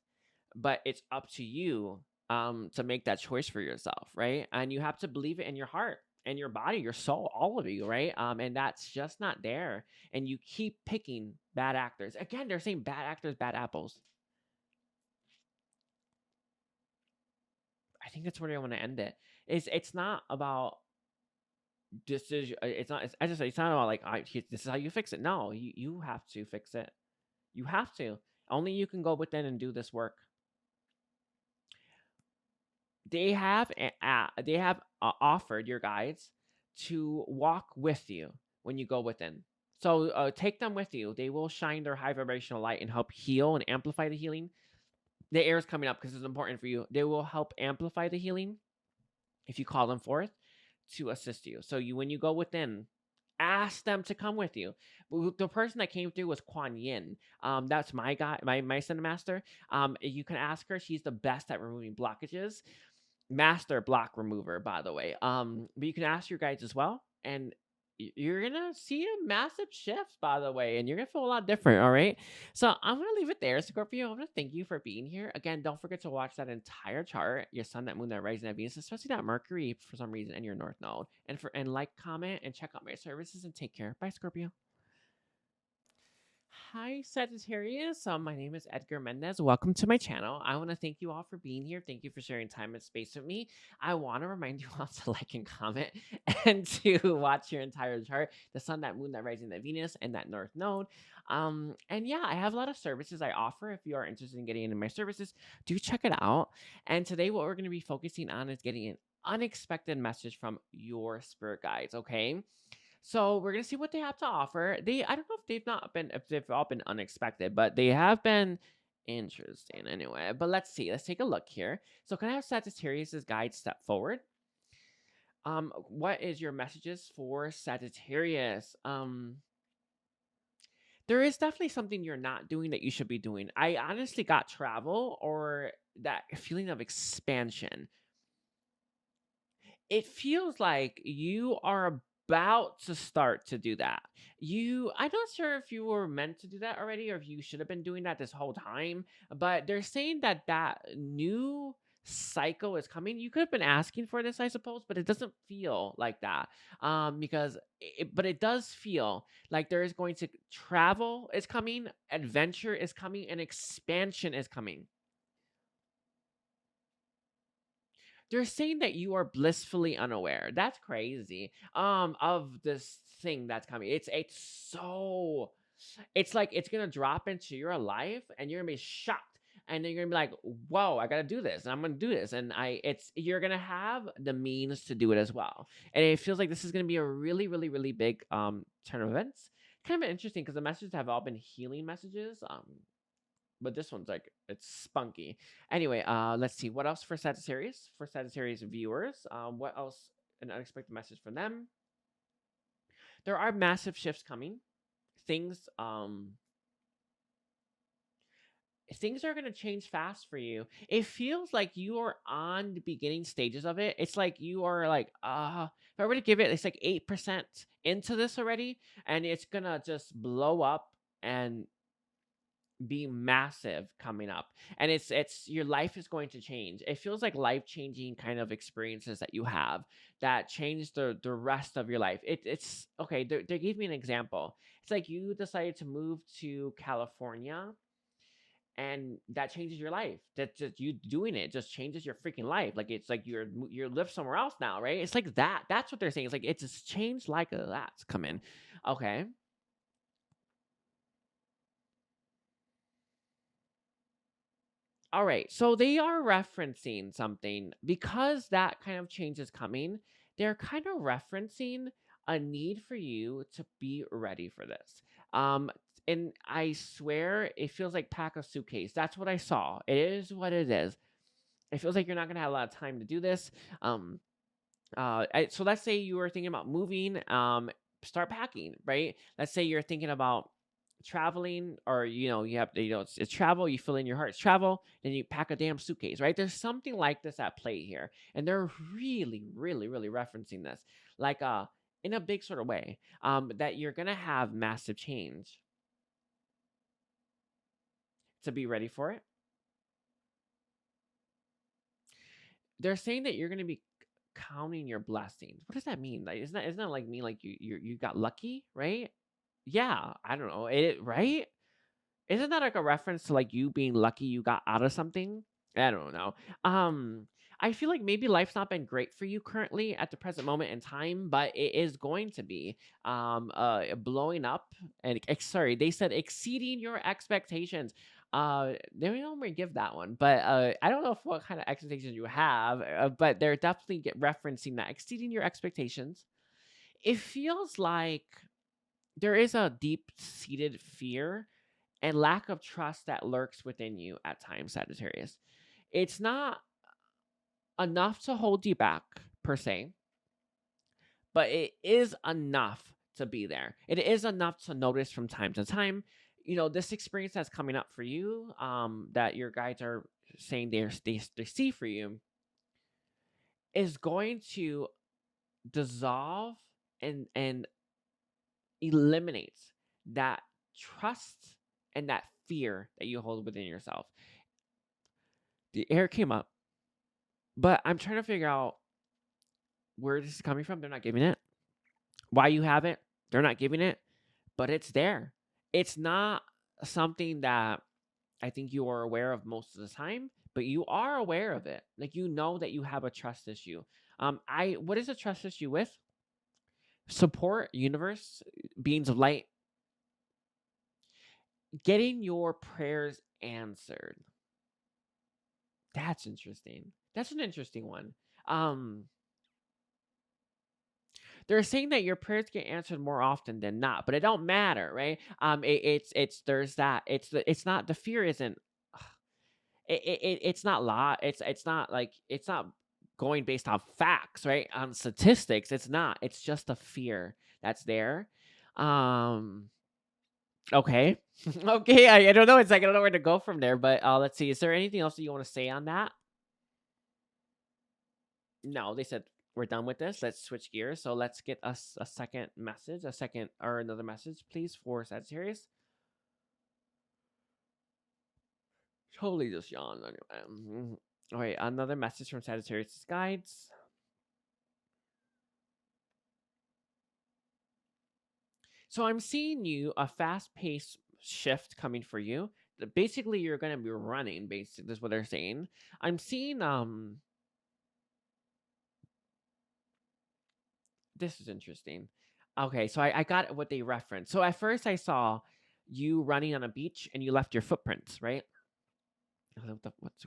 but it's up to you to make that choice for yourself, right? And you have to believe it in your heart and your body, your soul, all of you, right? And that's just not there. And you keep picking bad actors. Again, they're saying bad actors, bad apples. I think that's where I want to end it. It's not about decision. It's not. I just say it's not about like this is how you fix it. No, you have to fix it. You have to. Only you can go within and do this work. They have offered your guides to walk with you when you go within. So take them with you. They will shine their high vibrational light and help heal and amplify the healing. The air is coming up because it's important for you. They will help amplify the healing if you call them forth to assist you. So when you go within, ask them to come with you. The person that came through was Kuan Yin. That's my guy, my Sun Master. You can ask her. She's the best at removing blockages. Master block remover, by the way. But you can ask your guides as well, and you're gonna see a massive shift, by the way, and you're gonna feel a lot different. All right, so I'm gonna leave it there, Scorpio. I'm gonna thank you for being here again. Don't forget to watch that entire chart, your sun, that moon, that rising, that Venus, especially that Mercury for some reason, and your North Node, and like, comment, and check out my services, and take care. Bye, Scorpio. Hi, Sagittarius. My name is Edgar Mendez. Welcome to my channel. I want to thank you all for being here. Thank you for sharing time and space with me. I want to remind you all to like and comment and to watch your entire chart, the sun, that moon, that rising, that Venus, and that North Node. And yeah, I have a lot of services I offer. If you are interested in getting into my services, do check it out. And today, what we're going to be focusing on is getting an unexpected message from your spirit guides. Okay. So we're gonna see what they have to offer. I don't know if they've all been unexpected, but they have been interesting anyway. But let's see. Let's take a look here. So can I have Sagittarius's guide step forward? What is your messages for Sagittarius? There is definitely something you're not doing that you should be doing. I honestly got travel or that feeling of expansion. It feels like you are about to start to do that. I'm not sure if you were meant to do that already or if you should have been doing that this whole time, but they're saying that that new cycle is coming. You could have been asking for this, I suppose, but it doesn't feel like that. But it does feel like there is going to travel is coming, adventure is coming, and expansion is coming. They're saying that you are blissfully unaware. That's crazy. Of this thing that's coming. It's like it's gonna drop into your life and you're gonna be shocked. And then you're gonna be like, whoa, I gotta do this, and I'm gonna do this. And you're gonna have the means to do it as well. And it feels like this is gonna be a really, really, really big turn of events. Kind of interesting because the messages have all been healing messages. But this one's like it's spunky. Anyway, let's see what else for Sagittarius. For Sagittarius viewers, what else? An unexpected message from them. There are massive shifts coming. Things, things are gonna change fast for you. It feels like you are on the beginning stages of it. It's like you are like, if I were to give it, it's like 8% into this already, and it's gonna just blow up and be massive coming up, and it's your life is going to change. It feels like life changing kind of experiences that you have that change the rest of your life. It's okay. They gave me an example. It's like you decided to move to California, and that changes your life. That just you doing it just changes your freaking life. Like it's like you're live somewhere else now, right? It's like that. That's what they're saying. It's like it's just changed like that's come in. Okay. All right. So they are referencing something because that kind of change is coming. They're kind of referencing a need for you to be ready for this. Um, and I swear it feels like pack a suitcase. That's what I saw. It is what it is. It feels like you're not gonna have a lot of time to do this. Um, so let's say you were thinking about moving, start packing, right? Let's say you're thinking about traveling, or you have it's travel. You fill in your heart, it's travel, then you pack a damn suitcase, right? There's something like this at play here, and they're really, really, really referencing this, like in a big sort of way, that you're gonna have massive change to be ready for it. They're saying that you're gonna be counting your blessings. What does that mean? Like, isn't that like mean like you got lucky, right? Yeah, I don't know. Right? Isn't that like a reference to like you being lucky you got out of something? I don't know. Um, I feel like maybe life's not been great for you currently at the present moment in time, but it is going to be blowing up and sorry, they said exceeding your expectations. They don't really give that one, but I don't know if what kind of expectations you have, but they're definitely referencing that exceeding your expectations. It feels like there is a deep seated fear and lack of trust that lurks within you at times, Sagittarius. It's not enough to hold you back, per se, but it is enough to be there. It is enough to notice from time to time. This experience that's coming up for you, that your guides are saying they see for you, is going to dissolve and eliminate that trust and that fear that you hold within yourself. The air came up, but I'm trying to figure out where this is coming from. They're not giving it. Why you have it, they're not giving it, but it's there. It's not something that I think you are aware of most of the time, but you are aware of it. Like you know that you have a trust issue. I what is a trust issue with? Support, universe, beings of light, getting your prayers answered. That's interesting. That's an interesting one. Um, they're saying that your prayers get answered more often than not, but it don't matter, right? It's there's that. It's not the fear isn't. It's not it's not like it's not going based on facts, right? On statistics, it's not. It's just a fear that's there. Um. Okay. Okay. I don't know. It's like I don't know where to go from there. But let's see. Is there anything else that you want to say on that? No, they said we're done with this. Let's switch gears. So let's get us a second message, a second or another message, please, for Sagittarius. Totally just yawned anyway. All right, another message from Sagittarius guides. So I'm seeing you a fast-paced shift coming for you. Basically, you're gonna be running. Basically, is what they're saying. I'm seeing This is interesting. Okay, so I got what they referenced. So at first I saw you running on a beach and you left your footprints, right?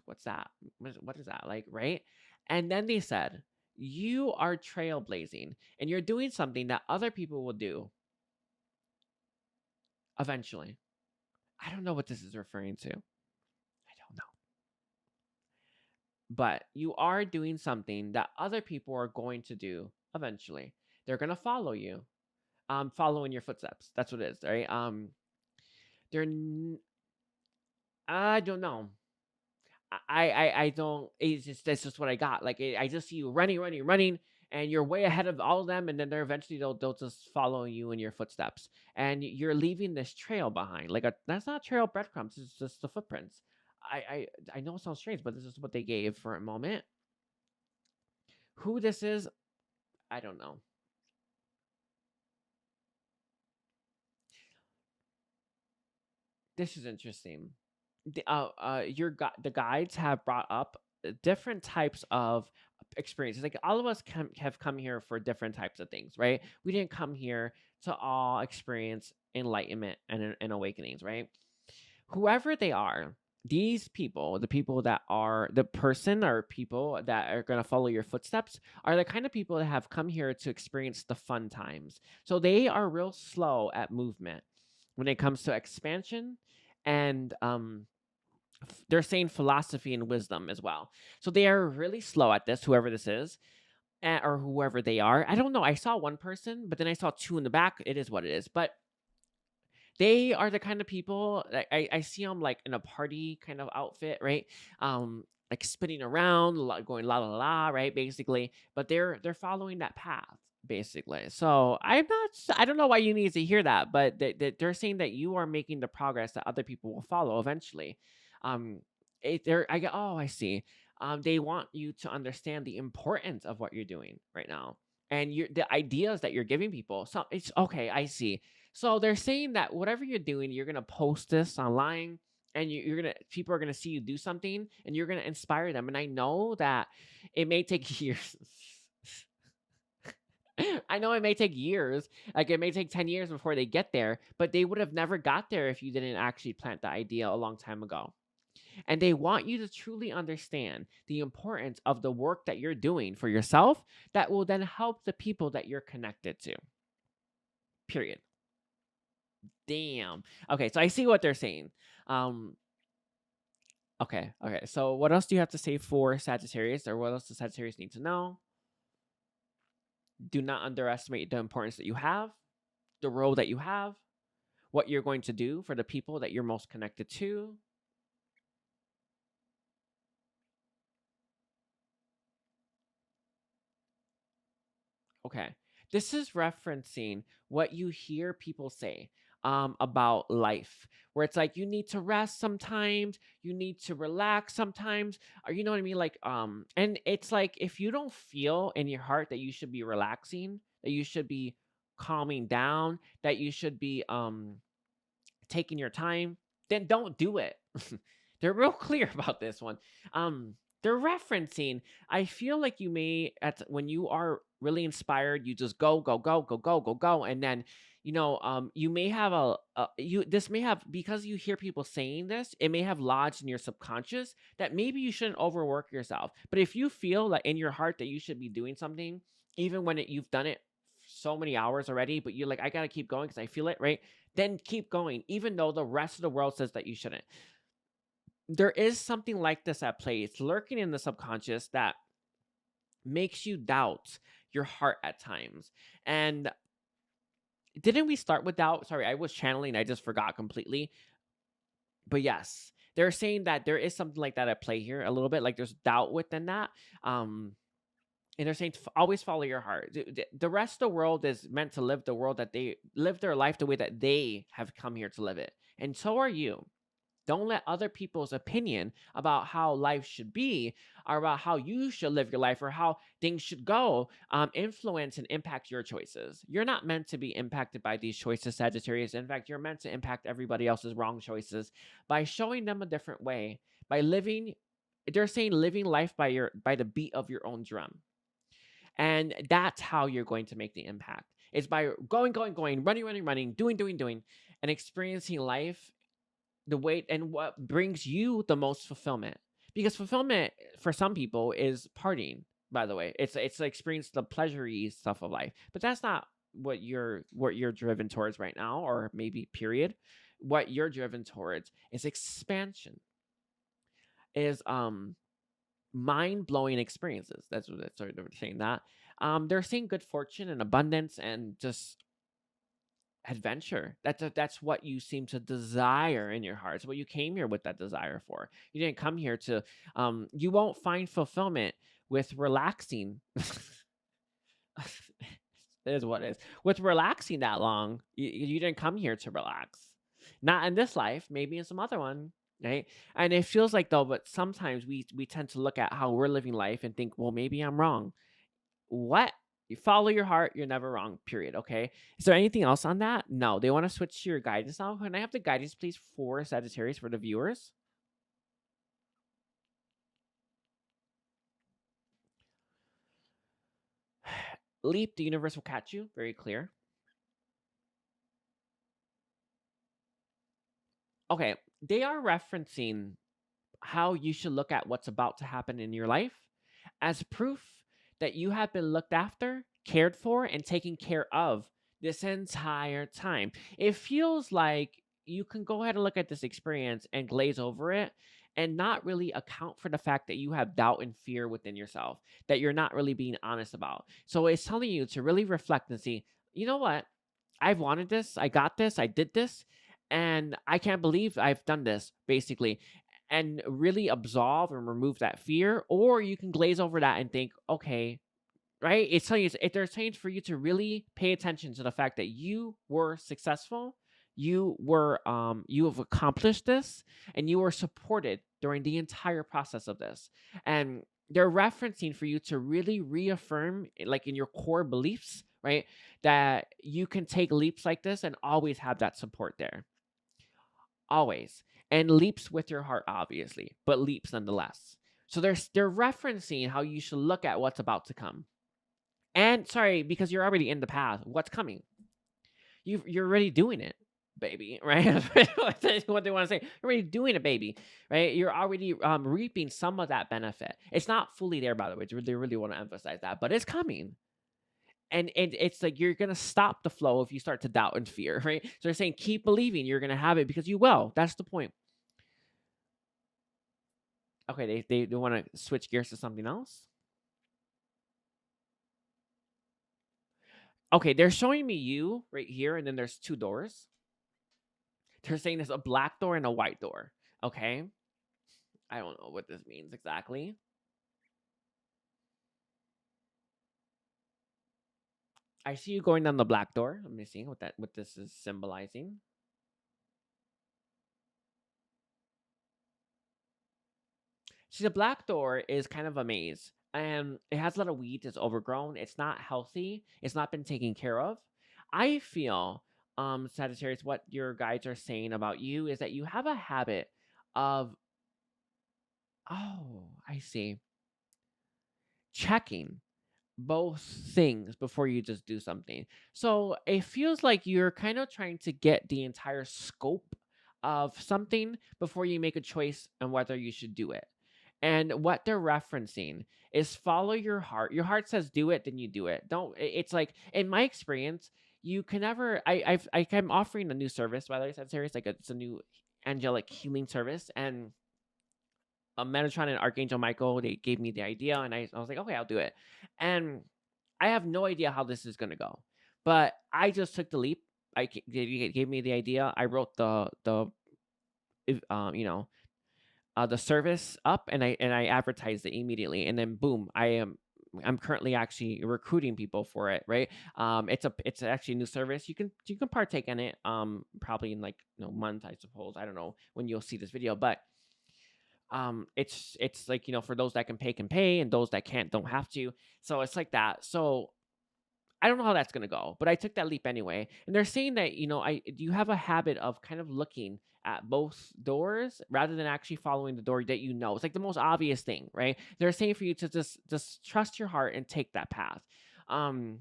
What's that? What is that like, right? And then they said you are trailblazing and you're doing something that other people will do eventually. I don't know what this is referring to. I don't know. But you are doing something that other people are going to do eventually. They're going to follow you. Following your footsteps. That's what it is, right? They're I don't know. I don't. It's just that's just what I got. Like I just see you running, running, running, and you're way ahead of all of them, and then they're eventually they'll just follow you in your footsteps, and you're leaving this trail behind. Like that's not a trail of breadcrumbs, it's just the footprints. I know it sounds strange, but this is what they gave for a moment. Who this is, I don't know. This is interesting. The guides have brought up different types of experiences. Like all of us have come here for different types of things, right? We didn't come here to all experience enlightenment and awakenings, right? Whoever they are, these people, the people that are the person or people that are going to follow your footsteps, are the kind of people that have come here to experience the fun times. So they are real slow at movement when it comes to expansion, and they're saying philosophy and wisdom as well. So they are really slow at this, whoever this is, or whoever they are. I don't know. I saw one person, but then I saw two in the back. It is what it is. But they are the kind of people that I see them like in a party kind of outfit, right? Like spinning around, going la la la, right? Basically, but they're following that path, basically. So I don't know why you need to hear that, but they're saying that you are making the progress that other people will follow eventually. Um, oh, I see. They want you to understand the importance of what you're doing right now, and the ideas that you're giving people. So it's okay. I see. So they're saying that whatever you're doing, you're gonna post this online, and you're gonna people are gonna see you do something, and you're gonna inspire them. And I know that it may take years. I know it may take years, like it may take 10 years before they get there, but they would have never got there if you didn't actually plant the idea a long time ago. And they want you to truly understand the importance of the work that you're doing for yourself that will then help the people that you're connected to. Period. Damn. Okay, so I see what they're saying. Um, okay. So what else do you have to say for Sagittarius, or what else does Sagittarius need to know? Do not underestimate the importance that you have, the role that you have, what you're going to do for the people that you're most connected to. Okay. This is referencing what you hear people say about life, where it's like you need to rest sometimes, you need to relax sometimes, or you know what I mean? Like, and it's like if you don't feel in your heart that you should be relaxing, that you should be calming down, that you should be taking your time, then don't do it. They're real clear about this one. They're referencing. I feel like you may when you are really inspired, you just go, and then you may have this may have, because you hear people saying this, it may have lodged in your subconscious that maybe you shouldn't overwork yourself. But if you feel that in your heart that you should be doing something, even when you've done it so many hours already, but you're like, I gotta keep going because I feel it, right? Then keep going, even though the rest of the world says that you shouldn't. There is something like this at play. It's lurking in the subconscious that makes you doubt your heart at times. And didn't we start with doubt? Sorry, I was channeling, I just forgot completely. But yes, they're saying that there is something like that at play here a little bit. Like there's doubt within that. And they're saying always follow your heart. The rest of the world is meant to live the world that they live their life the way that they have come here to live it. And so are you. Don't let other people's opinion about how life should be, or about how you should live your life, or how things should go, influence and impact your choices. You're not meant to be impacted by these choices, Sagittarius. In fact, you're meant to impact everybody else's wrong choices by showing them a different way, by living. They're saying living life by the beat of your own drum. And that's how you're going to make the impact. It's by going, running, doing, and experiencing life the way and what brings you the most fulfillment. Because fulfillment for some people is partying, by the way. It's to experience the pleasure-y stuff of life. But that's not what you're driven towards right now, or maybe period. What you're driven towards is expansion. Is mind-blowing experiences. That's what they're saying that. They're saying good fortune and abundance and just adventure. That's what you seem to desire in your heart. It's what you came here with that desire for. You didn't come here to you won't find fulfillment with relaxing. It is what it is. With relaxing that long, you didn't come here to relax. Not in this life, maybe in some other one, right? And it feels like though, but sometimes we tend to look at how we're living life and think, well, maybe I'm wrong. What? You follow your heart, you're never wrong, period. Okay. Is there anything else on that? No. They want to switch to your guidance now. Can I have the guidance, please, for Sagittarius for the viewers? Leap, the universe will catch you. Very clear. Okay. They are referencing how you should look at what's about to happen in your life as proof that you have been looked after, cared for, and taken care of this entire time. It feels like you can go ahead and look at this experience and glaze over it and not really account for the fact that you have doubt and fear within yourself that you're not really being honest about. So it's telling you to really reflect and see, you know what? I've wanted this, I got this, I did this, and I can't believe I've done this, basically. And really absolve and remove that fear. Or you can glaze over that and think, okay, right? It's telling you, they're saying for you to really pay attention to the fact that you were successful, you have accomplished this, and you were supported during the entire process of this. And they're referencing for you to really reaffirm, like in your core beliefs, right? That you can take leaps like this and always have that support there. Always. And leaps with your heart, obviously, but leaps nonetheless. So they're referencing how you should look at what's about to come. And sorry, because you're already in the path. What's coming? You're already doing it, baby, right? What they want to say. You're already doing it, baby, right? You're already reaping some of that benefit. It's not fully there, by the way. They really want to emphasize that, but it's coming. And it's like you're gonna stop the flow if you start to doubt and fear, right? So they're saying keep believing you're gonna have it because you will. That's the point. Okay, they want to switch gears to something else. Okay, they're showing me you right here, and then there's two doors. They're saying there's a black door and a white door. Okay, I don't know what this means exactly. I see you going down the black door. Let me see what this is symbolizing. See, the black door is kind of a maze, and it has a lot of weeds. It's overgrown. It's not healthy. It's not been taken care of. I feel, Sagittarius, what your guides are saying about you is that you have a habit of, oh, I see, checking both things before you just do something. So it feels like you're kind of trying to get the entire scope of something before you make a choice on whether you should do it. And what they're referencing is follow your heart. Your heart says do it, then you do it. Don't. It's like in my experience, you can never. I'm offering a new service. By the way, that's serious. Like it's a new angelic healing service, and Metatron and Archangel Michael, they gave me the idea, and I was like, okay, I'll do it. And I have no idea how this is gonna go, but I just took the leap. They gave me the idea. I wrote if, the service up, and I advertised it immediately, and then boom, I'm currently actually recruiting people for it, right? It's actually a new service. You can partake in it, probably in like month, I suppose. I don't know when you'll see this video, but it's like for those that can pay, and those that can't don't have to. So it's like that. So I don't know how that's gonna go, but I took that leap anyway. And they're saying that I you have a habit of kind of looking at both doors rather than actually following the door that it's like the most obvious thing, right? They're saying for you to just trust your heart and take that path. um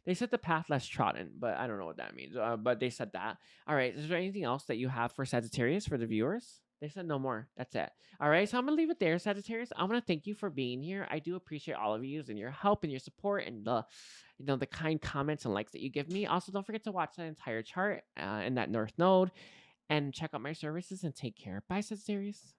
they said the path less trodden, but I don't know what that means. But they said that. All right, is there anything else that you have for Sagittarius for the viewers? They said no more. That's it. All right, so I'm gonna leave it there, Sagittarius. I want to thank you for being here. I do appreciate all of you and your help and your support and the kind comments and likes that you give me. Also, don't forget to watch that entire chart in that North Node and check out my services and take care. Bye, Sagittarius.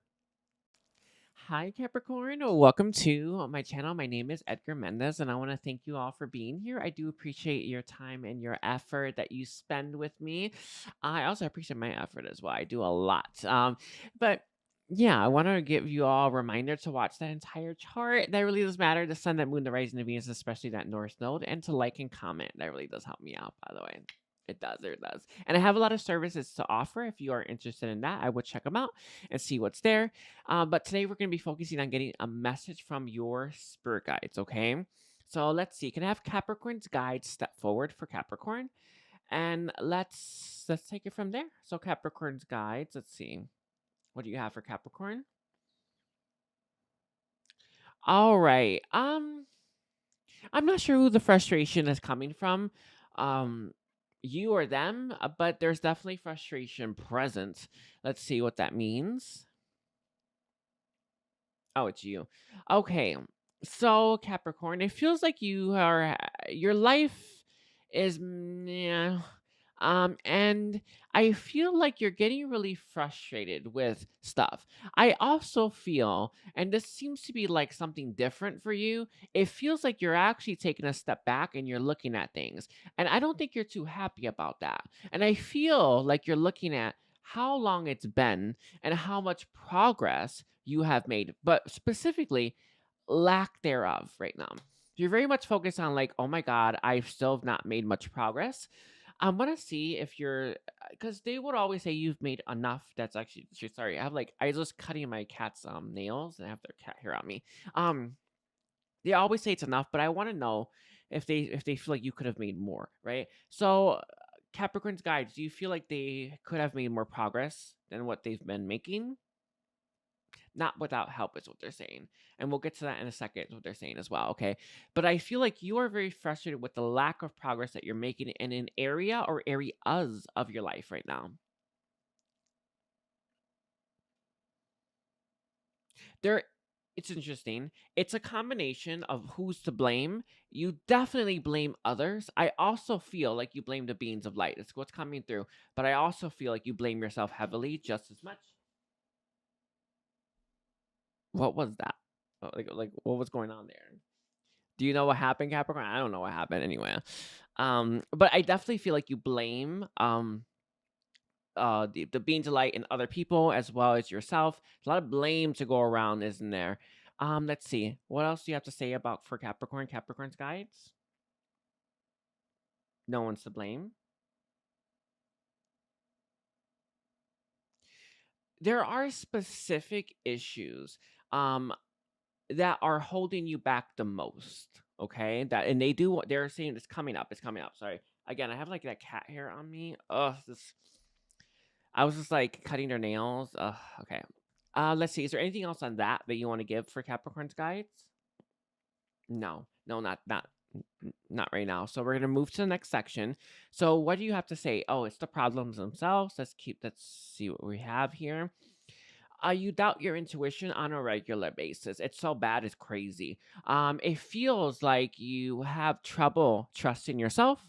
Hi, Capricorn. Welcome to my channel. My name is Edgar Mendez, and I want to thank you all for being here. I do appreciate your time and your effort that you spend with me. I also appreciate my effort as well. I do a lot. But Yeah, I want to give you all a reminder to watch that entire chart. That really does matter. The sun, that moon, the rising, the Venus, especially that North Node, and to like and comment. That really does help me out, by the way. It does, it does. And I have a lot of services to offer. If you are interested in that, I would check them out and see what's there. But today we're going to be focusing on getting a message from your spirit guides, okay? So let's see. Can I have Capricorn's guide step forward for Capricorn? And let's take it from there. So Capricorn's guides, let's see. What do you have for Capricorn? All right. I'm not sure who the frustration is coming from. Um, you or them, but there's definitely frustration present. Let's see what that means. Oh, it's you. Okay. So, Capricorn, it feels like your life is yeah. And I feel like you're getting really frustrated with stuff. I also feel, and this seems to be like something different for you, it feels like you're actually taking a step back and you're looking at things. And I don't think you're too happy about that. And I feel like you're looking at how long it's been and how much progress you have made, but specifically lack thereof right now. You're very much focused on like, oh my God, I still have not made much progress. I want to see if you're, because they would always say you've made enough. That's actually sorry. I have like I was just cutting my cat's nails and I have their cat hair on me. Um, they always say it's enough, but I want to know if they feel like you could have made more, right? So Capricorn's guides, do you feel like they could have made more progress than what they've been making? Not without help is what they're saying. And we'll get to that in a second, what they're saying as well, okay? But I feel like you are very frustrated with the lack of progress that you're making in an area or areas of your life right now. There it's interesting. It's a combination of who's to blame. You definitely blame others. I also feel like you blame the beings of light. It's what's coming through. But I also feel like you blame yourself heavily just as much. What was that? Like what was going on there? Do you know what happened, Capricorn? I don't know what happened anyway. But I definitely feel like you blame the being to light in other people as well as yourself. A lot of blame to go around, isn't there? Let's see. What else do you have to say about for Capricorn? Capricorn's guides? No one's to blame. There are specific issues um that are holding you back the most. Okay. That and they're saying it's coming up. It's coming up. Sorry. Again, I have like that cat hair on me. Ugh, this I was just like cutting their nails. Okay. Let's see. Is there anything else on that you want to give for Capricorn's guides? No, no, not right now. So we're gonna move to the next section. So what do you have to say? Oh, it's the problems themselves. Let's see what we have here. You doubt your intuition on a regular basis. It's so bad, it's crazy. It feels like you have trouble trusting yourself.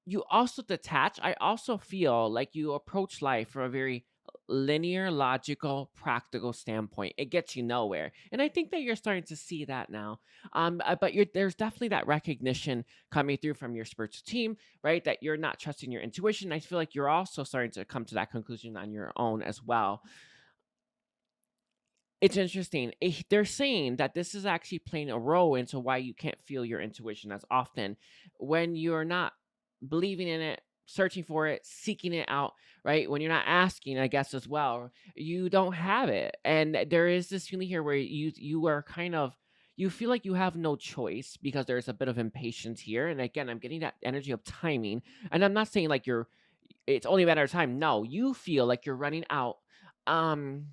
You also detach. I also feel like you approach life from a very linear, logical, practical standpoint. It gets you nowhere, and I think that you're starting to see that now. But there's definitely that recognition coming through from your spiritual team, right? That you're not trusting your intuition. I feel like you're also starting to come to that conclusion on your own as well. It's interesting. They're saying that this is actually playing a role into why you can't feel your intuition as often when you're not believing in it, searching for it, seeking it out, right? When you're not asking, I guess as well, you don't have it. And there is this feeling here where you are kind of you feel like you have no choice because there's a bit of impatience here. And again, I'm getting that energy of timing. And I'm not saying like it's only a matter of time. No, you feel like you're running out. Um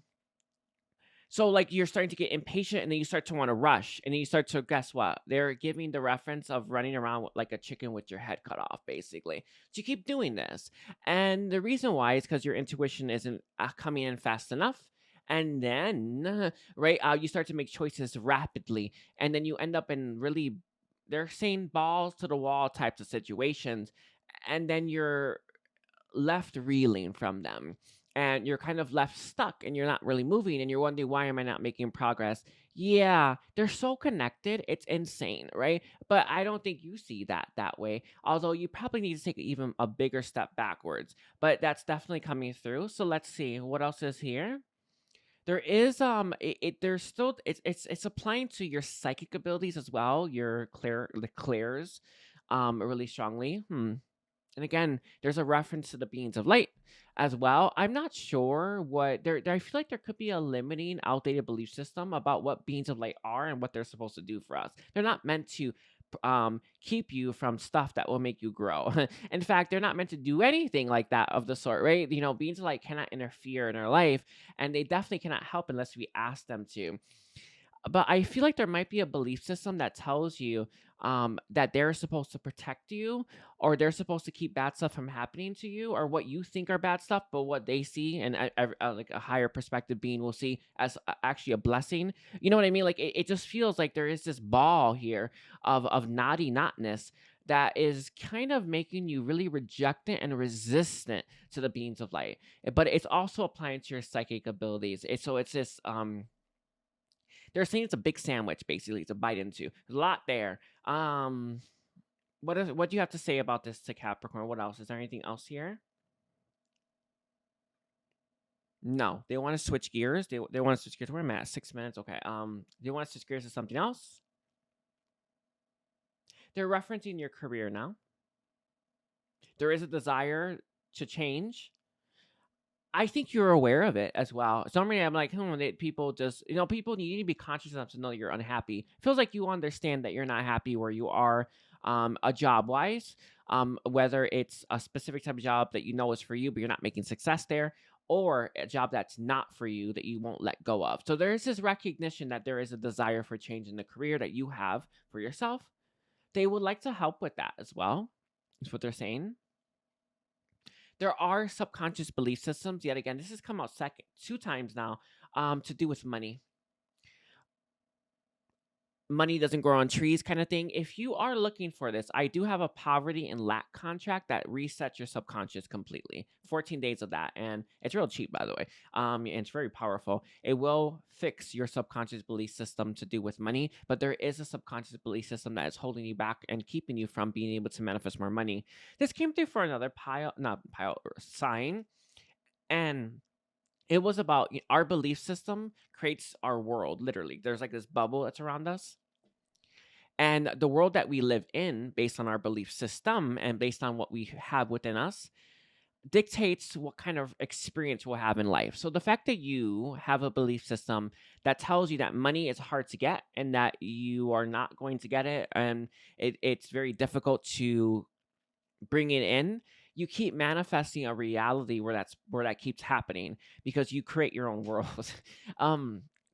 so, like, you're starting to get impatient and then you start to wanna rush, and then you start to guess what? They're giving the reference of running around with like a chicken with your head cut off, basically. So you keep doing this, and the reason why is because your intuition isn't, coming in fast enough, and then, right, you start to make choices rapidly, and then you end up in really they're saying balls to the wall types of situations, and then you're left reeling from them and you're kind of left stuck and you're not really moving and you're wondering why am I not making progress. Yeah, they're so connected, it's insane, right? But I don't think you see that way, although you probably need to take even a bigger step backwards, but that's definitely coming through. So let's see what else is here. There is there's still it's applying to your psychic abilities as well. Your the clairs really strongly. And again, there's a reference to the beings of light as well. I'm not sure what I feel like there could be a limiting, outdated belief system about what beings of light are and what they're supposed to do for us. They're not meant to keep you from stuff that will make you grow. In fact, they're not meant to do anything like that of the sort, right? You know, beings of light cannot interfere in our life, and they definitely cannot help unless we ask them to. But I feel like there might be a belief system that tells you that they're supposed to protect you, or they're supposed to keep bad stuff from happening to you, or what you think are bad stuff, but what they see and like a higher perspective being will see as actually a blessing. You know what I mean? Like it just feels like there is this ball here of naughty notness that is kind of making you really rejectant and resistant to the beings of light. But it's also applying to your psychic abilities. It's this they're saying it's a big sandwich, basically, to bite into. There's a lot there. What do you have to say about this to Capricorn? What else? Is there anything else here? No, they want to switch gears. They want to switch gears. Where am I at? 6 minutes. Okay. They want to switch gears to something else. They're referencing your career now. There is a desire to change. I think you're aware of it as well. Somebody, I'm like, people just, people need to be conscious enough to know you're unhappy. Feels like you understand that you're not happy where you are, a job wise, whether it's a specific type of job that you know is for you, but you're not making success there, or a job that's not for you that you won't let go of. So there is this recognition that there is a desire for change in the career that you have for yourself. They would like to help with that as well, is what they're saying. There are subconscious belief systems. Yet again, this has come out second 2 times now, to do with money. Money doesn't grow on trees kind of thing. If you are looking for this, I do have a poverty and lack contract that resets your subconscious completely. 14 days of that. And it's real cheap, by the way. And it's very powerful. It will fix your subconscious belief system to do with money, but there is a subconscious belief system that is holding you back and keeping you from being able to manifest more money. This came through for another sign. And it was about our belief system creates our world, literally. There's like this bubble that's around us. And the world that we live in, based on our belief system and based on what we have within us, dictates what kind of experience we'll have in life. So the fact that you have a belief system that tells you that money is hard to get and that you are not going to get it, and it's very difficult to bring it in, you keep manifesting a reality where that keeps happening because you create your own world.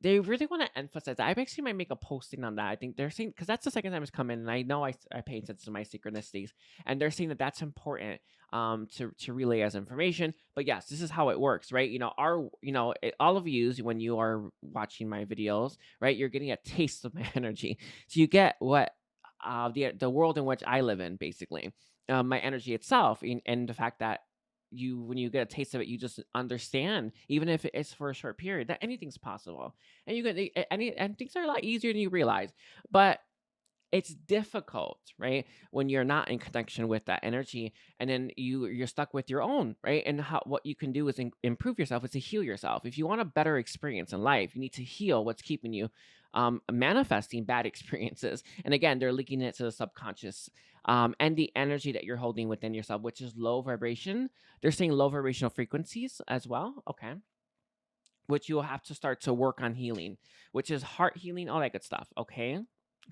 They really want to emphasize that. I actually might make a posting on that. I think they're saying, because that's the second time it's come in, and I know I pay attention to my synchronicities, and they're saying that that's important to relay as information. But yes, this is how it works, right? All of you, when you are watching my videos, right, you're getting a taste of my energy, so you get what the world in which I live in, basically, my energy itself, and the fact that when you get a taste of it, you just understand, even if it's for a short period, that anything's possible, and and things are a lot easier than you realize. But it's difficult, right, when you're not in connection with that energy, and then you're stuck with your own, right? And what you can do is improve yourself, is to heal yourself. If you want a better experience in life, you need to heal what's keeping you manifesting bad experiences. And again, they're linking it to the subconscious, and the energy that you're holding within yourself, which is low vibration. They're saying low vibrational frequencies as well. Okay. Which you'll have to start to work on healing, which is heart healing, all that good stuff. Okay.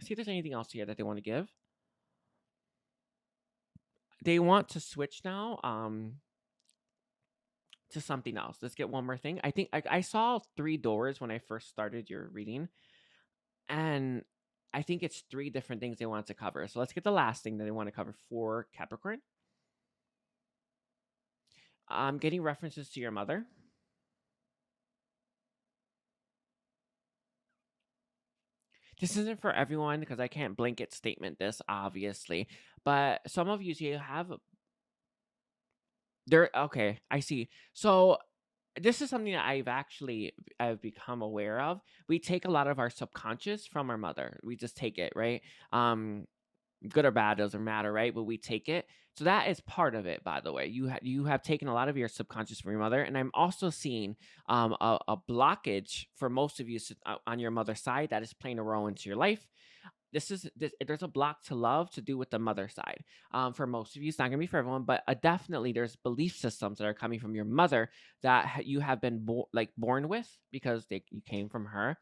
See if there's anything else here that they want to give. They want to switch now to something else. Let's get one more thing. I think I saw 3 doors when I first started your reading, and I think it's 3 different things they want to cover. So let's get the last thing that they want to cover for Capricorn. I'm getting references to your mother. This isn't for everyone because I can't blanket statement this, obviously. But some of you have there. Okay, I see. So this is something that I've become aware of. We take a lot of our subconscious from our mother. We just take it, right? good or bad, doesn't matter, right? But we take it. So that is part of it, by the way. You have taken a lot of your subconscious from your mother, and I'm also seeing a blockage for most of you on your mother's side that is playing a role into your life. There's a block to love to do with the mother side. For most of you, it's not gonna be for everyone, but definitely there's belief systems that are coming from your mother that you have been born with because you came from her,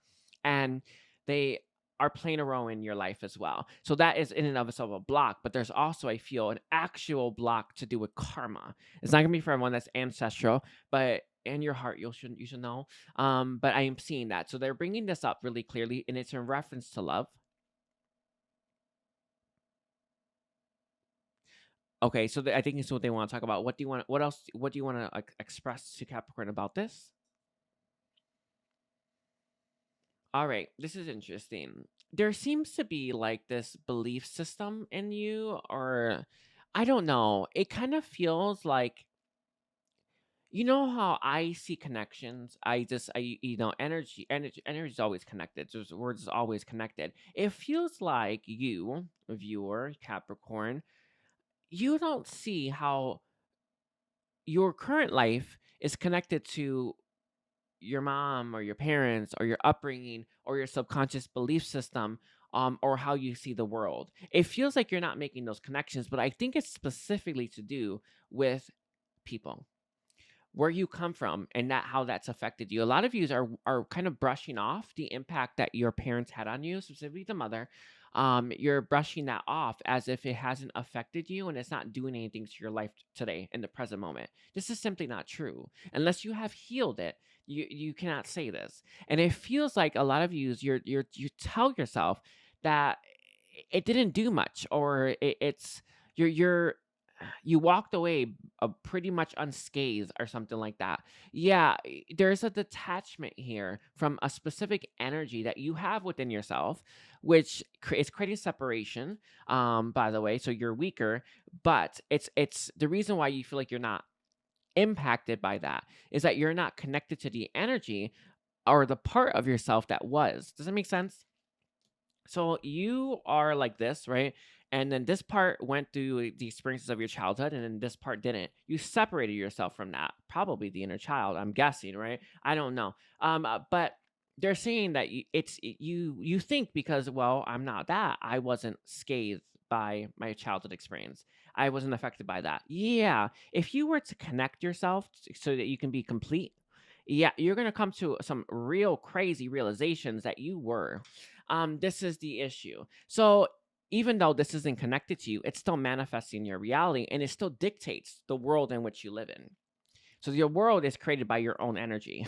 and they are playing a role in your life as well. So that is in and of itself a block, but there's also, I feel, an actual block to do with karma. It's not gonna be for everyone that's ancestral, but in your heart you should know. But I am seeing that. So they're bringing this up really clearly, and it's in reference to love. Okay, so I think it's what they want to talk about. What do you want? What else? What do you want to express to Capricorn about this? All right, this is interesting. There seems to be like this belief system in you, or I don't know. It kind of feels like, you know how I see connections. Energy is always connected. There's words is always connected. It feels like you, viewer, Capricorn, you don't see how your current life is connected to your mom or your parents or your upbringing or your subconscious belief system, or how you see the world. It feels like you're not making those connections, but I think it's specifically to do with people, where you come from, and that how that's affected you. A lot of you are kind of brushing off the impact that your parents had on you, specifically the mother. You're brushing that off as if it hasn't affected you and it's not doing anything to your life today in the present moment. This is simply not true. Unless you have healed it, you cannot say this. And it feels like a lot of you tell yourself that it didn't do much, or you're you walked away pretty much unscathed or something like that. Yeah, there's a detachment here from a specific energy that you have within yourself, which is creating separation. By the way, so you're weaker, but it's the reason why you feel like you're not impacted by that is that you're not connected to the energy or the part of yourself that was. Does that make sense? So you are like this, right? And then this part went through the experiences of your childhood, and then this part didn't. You separated yourself from that, probably the inner child. I'm guessing, right? I don't know. But they're saying that you think because, well, I'm not that. I wasn't scathed by my childhood experience. I wasn't affected by that. Yeah, if you were to connect yourself so that you can be complete, yeah, you're gonna come to some real crazy realizations that you were. This is the issue. So even though this isn't connected to you, it's still manifesting your reality, and it still dictates the world in which you live in. So your world is created by your own energy.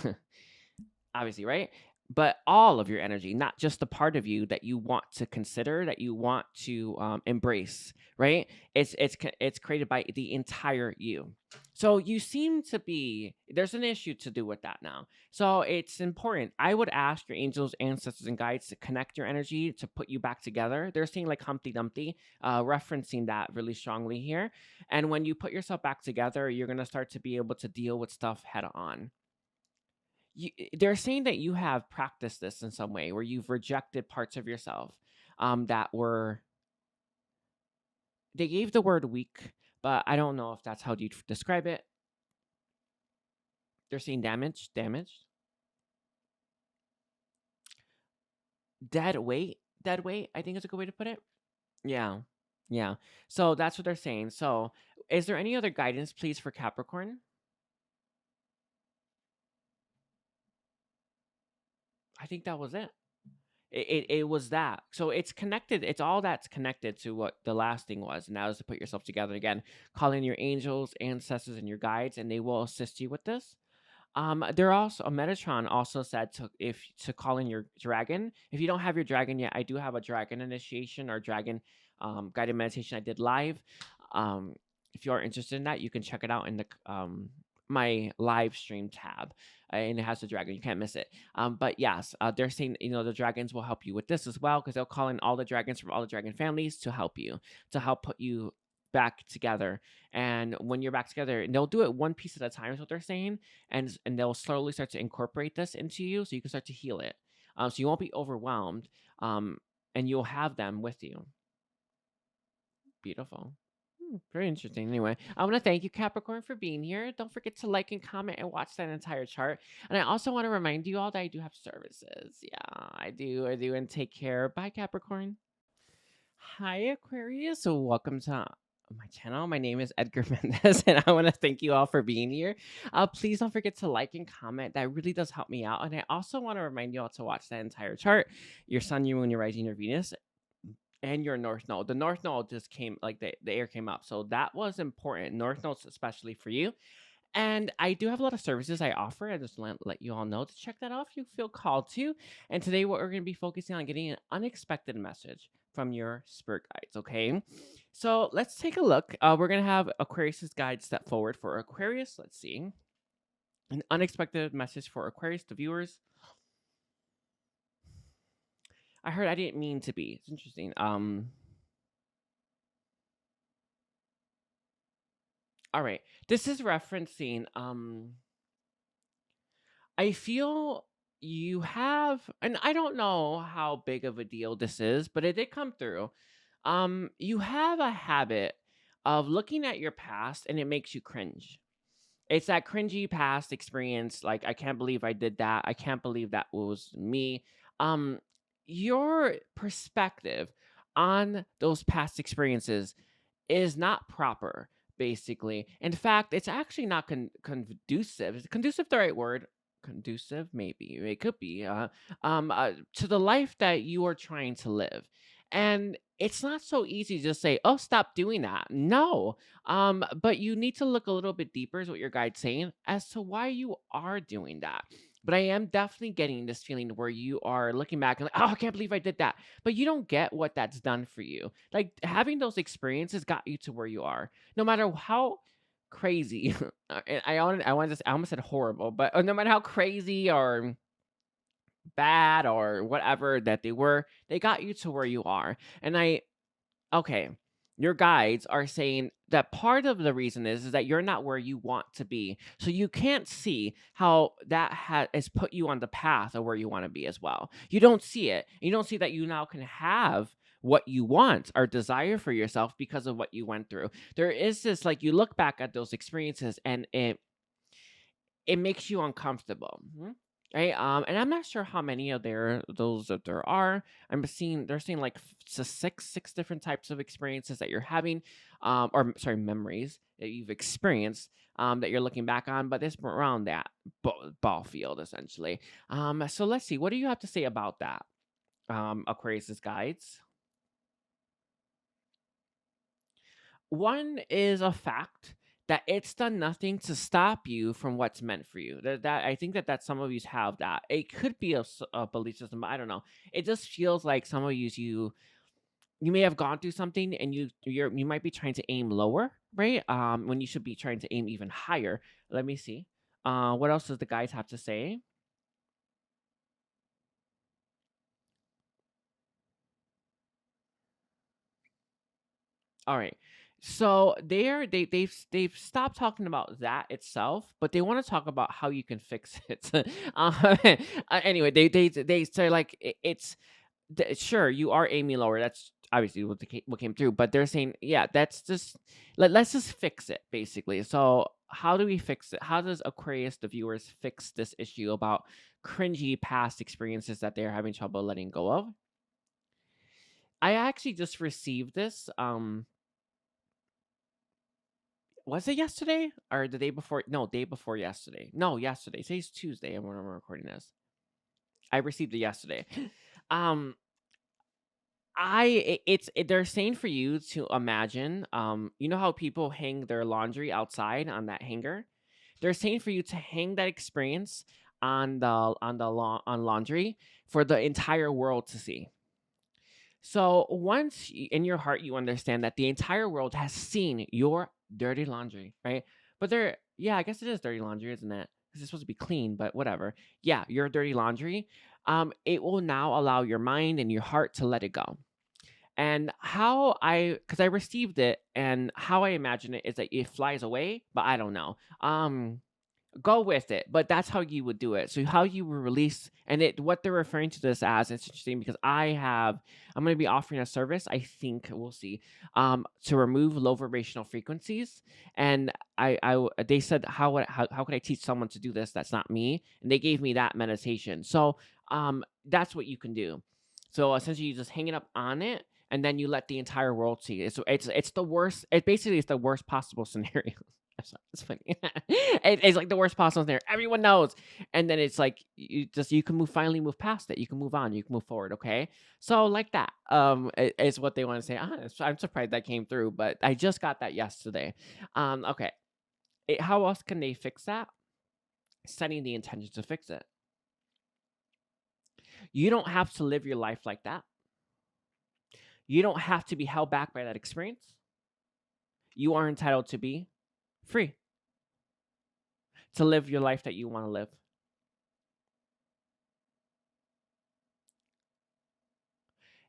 Obviously, right? But all of your energy, not just the part of you that you want to consider, that you want to embrace, right? It's created by the entire you. So you seem to be there's an issue to do with that now. So it's important. I would ask your angels, ancestors, and guides to connect your energy to put you back together. They're saying like Humpty Dumpty, referencing that really strongly here. And when you put yourself back together, you're gonna start to be able to deal with stuff head on. They're saying that you have practiced this in some way where you've rejected parts of yourself that were they gave the word weak, but I don't know if that's how you describe it. They're saying damage, dead weight, I think is a good way to put it. Yeah, yeah. So that's what they're saying. So is there any other guidance, please, for Capricorn? I think that was it. It was that. So it's connected. It's all that's connected to what the last thing was. And that is to put yourself together again, call in your angels, ancestors, and your guides, and they will assist you with this. There also a Metatron also said to call in your dragon. If you don't have your dragon yet, I do have a dragon initiation or dragon guided meditation I did live. If you are interested in that, you can check it out in the my live stream tab, and it has the dragon. You can't miss it. But yes, they're saying the dragons will help you with this as well because they'll call in all the dragons from all the dragon families to help you, to help put you back together. And when you're back together, and they'll do it one piece at a time is what they're saying, and they'll slowly start to incorporate this into you so you can start to heal it. So you won't be overwhelmed, and you'll have them with you. Beautiful. Very interesting. Anyway, I want to thank you, Capricorn, for being here. Don't forget to like and comment and watch that entire chart. And I also want to remind you all that I do have services. Yeah, I do. I do. And take care. Bye, Capricorn. Hi, Aquarius. So, welcome to my channel. My name is Edgar Mendez, and I want to thank you all for being here. Please don't forget to like and comment. That really does help me out. And I also want to remind you all to watch that entire chart: your sun, your moon, your rising, your Venus, and your north node. The north node just came, like the air came up, so that was important. North node's especially for you. And I do have a lot of services I offer. I just let you all know to check that out if you feel called to. And today, what we're going to be focusing on getting an unexpected message from your spirit guides. Okay, so let's take a look. We're going to have Aquarius's guide step forward for Aquarius. Let's see, an unexpected message for Aquarius, the viewers. I heard I didn't mean to be. It's interesting. All right. This is referencing I feel you have, and I don't know how big of a deal this is, but it did come through. You have a habit of looking at your past and it makes you cringe. It's that cringy past experience, like, I can't believe I did that. I can't believe that was me. Um, your perspective on those past experiences is not proper, basically. In fact, it's actually not conducive. Is conducive the right word? Conducive, maybe. It could be. To the life that you are trying to live. And it's not so easy to just say, oh, stop doing that. No. But you need to look a little bit deeper, is what your guide's saying, as to why you are doing that. But I am definitely getting this feeling where you are looking back and like, oh, I can't believe I did that. But you don't get what that's done for you. Like, having those experiences got you to where you are. No matter how crazy, I almost said horrible, but no matter how crazy or bad or whatever that they were, they got you to where you are. And okay, your guides are saying that part of the reason is that you're not where you want to be. So you can't see how that has put you on the path of where you want to be as well. You don't see it. You don't see that you now can have what you want or desire for yourself because of what you went through. There is this, like, you look back at those experiences and it makes you uncomfortable. Right. And I'm not sure how many of those that there are. They're seeing like six different types of experiences that you're having, or sorry, memories that you've experienced, that you're looking back on, but it's around that ball field essentially. So let's see, what do you have to say about that, Aquarius's guides? One is a fact that it's done nothing to stop you from what's meant for you. That I think that some of you have that. It could be a belief system, but I don't know. It just feels like some of you may have gone through something and you might be trying to aim lower, right? When you should be trying to aim even higher. Let me see. What else does the guys have to say? All right. So they've stopped talking about that itself, but they want to talk about how you can fix it. uh, anyway, they say like it's sure you are aiming lower. That's obviously what came through, but they're saying, yeah, that's just let's just fix it basically. So how do we fix it? How does Aquarius, the viewers, fix this issue about cringy past experiences that they're having trouble letting go of? I actually just received this. Was it yesterday or the day before? No, day before yesterday. No, yesterday. Today's Tuesday, and when I'm recording this, I received it yesterday. Um, they're saying for you to imagine. You know how people hang their laundry outside on that hanger? They're saying for you to hang that experience on laundry for the entire world to see. So once in your heart you understand that the entire world has seen your dirty laundry, right? But yeah, I guess it is dirty laundry, isn't it? Because it's supposed to be clean, but whatever. Yeah, your dirty laundry. It will now allow your mind and your heart to let it go. And because I received it, and how I imagine it is that it flies away, but I don't know. go with it, but that's how you would do it. So how you would release, and what they're referring to this as, it's interesting because I'm going to be offering a service, I think, we'll see, to remove low vibrational frequencies. And they said, how could I teach someone to do this that's not me? And they gave me that meditation. So that's what you can do. So essentially you just hang it up on it, and then you let the entire world see it. So it's the worst. It basically is the worst possible scenario. I'm sorry, it's funny. It's like the worst possible scenario. Everyone knows, and then it's like you can finally move past it. You can move on. You can move forward. Okay, so like that is what they want to say. I'm surprised that came through, but I just got that yesterday. Okay, how else can they fix that? Setting the intention to fix it. You don't have to live your life like that. You don't have to be held back by that experience. You are entitled to be free, to live your life that you want to live.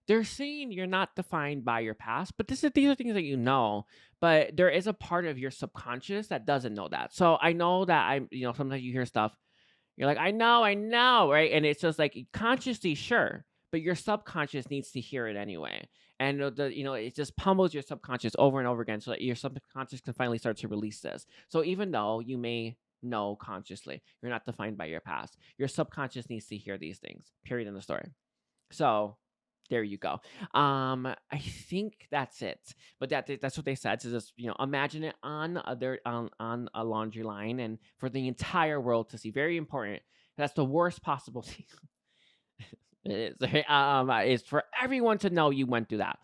They're saying you're not defined by your past, but these are things that you know, but there is a part of your subconscious that doesn't know that. So I know that sometimes you hear stuff, you're like, I know, right? And it's just like consciously, sure, but your subconscious needs to hear it anyway. And it just pummels your subconscious over and over again so that your subconscious can finally start to release this. So even though you may know consciously, you're not defined by your past, your subconscious needs to hear these things, period in the story. So there you go. I think that's it. But that's what they said. To just imagine it on a laundry line, and for the entire world to see. Very important. That's the worst possible thing. It is. Is for everyone to know you went through that,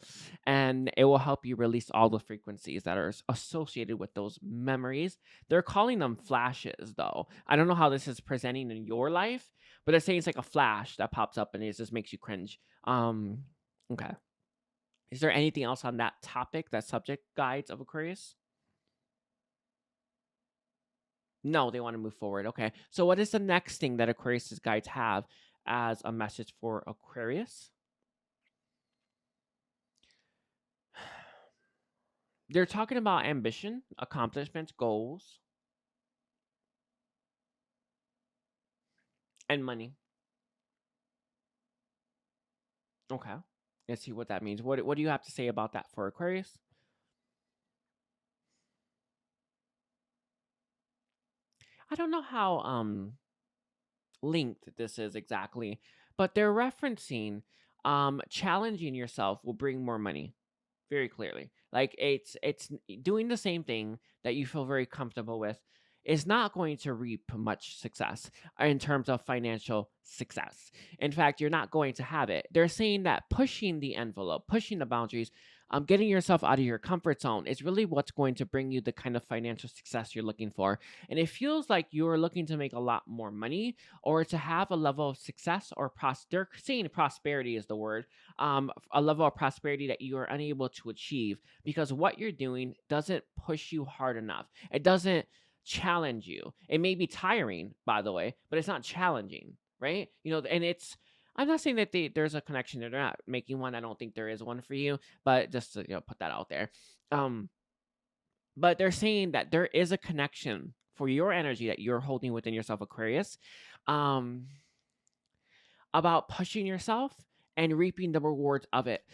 and it will help you release all the frequencies that are associated with those memories. They're calling them flashes, though. I don't know how this is presenting in your life, but they're saying it's like a flash that pops up and it just makes you cringe. Okay. Is there anything else on that topic, that subject guides of Aquarius? No, they want to move forward. Okay. So what is the next thing that Aquarius's guides have as a message for Aquarius? They're talking about ambition, accomplishments, goals, and money. Okay. Let's see what that means. What do you have to say about that for Aquarius? I don't know how linked this is exactly, but they're referencing challenging yourself will bring more money. Very clearly. Like it's doing the same thing that you feel very comfortable with is not going to reap much success in terms of financial success. In fact, you're not going to have it. They're saying that pushing the envelope, pushing the boundaries, getting yourself out of your comfort zone is really what's going to bring you the kind of financial success you're looking for. And it feels like you're looking to make a lot more money or to have a level of success or they're saying prosperity is the word, a level of prosperity that you are unable to achieve because what you're doing doesn't push you hard enough. It doesn't challenge you. It may be tiring, by the way, but it's not challenging, right? And I'm not saying that there's a connection there. They're not making one. I don't think there is one for you, but just to put that out there. But they're saying that there is a connection for your energy that you're holding within yourself, Aquarius, about pushing yourself and reaping the rewards of it.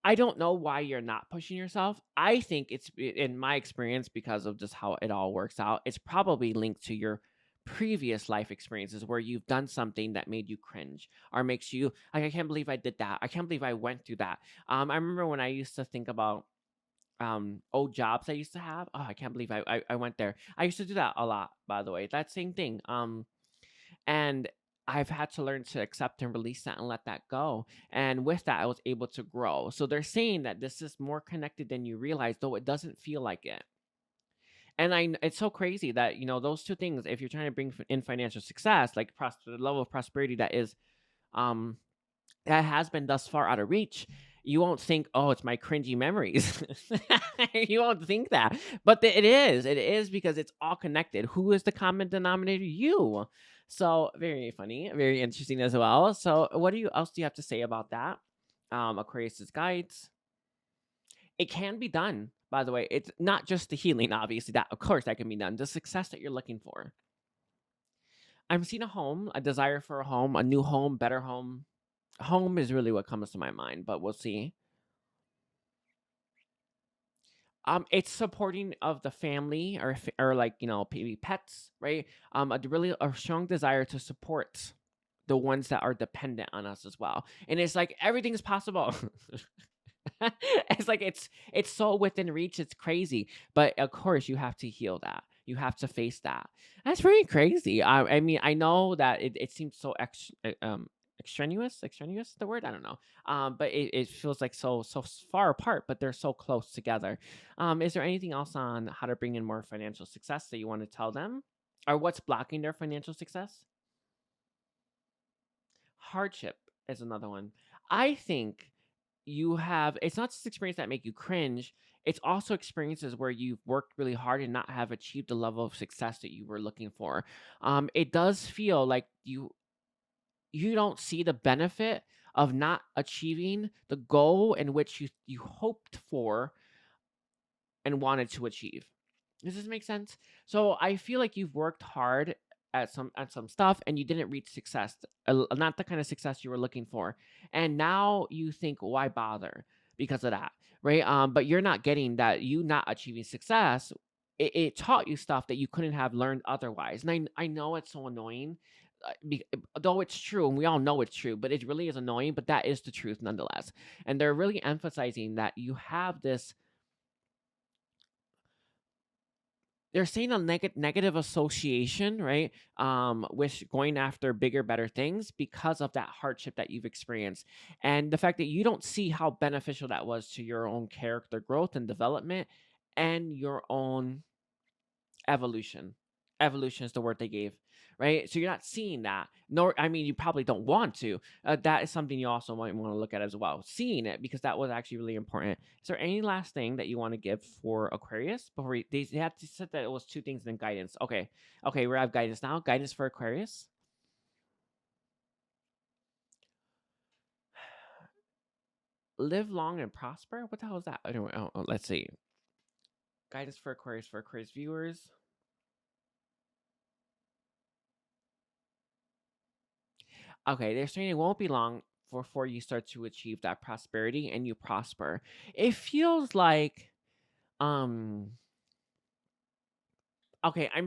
I don't know why you're not pushing yourself. I think it's, in my experience, because of just how it all works out, it's probably linked to your previous life experiences where you've done something that made you cringe or makes you like, I can't believe I did that. I can't believe I went through that. I remember when I used to think about old jobs I used to have. Oh, I can't believe I went there. I used to do that a lot, by the way. That same thing. And I've had to learn to accept and release that and let that go. And with that, I was able to grow. So they're saying that this is more connected than you realize, though it doesn't feel like it. And it's so crazy that, those two things, if you're trying to bring in financial success, like the level of prosperity um, that has been thus far out of reach, you won't think, oh, it's my cringy memories. You won't think that. But it is. It is because it's all connected. Who is the common denominator? You. So very funny, very interesting as well. So what else do you have to say about that? Aquarius's guides. It can be done, by the way. It's not just the healing, obviously. That, of course, that can be done. The success that you're looking for. I'm seeing a home, a desire for a home, a new home, better home. Home is really what comes to my mind, but we'll see. It's supporting of the family, or like, maybe pets, right? Really a strong desire to support the ones that are dependent on us as well. And it's like everything's possible. It's like it's so within reach, it's crazy. But of course, you have to heal that. You have to face that. That's very crazy. I mean, I know that it seems so extraneous is the word, I don't know. But it feels like far apart, but they're so close together. Is there anything else on how to bring in more financial success that you want to tell them, or what's blocking their financial success? Hardship is another one. I think you have, it's not just experience that make you cringe, it's also experiences where you've worked really hard and not have achieved the level of success that you were looking for. It does feel like you don't see the benefit of not achieving the goal in which you hoped for and wanted to achieve. Does this make sense? So I feel like you've worked hard at some stuff and you didn't reach success, not the kind of success you were looking for, and now you think, why bother because of that, right? But you're not getting that. You not achieving success, it taught you stuff that you couldn't have learned otherwise. And I know it's so annoying, though it's true, and we all know it's true, but it really is annoying. But that is the truth nonetheless. And they're really emphasizing that you have this, they're saying a negative association, right? With going after bigger, better things because of that hardship that you've experienced, and the fact that you don't see how beneficial that was to your own character growth and development, and your own evolution. Evolution is the word they gave, right? So you're not seeing that. Nor, I mean, you probably don't want to. That is something you also might want to look at as well. Seeing it, because that was actually really important. Is there any last thing that you want to give for Aquarius before they had to said that it was two things and then guidance? Okay, okay, we have guidance now. Guidance for Aquarius. Live long and prosper. What the hell is that? Anyway, let's see. Guidance for Aquarius viewers. Okay, they're saying it won't be long before you start to achieve that prosperity and you prosper. It feels like, um okay, I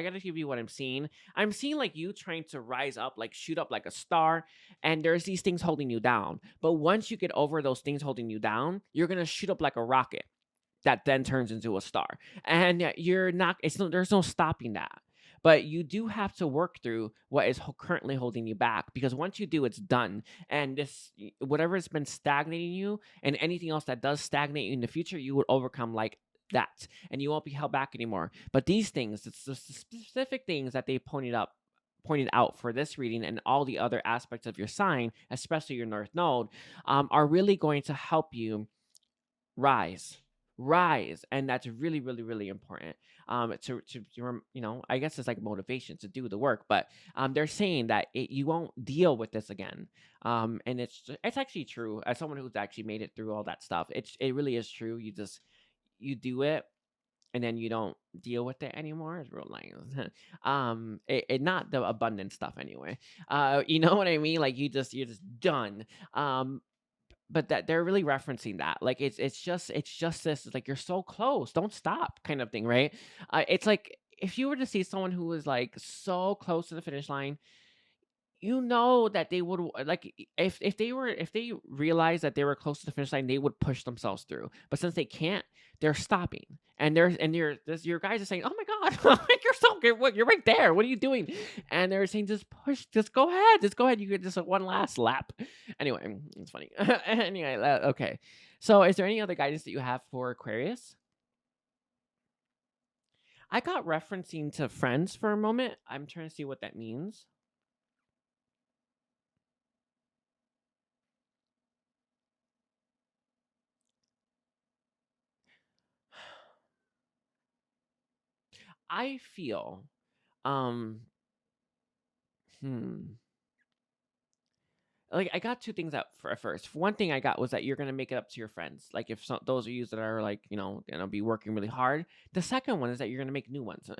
gotta give you what I'm seeing. I'm seeing like you trying to rise up, like shoot up like a star, and there's these things holding you down. But once you get over those things holding you down, you're gonna shoot up like a rocket that then turns into a star. And you're not, there's no stopping that. But you do have to work through what is currently holding you back, because once you do, it's done. And whatever has been stagnating you, and anything else that does stagnate you in the future, you would overcome like that, and you won't be held back anymore. But these things, it's the specific things that they pointed out for this reading and all the other aspects of your sign, especially your North Node, are really going to help you rise, rise. And that's really, really, really important. I guess it's like motivation to do the work. But they're saying that you won't deal with this again. And it's actually true. As someone who's actually made it through all that stuff, it really is true. You do it, and then you don't deal with it anymore. It's real nice. It not the abundant stuff anyway. You know what I mean? Like you're just done. But that they're really referencing that, like it's just this, it's like you're so close, don't stop, kind of thing, right? It's like if you were to see someone who was like so close to the finish line, you know that they would, like, if they realized that they were close to the finish line, they would push themselves through. But since they can't, they're stopping. And your guys are saying, "Oh my god, like you're so good! What, you're right there. What are you doing?" And they're saying, "Just push, just go ahead, just go ahead. You get just one last lap." Anyway, it's funny. Anyway, okay. So, is there any other guidance that you have for Aquarius? I got referencing to friends for a moment. I'm trying to see what that means. I feel, um, hmm. like I got two things out for at first. One thing I got was that you're gonna make it up to your friends. Like if those of you that are like gonna be working really hard. The second one is that you're gonna make new ones.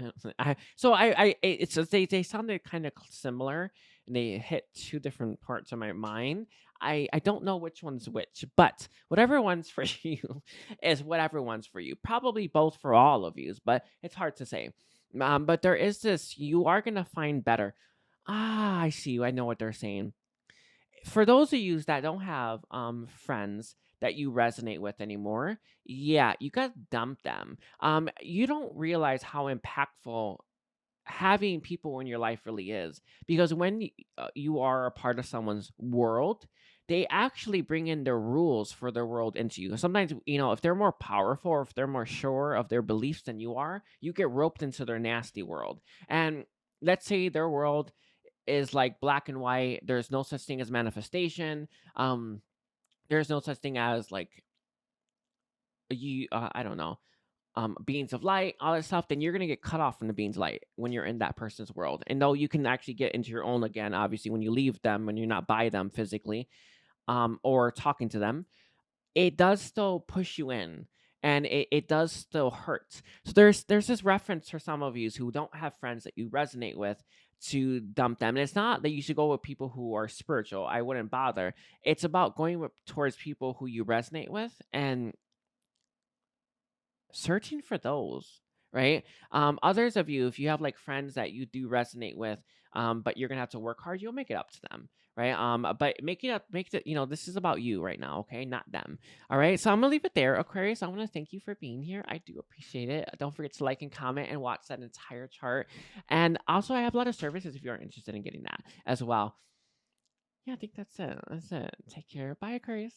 It's they sounded kind of similar, and they hit two different parts of my mind. I don't know which one's which, but whatever one's for you is whatever one's for you. Probably both for all of you, but it's hard to say. But there is this. You are gonna find better. Ah, I see. I know what they're saying. For those of you that don't have friends that you resonate with anymore, yeah, you got to dump them. You don't realize how impactful having people in your life really is, because when you are a part of someone's world, they actually bring in their rules for their world into you. Sometimes, if they're more powerful or if they're more sure of their beliefs than you are, you get roped into their nasty world. And let's say their world is like black and white. There's no such thing as manifestation. Um, there's no such thing as like I don't know, beings of light, all that stuff. Then you're gonna get cut off from the beings of light when you're in that person's world. And though you can actually get into your own again, obviously when you leave them, when you're not by them physically, or talking to them, it does still push you in, and it does still hurt. So there's this reference for some of you who don't have friends that you resonate with, to dump them. And it's not that you should go with people who are spiritual. I wouldn't bother. It's about going towards people who you resonate with and searching for those, right? Others of you, if you have like friends that you do resonate with, but you're gonna have to work hard, you'll make it up to them, right? But make it up, make it, this is about you right now, okay, not them. All right, so I'm gonna leave it there. Aquarius, I want to thank you for being here. I do appreciate it. Don't forget to like and comment and watch that entire chart. And also, I have a lot of services if you're interested in getting that as well. Yeah, I think that's it. Take care. Bye, Aquarius.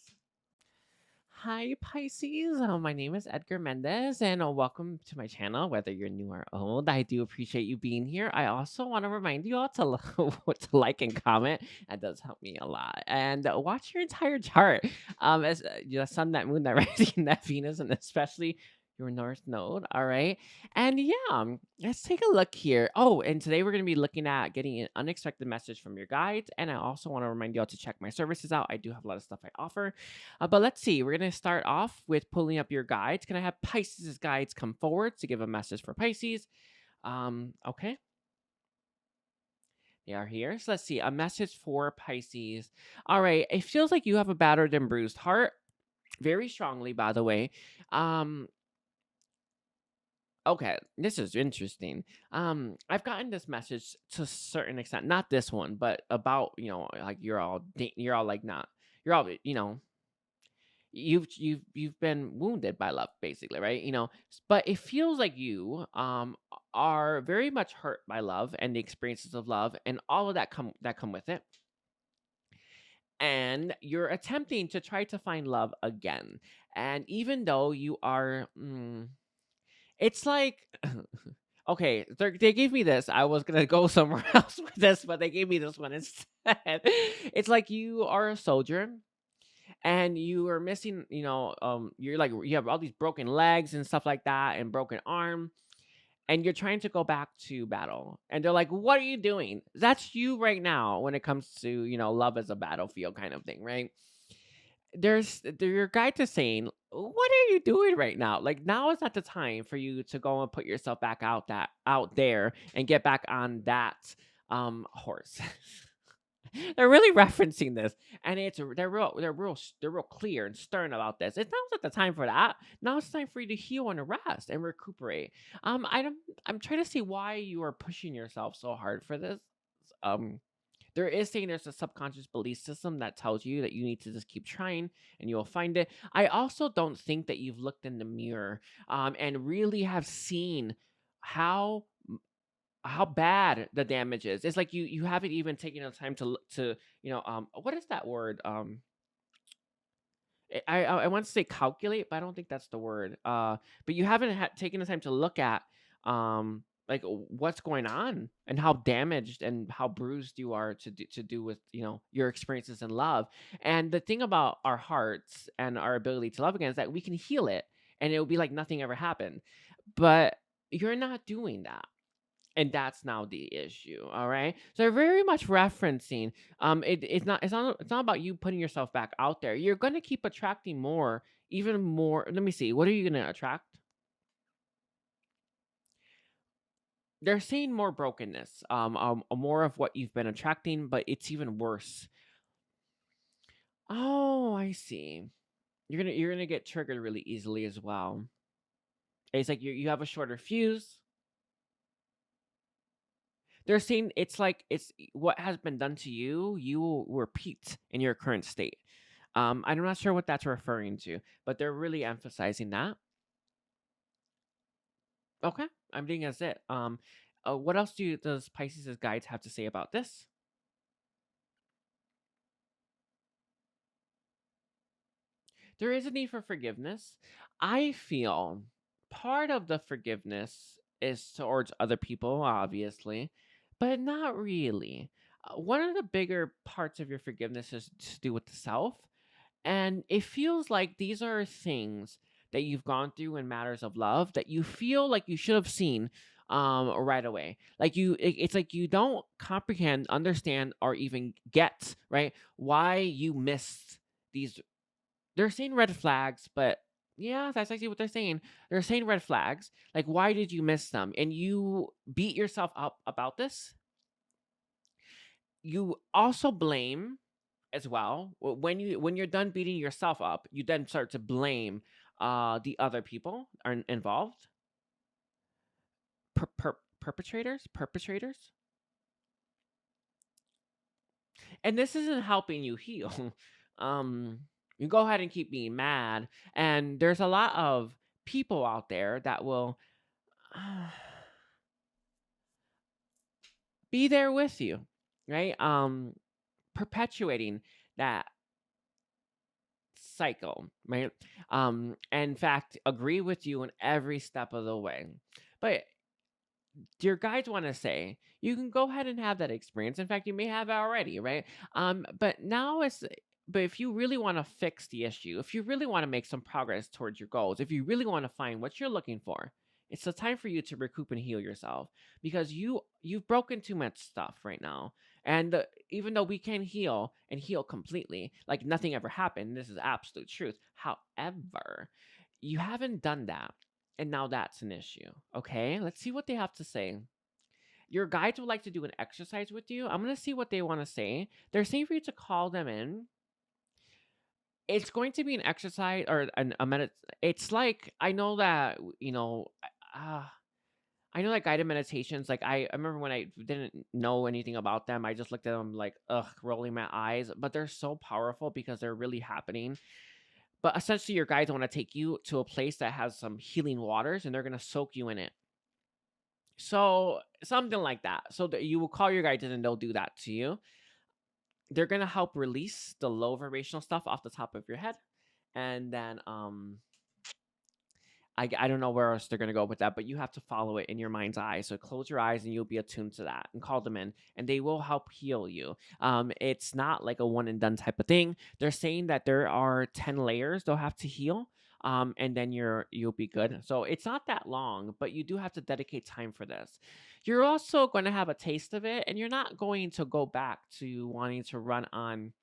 Hi, Pisces. My name is Edgar Mendez, and welcome to my channel. Whether you're new or old, I do appreciate you being here. I also want to remind you all to, to like and comment. That does help me a lot. And watch your entire chart. As your sun, that moon, that rising, that Venus, and especially your North Node. All right. And yeah, let's take a look here. Oh, and today we're going to be looking at getting an unexpected message from your guides. And I also want to remind you all to check my services out. I do have a lot of stuff I offer. But let's see. We're going to start off with pulling up your guides. Can I have Pisces' guides come forward to give a message for Pisces? Okay. They are here. So let's see. A message for Pisces. All right. It feels like you have a battered and bruised heart. Very strongly, by the way. Okay, this is interesting. I've gotten this message to a certain extent, not this one, but about, like you're all like not, you're all, you've been wounded by love, basically, right? But it feels like you are very much hurt by love and the experiences of love and all of that come with it. And you're attempting to try to find love again. And even though you are, it's like, okay, they gave me this. I was gonna go somewhere else with this, but they gave me this one instead. It's like you are a soldier and you are missing, you're like, you have all these broken legs and stuff like that and broken arm, and you're trying to go back to battle. And they're like, what are you doing? That's you right now when it comes to, love as a battlefield kind of thing, right? Your guide is saying, what are you doing right now? Like, now is not the time for you to go and put yourself back out there and get back on that horse. They're really referencing this, and they're real clear and stern about this. It's not the time for that. Now it's time for you to heal and rest and recuperate. I'm trying to see why you are pushing yourself so hard for this. There is saying there's a subconscious belief system that tells you that you need to just keep trying and you will find it. I also don't think that you've looked in the mirror and really have seen how bad the damage is. It's like you haven't even taken the time to what is that word? I want to say calculate, but I don't think that's the word. But you haven't taken the time to look at like what's going on and how damaged and how bruised you are to do with your experiences in love. And the thing about our hearts and our ability to love again is that we can heal it, and it will be like nothing ever happened. But you're not doing that. And that's now the issue. All right. So they're very much referencing. It's not about you putting yourself back out there. You're gonna keep attracting more, even more. Let me see. What are you gonna attract? They're seeing more brokenness. More of what you've been attracting, but it's even worse. Oh, I see. You're gonna get triggered really easily as well. It's like you have a shorter fuse. They're saying it's like it's what has been done to you. You will repeat in your current state. I'm not sure what that's referring to, but they're really emphasizing that. Okay, I'm thinking that's it. What else does Pisces' guides have to say about this? There is a need for forgiveness. I feel part of the forgiveness is towards other people, obviously, but not really. One of the bigger parts of your forgiveness is to do with the self. And it feels like these are things that you've gone through in matters of love that you feel like you should have seen right away. Like it's like you don't comprehend, understand, or even get, right, why you missed these. They're saying red flags, but yeah, that's actually what they're saying. They're saying red flags. Like, why did you miss them? And you beat yourself up about this. You also blame as well. When you're done beating yourself up, you then start to blame the other people are involved. Perpetrators. And this isn't helping you heal. um you go ahead and keep being mad, and there's a lot of people out there that will be there with you, right? Perpetuating that cycle, right? In fact, agree with you in every step of the way. But your guides want to say you can go ahead and have that experience. In fact, you may have it already, right? But now it's but if you really want to fix the issue, if you really want to make some progress towards your goals, if you really want to find what you're looking for, it's the time for you to recoup and heal yourself, because you've broken too much stuff right now. And even though we can heal and heal completely, like nothing ever happened, this is absolute truth. However, you haven't done that, and now that's an issue. Okay, let's see what they have to say. Your guides would like to do an exercise with you. I'm going to see what they want to say. They're saying for you to call them in. It's going to be an exercise or a minute. It's like, I know that, uh, I know that guided meditations, like I remember when I didn't know anything about them, I just looked at them like, ugh, rolling my eyes. But they're so powerful because they're really happening. But essentially, your guides want to take you to a place that has some healing waters, and they're going to soak you in it. So something like that. So that you will call your guides in and they'll do that to you. They're gonna help release the low vibrational stuff off the top of your head, and then I don't know where else they're gonna go with that, but you have to follow it in your mind's eye. So close your eyes and you'll be attuned to that, and call them in, and they will help heal you. It's not like a one and done type of thing. They're saying that there are 10 layers they'll have to heal. And then you'll be good. So it's not that long, but you do have to dedicate time for this. You're also going to have a taste of it, and you're not going to go back to wanting to run on.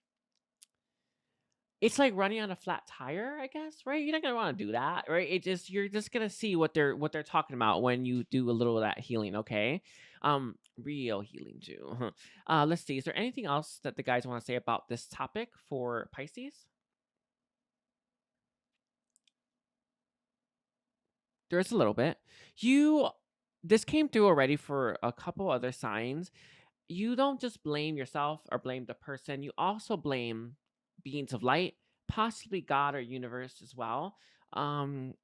It's like running on a flat tire, I guess, right? You're not gonna want to do that, right? You're just gonna see what they're talking about when you do a little of that healing, okay? Real healing too. Let's see. Is there anything else that the guys want to say about this topic for Pisces? There's a little bit. You This came through already for a couple other signs. You don't just blame yourself or blame the person. You also blame beings of light, possibly God or universe as well. Um,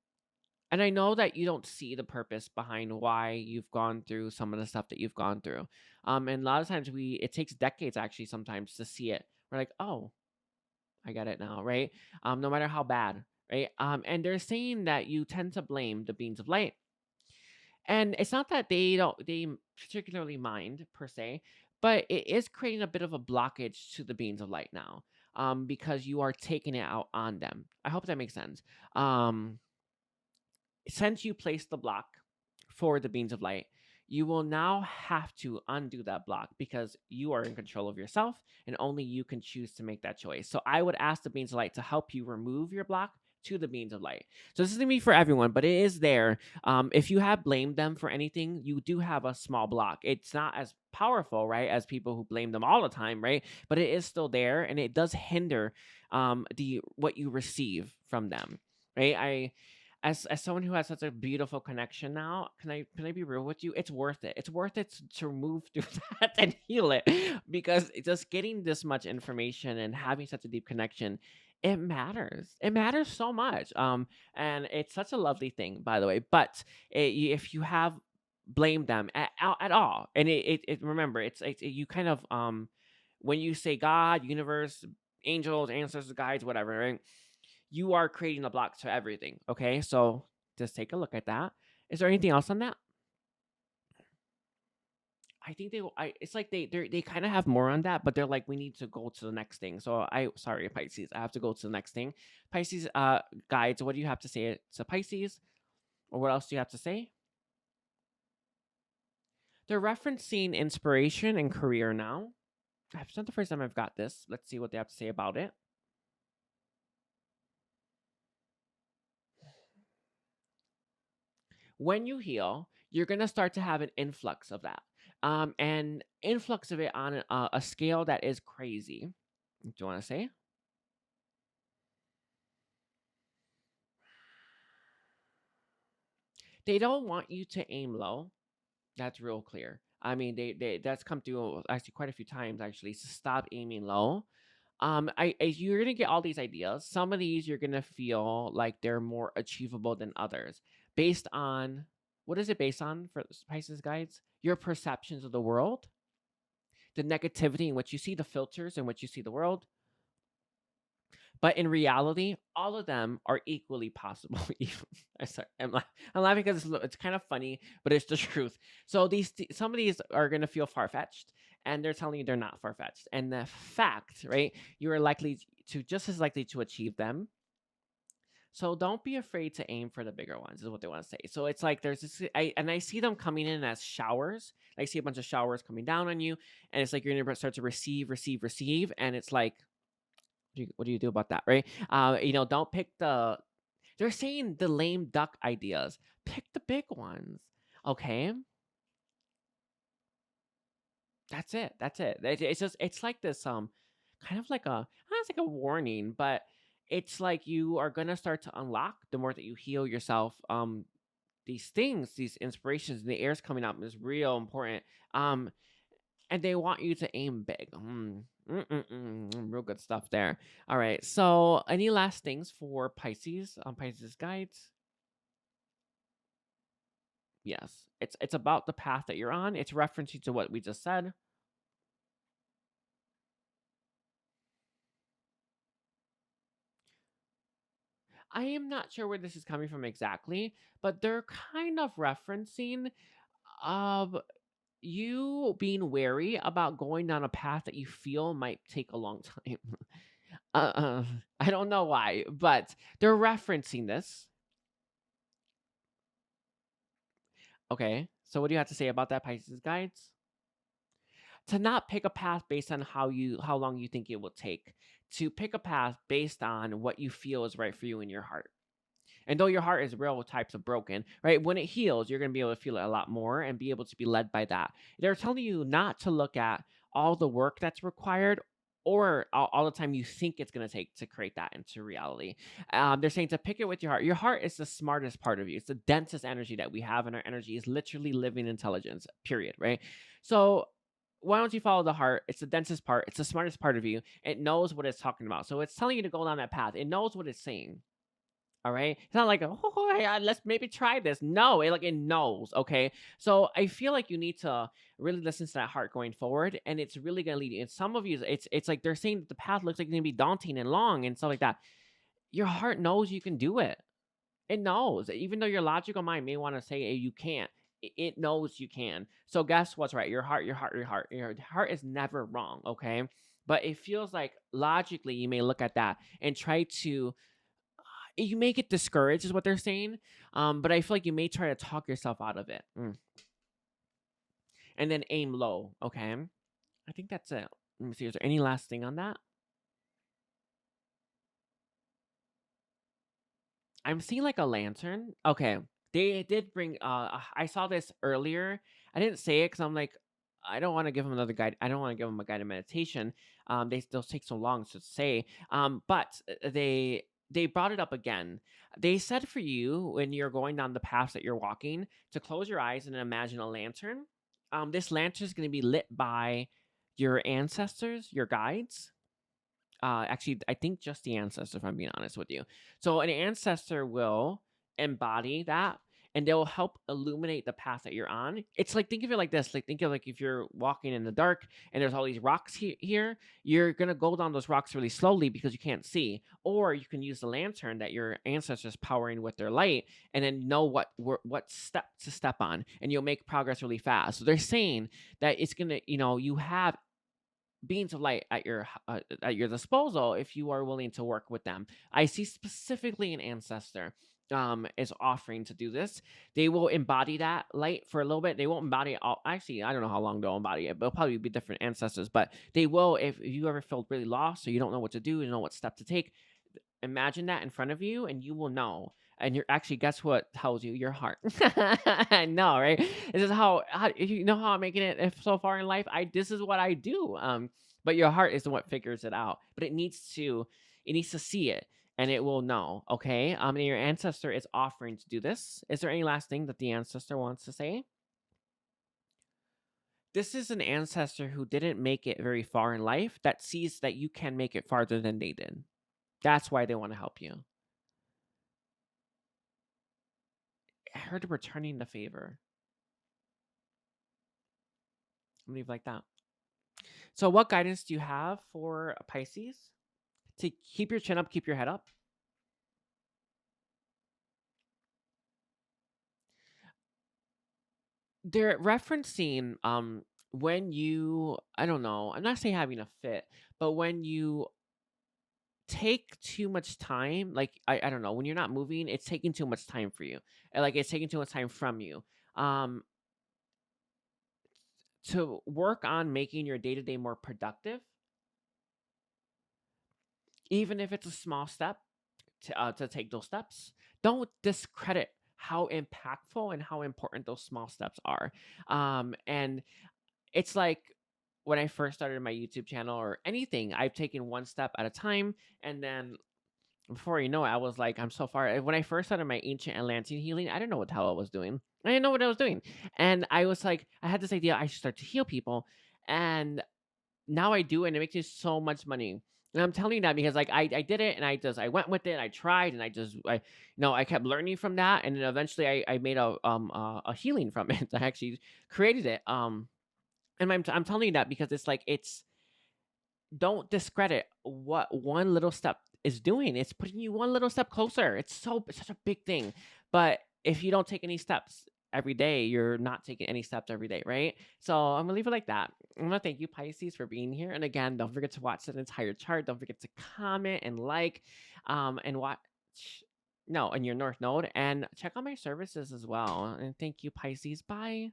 and I know that you don't see the purpose behind why you've gone through some of the stuff that you've gone through. And a lot of times it takes decades actually sometimes to see it. We're like, oh, I get it now, right? No matter how bad, right? And they're saying that you tend to blame the beings of light, and it's not that they particularly mind per se, but it is creating a bit of a blockage to the beings of light now. Because you are taking it out on them. I hope that makes sense. Um, since you placed the block for the beings of light, you will now have to undo that block because you are in control of yourself and only you can choose to make that choice. So I would ask the beings of light to help you remove your block to the beings of light. So this is gonna be for everyone, but it is there. If you have blamed them for anything, you do have a small block. It's not as powerful, right, as people who blame them all the time, right? But it is still there, and it does hinder the what you receive from them, right? As someone who has such a beautiful connection now, can I be real with you? It's worth it. It's worth it to move through that and heal it, because just getting this much information and having such a deep connection, it matters. It matters so much. And it's such a lovely thing, by the way. But if you have blamed them at all, and remember, you kind of when you say God, universe, angels, ancestors, guides, whatever, right? You are creating a block to everything. Okay, so just take a look at that. Is there anything else on that? I think it's like they kind of have more on that, but they're like, we need to go to the next thing. So sorry, Pisces, I have to go to the next thing. Pisces, guides, what do you have to say to Pisces, or what else do you have to say? They're referencing inspiration and career now. It's not the first time I've got this. Let's see what they have to say about it. When you heal, you're gonna start to have an influx of that, and influx of it on a scale that is crazy. Do you want to say? They don't want you to aim low. That's real clear. I mean, that's come through actually quite a few times. Actually, so stop aiming low. You're gonna get all these ideas. Some of these you're gonna feel like they're more achievable than others, based on what is it based on for Pisces guides? Your perceptions of the world, the negativity in which you see, the filters in which you see the world. But in reality, all of them are equally possible. I'm laughing because it's kind of funny, but it's the truth. So some of these are going to feel far fetched, and they're telling you they're not far fetched. And the fact, right, you are likely to just as likely to achieve them. So don't be afraid to aim for the bigger ones, is what they want to say. So it's like there's this, I see them coming in as showers. I see a bunch of showers coming down on you, and it's like you're gonna start to receive, and it's like, what do you do about that, right? Don't pick they're saying the lame duck ideas. Pick the big ones, okay? That's it. That's it. It's just it's like this kind of like it's like a warning, but it's like you are gonna start to unlock the more that you heal yourself. These things, these inspirations, the air's coming up is real important. And they want you to aim big. Real good stuff there. All right. So, any last things for Pisces on Pisces guides? Yes, it's about the path that you're on. It's referencing to what we just said. I am not sure where this is coming from exactly, but they're kind of referencing of you being wary about going down a path that you feel might take a long time. I don't know why, but they're referencing this. Okay, so what do you have to say about that, Pisces guides? To not pick a path based on how long you think it will take, to pick a path based on what you feel is right for you in your heart. And though your heart is real types of broken, right? When it heals, you're going to be able to feel it a lot more and be able to be led by that. They're telling you not to look at all the work that's required or all the time you think it's going to take to create that into reality. They're saying to pick it with your heart. Your heart is the smartest part of you. It's the densest energy that we have, and our energy is literally living intelligence, period, right? So why don't you follow the heart? It's the densest part. It's the smartest part of you. It knows what it's talking about. So it's telling you to go down that path. It knows what it's saying. All right. It's not like, oh, yeah, let's maybe try this. No, it knows. Okay. So I feel like you need to really listen to that heart going forward, and it's really gonna lead you. And some of you, it's like they're saying that the path looks like it's gonna be daunting and long and stuff like that. Your heart knows you can do it. It knows, even though your logical mind may want to say, hey, you can't. It knows you can. So guess what's right? Your heart, your heart is never wrong. Okay. But it feels like logically you may look at that and try to you may get discouraged is what they're saying, but I feel like you may try to talk yourself out of it. and then aim low. Okay, I think that's it. Let me see. Is there any last thing on that? I'm seeing like a lantern. Okay. They did bring I saw this earlier. I didn't say it because I'm like, I don't want to give them another guide. I don't want to give them a guided meditation. Those take so long to say. But they brought it up again. They said for you when you're going down the path that you're walking to close your eyes and imagine a lantern. This lantern is going to be lit by your ancestors, your guides. Actually, I think just the ancestor, if I'm being honest with you. So an ancestor will embody that, and they'll help illuminate the path that you're on. It's like, think of it like this. Like, think of like if you're walking in the dark and there's all these rocks here, you're gonna go down those rocks really slowly because you can't see. Or you can use the lantern that your ancestors powering with their light, and then know what step to step on, and you'll make progress really fast. So they're saying that it's gonna, you have beings of light at your disposal if you are willing to work with them. I see specifically an ancestor is offering to do this. They will embody that light for a little bit. They won't embody it all. Actually, I don't know how long they'll embody it, but it'll probably be different ancestors. But they will, if you ever feel really lost or you don't know what to do, you don't know what step to take, imagine that in front of you and you will know. And you're actually, guess what tells you? Your heart. I know, right? This is how you know how I'm making it so far in life. This is what I do. But your heart is the what figures it out. But it needs to see it, and it will know. Okay. And your ancestor is offering to do this. Is there any last thing that the ancestor wants to say? This is an ancestor who didn't make it very far in life that sees that you can make it farther than they did. That's why they want to help you. I heard returning the favor. I'm leave like that. So, what guidance do you have for Pisces? To keep your chin up, keep your head up. They're referencing when you, I don't know, I'm not saying having a fit, but when you take too much time, like I don't know, when you're not moving, it's taking too much time for you. And like it's taking too much time from you. Um to work on making your day-to-day more productive, even if it's a small step, to take those steps. Don't discredit how impactful and how important those small steps are. And it's like when I first started my YouTube channel or anything, I've taken one step at a time. And then before you know it, I was like, I'm so far. When I first started my ancient Atlantean healing, I didn't know what the hell I was doing. I didn't know what I was doing. And I was like, I had this idea I should start to heal people. And now I do, and it makes me so much money. And I'm telling you that because like I did it, and I went with it, I tried, and I kept learning from that, and then eventually I made a healing from it. I actually created it. And I'm telling you that because it's like don't discredit what one little step is doing. It's putting you one little step closer. It's such a big thing. But if you don't take any steps every day, you're not taking any steps every day, right? So I'm gonna leave it like that. I'm gonna thank you, Pisces, for being here. And again, don't forget to watch the entire chart. Don't forget to comment and like, and watch. No, in your North Node, and check out my services as well. And thank you, Pisces. Bye.